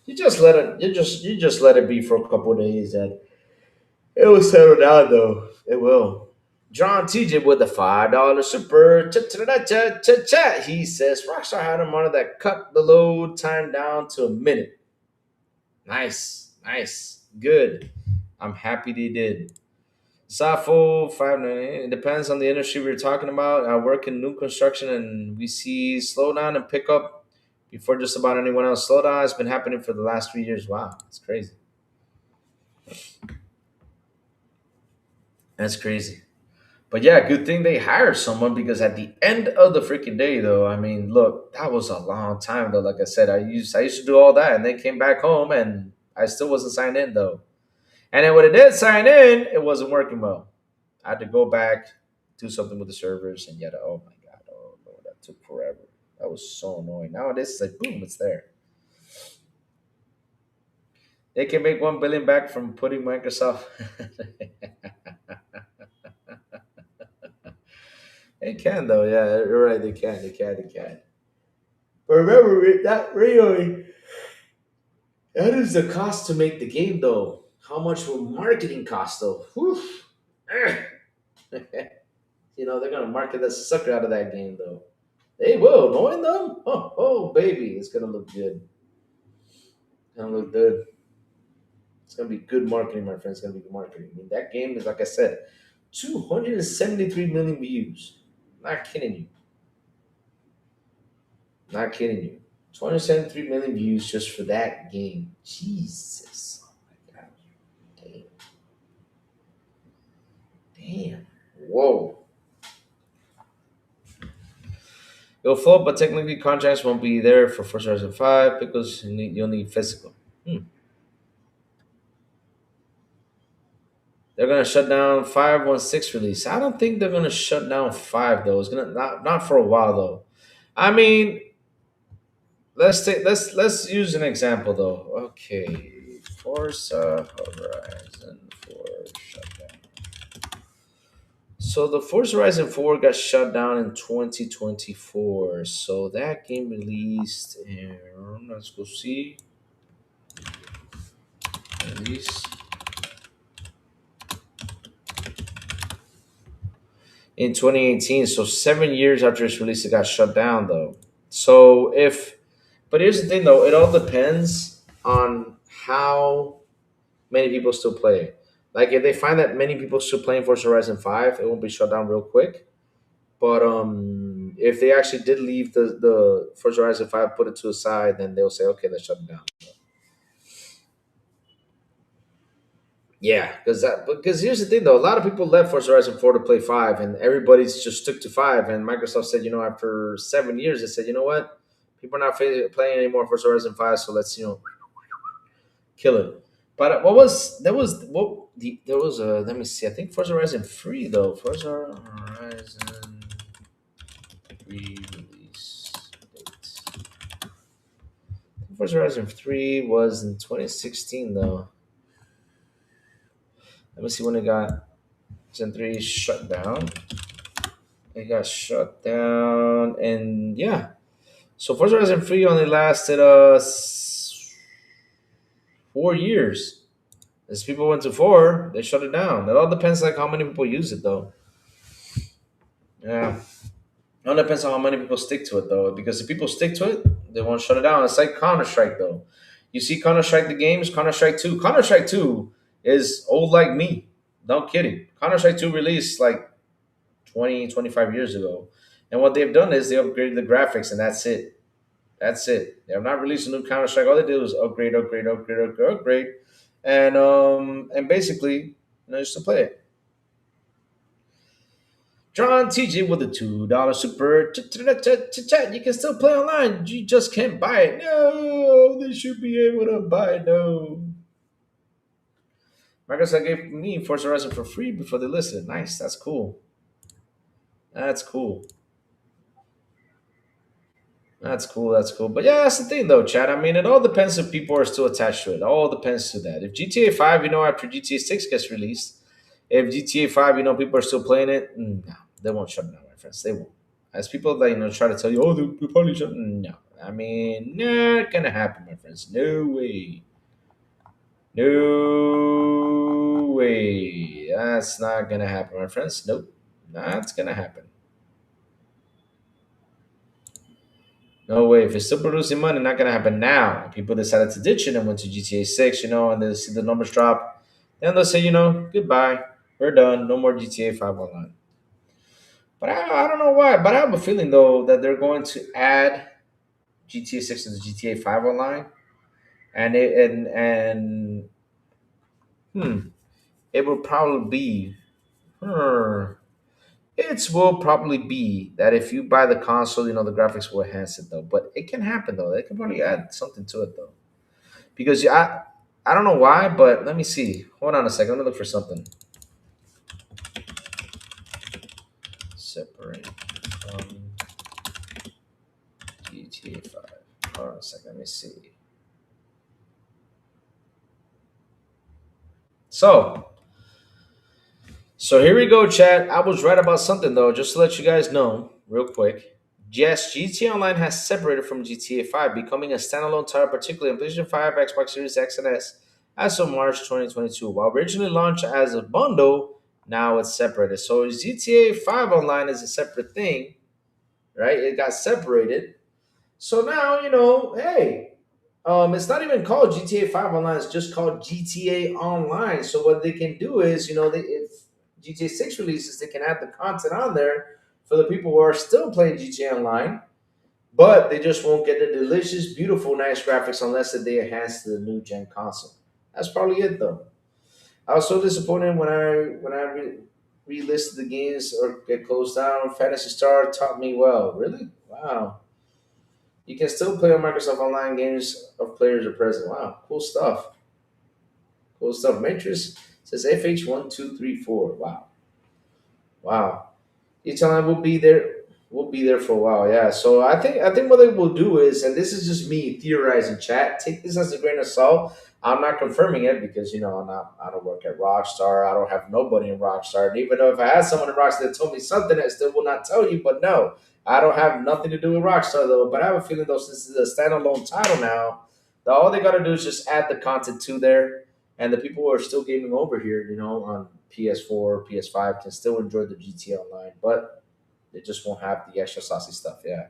You just let it. You just let it be for a couple of days, and it will settle down though. It will. John TJ with the $5 super chat. He says Rockstar had a model that cut the load time down to a minute. Nice, nice, good. I'm happy they did. Safo 598. It depends on the industry we're talking about. I work in new construction and we see slowdown and pickup before just about anyone else. Slowdown has been happening for the last 3 years. Wow, it's crazy. That's crazy. But yeah, good thing they hired someone because at the end of the freaking day, though, I mean, look, that was a long time though. Like I said, I used to do all that and then came back home and I still wasn't signed in though. And then when it did sign in, it wasn't working well. I had to go back, do something with the servers, and yet, oh my god, oh Lord, that took forever. That was so annoying. Nowadays, it's like boom, it's there. They can make 1 billion back from putting Microsoft. They can though, yeah, you're right. They can, they can, they can. But remember, that really, that is the cost to make the game though. How much will marketing cost though? Whew. They're gonna market the sucker out of that game though. They will, knowing them. Oh, baby, it's gonna look good. It's gonna look good. It's gonna be good marketing, my friends. It's gonna be good marketing. I mean, that game is like I said, 273 million views. Not kidding you. Not kidding you. 273 million views just for that game. Jesus. Oh my God. Damn. Damn. Whoa. It'll float, but technically contracts won't be there for Forza Horizon 5 because you'll need physical. Hmm. They're gonna shut down 516 release. I don't think they're gonna shut down 5 though. It's gonna not for a while though. I mean, let's use an example though. Okay, Forza Horizon 4 shutdown. So the Forza Horizon 4 got shut down in 2024. So that game released in, let's go see. Release in 2018. So 7 years after its release, it got shut down though. So but here's the thing though, it all depends on how many people still play it. Like if they find that many people still playing Forza Horizon 5, it won't be shut down real quick. But if they actually did leave the Forza Horizon 5, put it to the side, then they'll say, okay, let's shut it down. Yeah, because here's the thing though, a lot of people left Forza Horizon 4 to play 5, and everybody's just stuck to 5. And Microsoft said, after 7 years, they said, you know what, people are not playing anymore Forza Horizon 5, so let's kill it. But what was there was what the there was a let me see, I think Forza Horizon 3 though, Forza Horizon 3 release date. Forza Horizon 3 was in 2016 though. Let me see when it got Gen 3 shut down. It got shut down, and yeah. So Forza Horizon 3 only lasted 4 years. As people went to 4, they shut it down. It all depends like how many people use it though. Yeah. It all depends on how many people stick to it though. Because if people stick to it, they won't shut it down. It's like Counter Strike though. You see Counter Strike the games, Counter Strike 2. Counter Strike 2 is old like me. No kidding. Counter Strike 2 released like 20, 25 years ago. And what they've done is they upgraded the graphics, and that's it. That's it. They have not released a new Counter Strike. All they did was upgrade, upgrade, upgrade, upgrade, upgrade, and basically, just to play it. John TJ with a $2 super chat. You can still play online. You just can't buy it. No, they should be able to buy it. No. Microsoft gave me Forza Horizon for free before they listed it. Nice. That's cool. That's cool. That's cool. That's cool. But yeah, that's the thing though, Chad. I mean, it all depends if people are still attached to it. It all depends to that. If GTA 5, after GTA 6 gets released, if GTA 5, people are still playing it, no, they won't shut it down, my friends. They won't. As people that, try to tell you, oh, they probably shut, no. I mean, not gonna happen, my friends. No way. No way. That's not gonna happen, my friends. Nope. Not gonna happen. No way. If it's still producing money, not gonna happen now. People decided to ditch it and went to GTA 6, and they see the numbers drop. Then they'll say, goodbye. We're done. No more GTA 5 online. But I don't know why. But I have a feeling though that they're going to add GTA 6 into GTA 5 online. And it will probably be it will probably be that if you buy the console, the graphics will enhance it though. But it can happen though. They can probably add something to it though. Because I don't know why, but let me see. Hold on a second. Let me look for something. Separate from GTA 5. Hold on a second. Let me see. So here we go, chat. I was right about something though, just to let you guys know, real quick. Yes, GTA Online has separated from GTA 5, becoming a standalone title, particularly on PlayStation 5, Xbox Series X and S, as of March 2022. While originally launched as a bundle, now it's separated. So GTA 5 Online is a separate thing, right? It got separated. So now, hey, it's not even called GTA 5 Online. It's just called GTA Online. So what they can do is, if GTA 6 releases, they can add the content on there for the people who are still playing GTA Online, but they just won't get the delicious, beautiful, nice graphics unless they enhance the new gen console. That's probably it, though. I was so disappointed when I relisted the games or get closed down. Fantasy Star taught me well. Really? Wow. You can still play on Microsoft Online games of players are present. Wow, cool stuff. Cool stuff. Matrix says FH1234. Wow. Wow. Each time we'll be there. We'll be there for a while. Yeah. So I think what they will do is, and this is just me theorizing. Chat. Take this as a grain of salt. I'm not confirming it because I don't work at Rockstar. I don't have nobody in Rockstar. And even though if I had someone in Rockstar that told me something, I still will not tell you. But no, I don't have nothing to do with Rockstar though. But I have a feeling though, since this is a standalone title now, that all they got to do is just add the content to there, and the people who are still gaming over here, on PS4, PS5 can still enjoy the GTA Online, but they just won't have the extra saucy stuff. Yeah.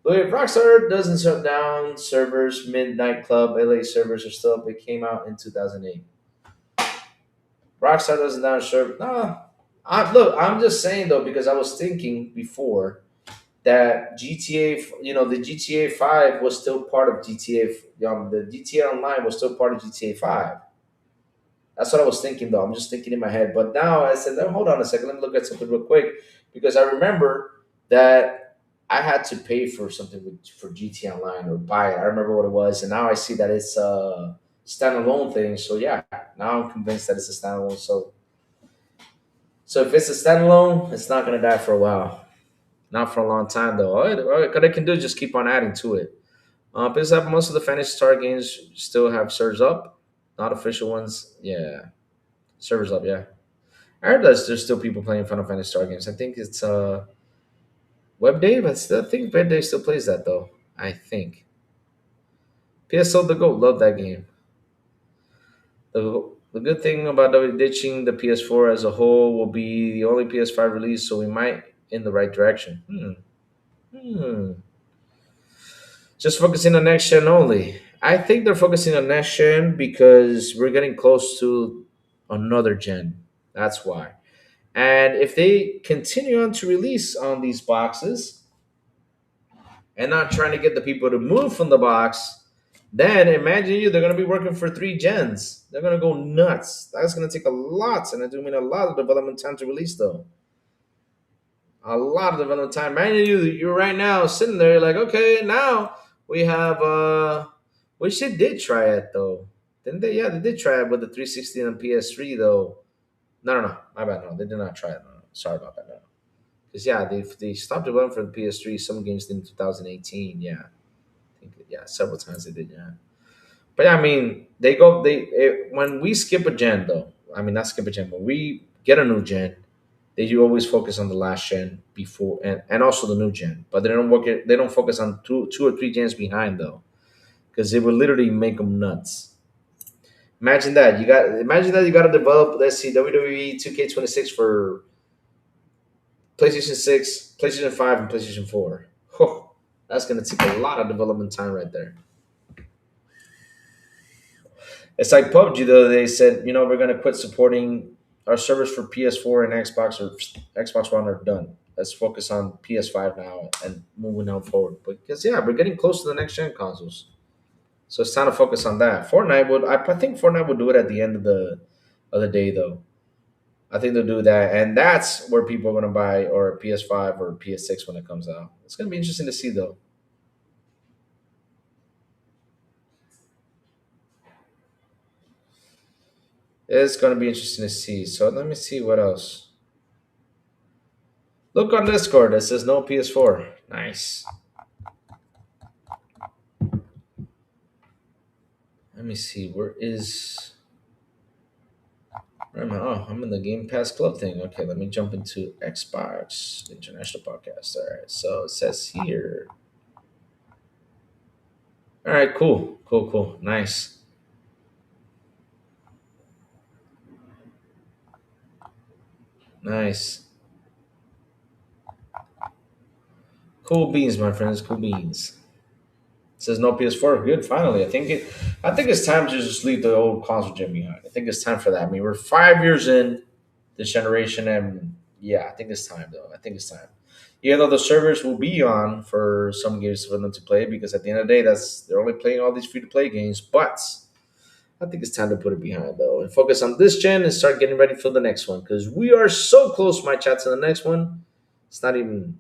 But if Rockstar doesn't shut down servers, Midnight Club, LA servers are still up. It came out in 2008. Rockstar doesn't down server. Nah. Look, I'm just saying though, because I was thinking before that GTA, the GTA 5 was still part of GTA. The GTA Online was still part of GTA 5. That's what I was thinking, though. I'm just thinking in my head. But now I said, hold on a second. Let me look at something real quick because I remember that I had to pay for something for GT Online or buy it. I remember what it was, and now I see that it's a standalone thing. So yeah, now I'm convinced that it's a standalone. So if it's a standalone, it's not gonna die for a while. Not for a long time though. What I can do is just keep on adding to it. Because most of the Fantasy Star games still have servers up, not official ones. Yeah, servers up. Yeah. I heard that there's still people playing Final Fantasy Star games. I think it's Web Dave. I think Web Dave still plays that though. I think. PSO the Goat love that game. The good thing about ditching the PS4 as a whole will be the only PS5 release, so we might in the right direction. Hmm. Just focusing on next gen only. I think they're focusing on next gen because we're getting close to another gen. That's why. And if they continue on to release on these boxes and not trying to get the people to move from the box, then imagine they're going to be working for 3 gens. They're going to go nuts. That's going to take a lot, and I do mean a lot of development time to release, though. A lot of development time. Imagine you're right now sitting there, like, okay, now we have, which they did try it, though. Didn't they? Yeah, they did try it with the 360 and PS3, though. No. My bad. No, they did not try it. No. Sorry about that. No. Because yeah, they stopped developing for the PS3. Some games did in 2018. Yeah, I think several times they did. Yeah, but yeah, I mean when we skip a gen though. I mean not skip a gen, when we get a new gen, they do always focus on the last gen before and also the new gen. But they don't focus on two or three gens behind though, because it would literally make them nuts. Imagine that you got to develop. Let's see, WWE 2K26 for PlayStation 6, PlayStation 5, and PlayStation 4. Whew, that's going to take a lot of development time right there. It's like PUBG, though. They said, we're going to quit supporting our servers for PS4 and Xbox or Xbox One are done. Let's focus on PS5 now and moving on forward. Because, yeah, we're getting close to the next gen consoles. So it's time to focus on that. I think Fortnite would do it at the end of the day, though. I think they'll do that, and that's where people are going to buy or PS5 or PS6 when it comes out. It's going to be interesting to see, though. It's going to be interesting to see. So let me see what else. Look on Discord. It says no PS4. Nice. Let me see. Where is? Oh, I'm in the Game Pass Club thing. Okay, let me jump into Xbox International Podcast. All right, so it says here. All right, cool, cool, cool, nice, nice, cool beans, my friends, cool beans. It says no PS4. Good, finally. I think it's time to just leave the old console gen behind. I think it's time for that. I mean, we're 5 years in this generation, and yeah, I think it's time though. I think it's time. Even though the servers will be on for some games for them to play, because at the end of the day, that's they're only playing all these free to play games. But I think it's time to put it behind though and focus on this gen and start getting ready for the next one because we are so close, my chat, to the next one. It's not even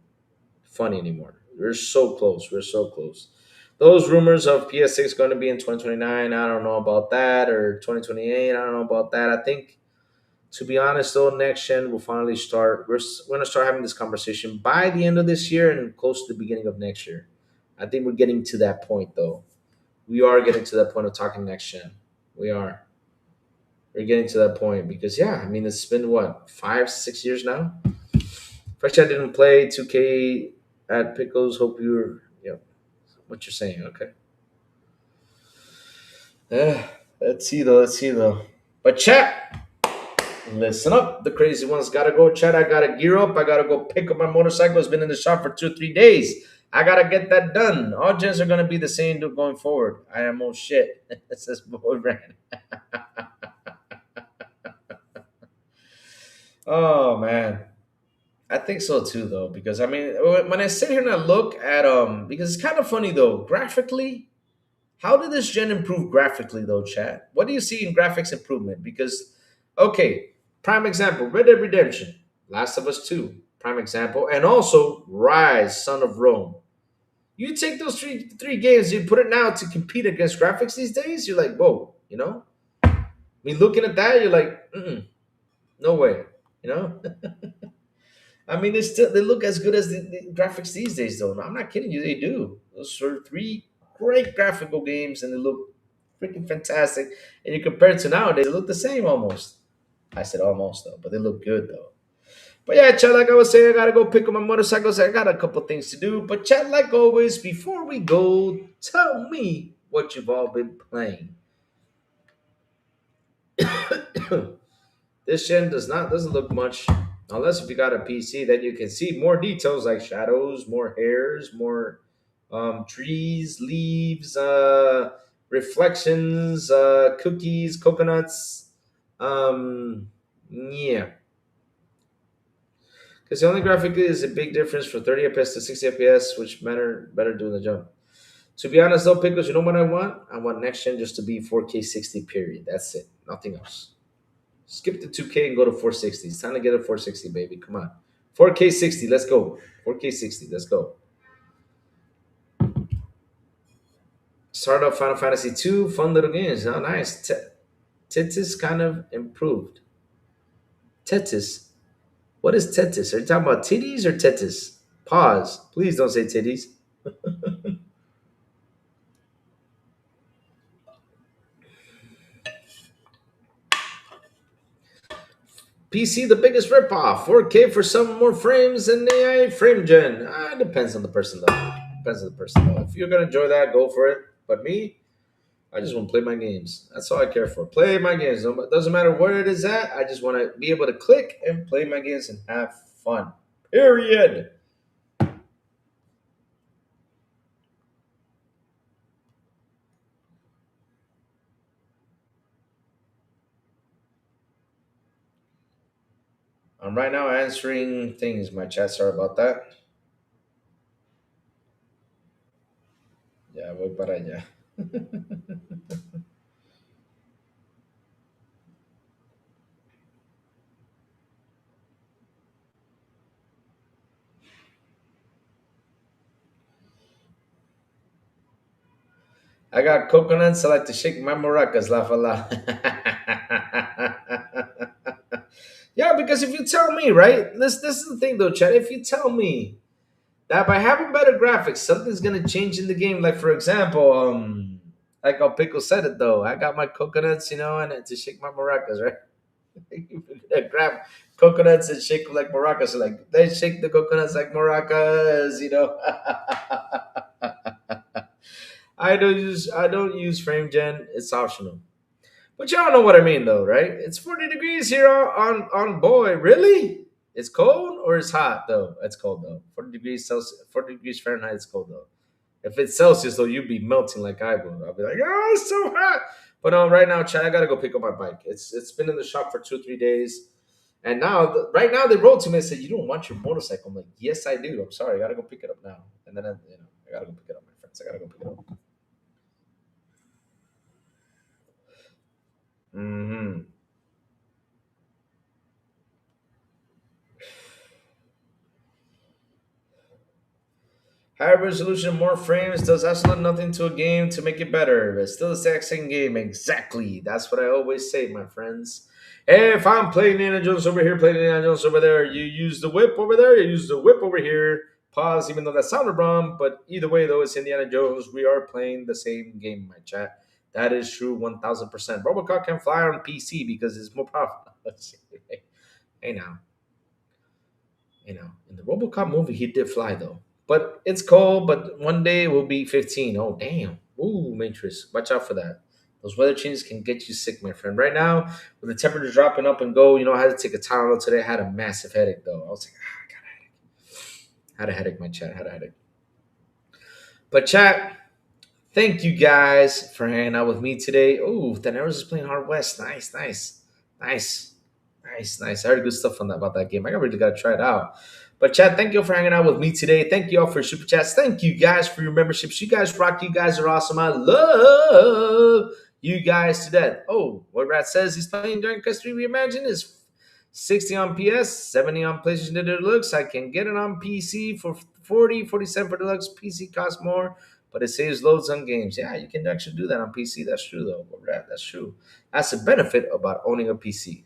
funny anymore. We're so close. We're so close. Those rumors of PS6 going to be in 2029, I don't know about that, or 2028, I don't know about that. I think, to be honest, though, next gen will finally start. We're going to start having this conversation by the end of this year and close to the beginning of next year. I think we're getting to that point, though. We are getting to that point of talking next gen. We are. We're getting to that point because, yeah, I mean, it's been what, 5, 6 years now? First, I didn't play 2K at Pickles. Hope you're, what you're saying. Okay. Yeah, let's see though. Let's see though. But chat, listen up. The crazy ones gotta go. Chat, I gotta gear up. I gotta go pick up my motorcycle. It's been in the shop for 2 or 3 days. I gotta get that done. All gens are gonna be the same going forward. I am oh shit. It says boy ran. Oh man. I think so too though, because I mean when I sit here and I look at because it's kind of funny though, graphically. How did this gen improve graphically, though, Chad? What do you see in graphics improvement? Because, okay, prime example, Red Dead Redemption, Last of Us 2, prime example, and also Rise, Son of Rome. You take those three games, you put it now to compete against graphics these days, you're like, whoa, you know? I mean, looking at that, you're like, no way, you know? I mean, they look as good as the graphics these days, though. I'm not kidding you, they do. Those are three great graphical games, and they look freaking fantastic. And you compare it to nowadays, they look the same almost. I said almost though, but they look good though. But yeah, Chad, like I was saying, I gotta go pick up my motorcycles. I got a couple things to do. But Chad, like always, before we go, tell me what you've all been playing. This gen doesn't look much unless if you got a PC, then you can see more details like shadows, more hairs, more trees, leaves, reflections, cookies, coconuts. Yeah, because the only graphic is a big difference for 30 FPS to 60 FPS, which matter better doing the jump. To be honest though, Pickles, you know what I want? I want next gen just to be 4K 60. Period. That's it. Nothing else. Skip the 2K and go to 460. It's time to get a 460, baby. Come on. 4K 60. Let's go. 4K 60. Let's go. Start off Final Fantasy 2. Fun little games. Oh, nice. Tetris kind of improved. Tetris. What is Tetris? Are you talking about titties or Tetris? Pause. Please don't say titties. PC, the biggest ripoff. 4K for some more frames and AI frame gen. Depends on the person, though. Depends on the person, though. If you're going to enjoy that, go for it. But me, I just want to play my games. That's all I care for. Play my games. It doesn't matter where it is at. I just want to be able to click and play my games and have fun. Period. I'm right now answering things. My chat. Sorry about that. Ya, voy para allá. I got coconuts. I like to shake my maracas, la fa la. Yeah, because if you tell me, right? This is the thing though, Chad. If you tell me that by having better graphics, something's gonna change in the game. Like for example, like how Pickle said it though. I got my coconuts, and to shake my maracas, right? You're gonna grab coconuts and shake them like maracas. Like they shake the coconuts like maracas, you know. I don't use frame gen. It's optional. But y'all know what I mean, though, right? It's 40 degrees here on boy. Really? It's cold or it's hot though? It's cold though. 40 degrees Celsius, 40 degrees Fahrenheit. It's cold though. If it's Celsius though, you'd be melting like I would. I'll be like, oh, it's so hot. But right now, Chad, I gotta go pick up my bike. It's been in the shop for 2 3 days, and now right now they wrote to me and said you don't want your motorcycle. I'm like, yes, I do. I'm sorry, I gotta go pick it up now. And then I gotta go pick it up, my friends. I gotta go pick it up. Hmm. Higher resolution, more frames does absolutely nothing to a game to make it better. It's still the exact same game. Exactly. That's what I always say, my friends. If I'm playing Indiana Jones over here, playing Indiana Jones over there, you use the whip over there, you use the whip over here. Pause, even though that sounded wrong. But either way, though, it's Indiana Jones. We are playing the same game, my chat. That is true 1000%. Robocop can fly on PC because it's more powerful. Hey, now. In the RoboCop movie, he did fly though. But it's cold. But one day it will be 15. Oh damn! Ooh, Matrix, watch out for that. Those weather changes can get you sick, my friend. Right now, with the temperature dropping up and go, I had to take a Tylenol today. I had a massive headache though. I was like, I got a headache. Had a headache, my chat. Had a headache. But chat, thank you guys for hanging out with me today. Oh, Daenerys is playing Hard West. Nice, nice, nice, nice, nice. I heard good stuff about that game. I really got to try it out. But Chad, thank you all for hanging out with me today. Thank you all for your super chats. Thank you guys for your memberships. You guys rock. You guys are awesome. I love you guys to death. Oh, what Rat says he's playing during Quest 3 Reimagine is 60 on PS, 70 on PlayStation Deluxe. I can get it on PC for 40, 47 for Deluxe. PC costs more, but it saves loads on games. Yeah, you can actually do that on PC. That's true, though. Rat, that's true. That's the benefit about owning a PC.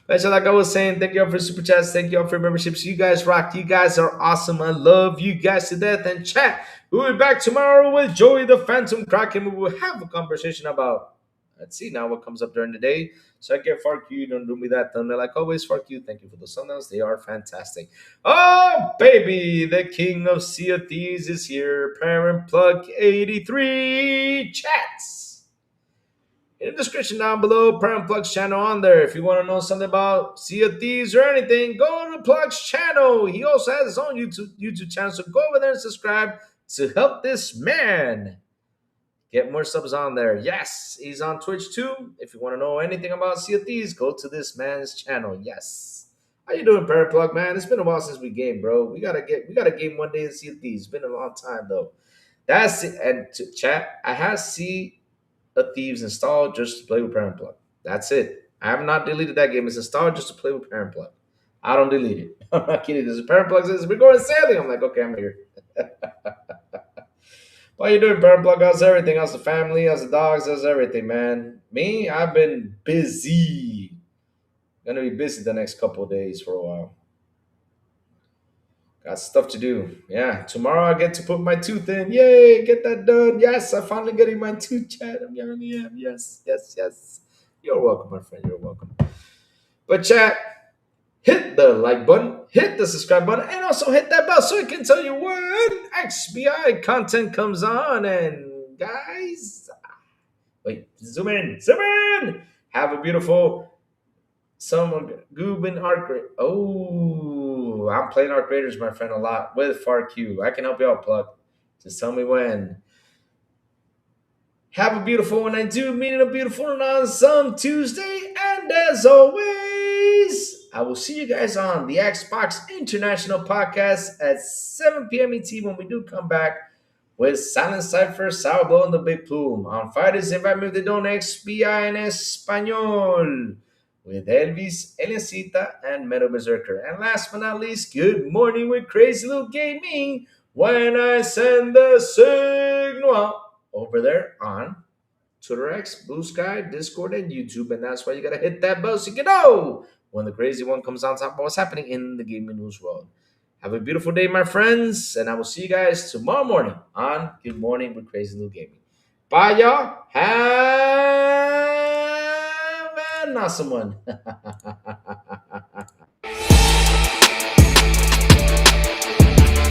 But so like I was saying, thank you all for super chats. Thank you all for memberships. You guys rock. You guys are awesome. I love you guys to death. And chat, we'll be back tomorrow with Joey the Phantom Kraken. We will have a conversation about, let's see now what comes up during the day. So I get fuck you. Don't do me that thunder. Like always, fuck you. Thank you for the thumbnails. They are fantastic. Oh, baby. The king of Sea of Thieves is here. Parent Plug 83 chats. In the description down below, Prime Plug's channel on there. If you want to know something about Sea of Thieves or anything, go to Plug's channel. He also has his own YouTube channel, so go over there and subscribe to help this man get more subs on there. Yes, he's on Twitch too. If you want to know anything about Sea of Thieves, go to this man's channel. Yes. How you doing, Parent Plug, man? It's been a while since we game, bro. We gotta game one day in Sea of Thieves. It's been a long time though. That's it. And to chat, I have Sea of Thieves installed just to play with Parent Plug. That's it. I have not deleted that game. It's installed just to play with Parent Plug. I don't delete it. I'm not kidding. There's a Parent Plug says we're going sailing. I'm like, okay, I'm here. What you doing, Parent Plug? How's everything? How's the family? How's the dogs? How's everything, man? Me, I've been busy. Gonna be busy the next couple of days for a while. Got stuff to do. Yeah, tomorrow I get to put my tooth in. Yay, get that done. Yes, I finally getting my tooth chat. I'm yelling, yeah, yes, yes, yes. You're welcome, my friend. You're welcome. But chat, hit the like button, hit the subscribe button, and also hit that bell so it can tell you when XBI content comes on. And guys, wait, zoom in, zoom in. Have a beautiful summer Gooban Art. Oh, I'm playing Art Creators, my friend, a lot with FarQ. I can help you out, Plug. Just tell me when. Have a beautiful one. I do mean a beautiful one on some Tuesday. And as always, I will see you guys on the Xbox International Podcast at 7 p.m. ET when we do come back with Silent Cypher, Sour Blow, and the Big Plume. On Fridays, invite me to Don XBI en Español with Elvis, Eliancita, and Metal Berserker. And last but not least, good morning with Crazy Little Gaming when I send the signal over there on Twitter X, Blue Sky, Discord, and YouTube. And that's why you gotta hit that bell so you can know when the crazy one comes on top of what's happening in the gaming news world. Have a beautiful day, my friends, and I will see you guys tomorrow morning on Good Morning with Crazy Little Gaming. Bye, y'all. Have an awesome one.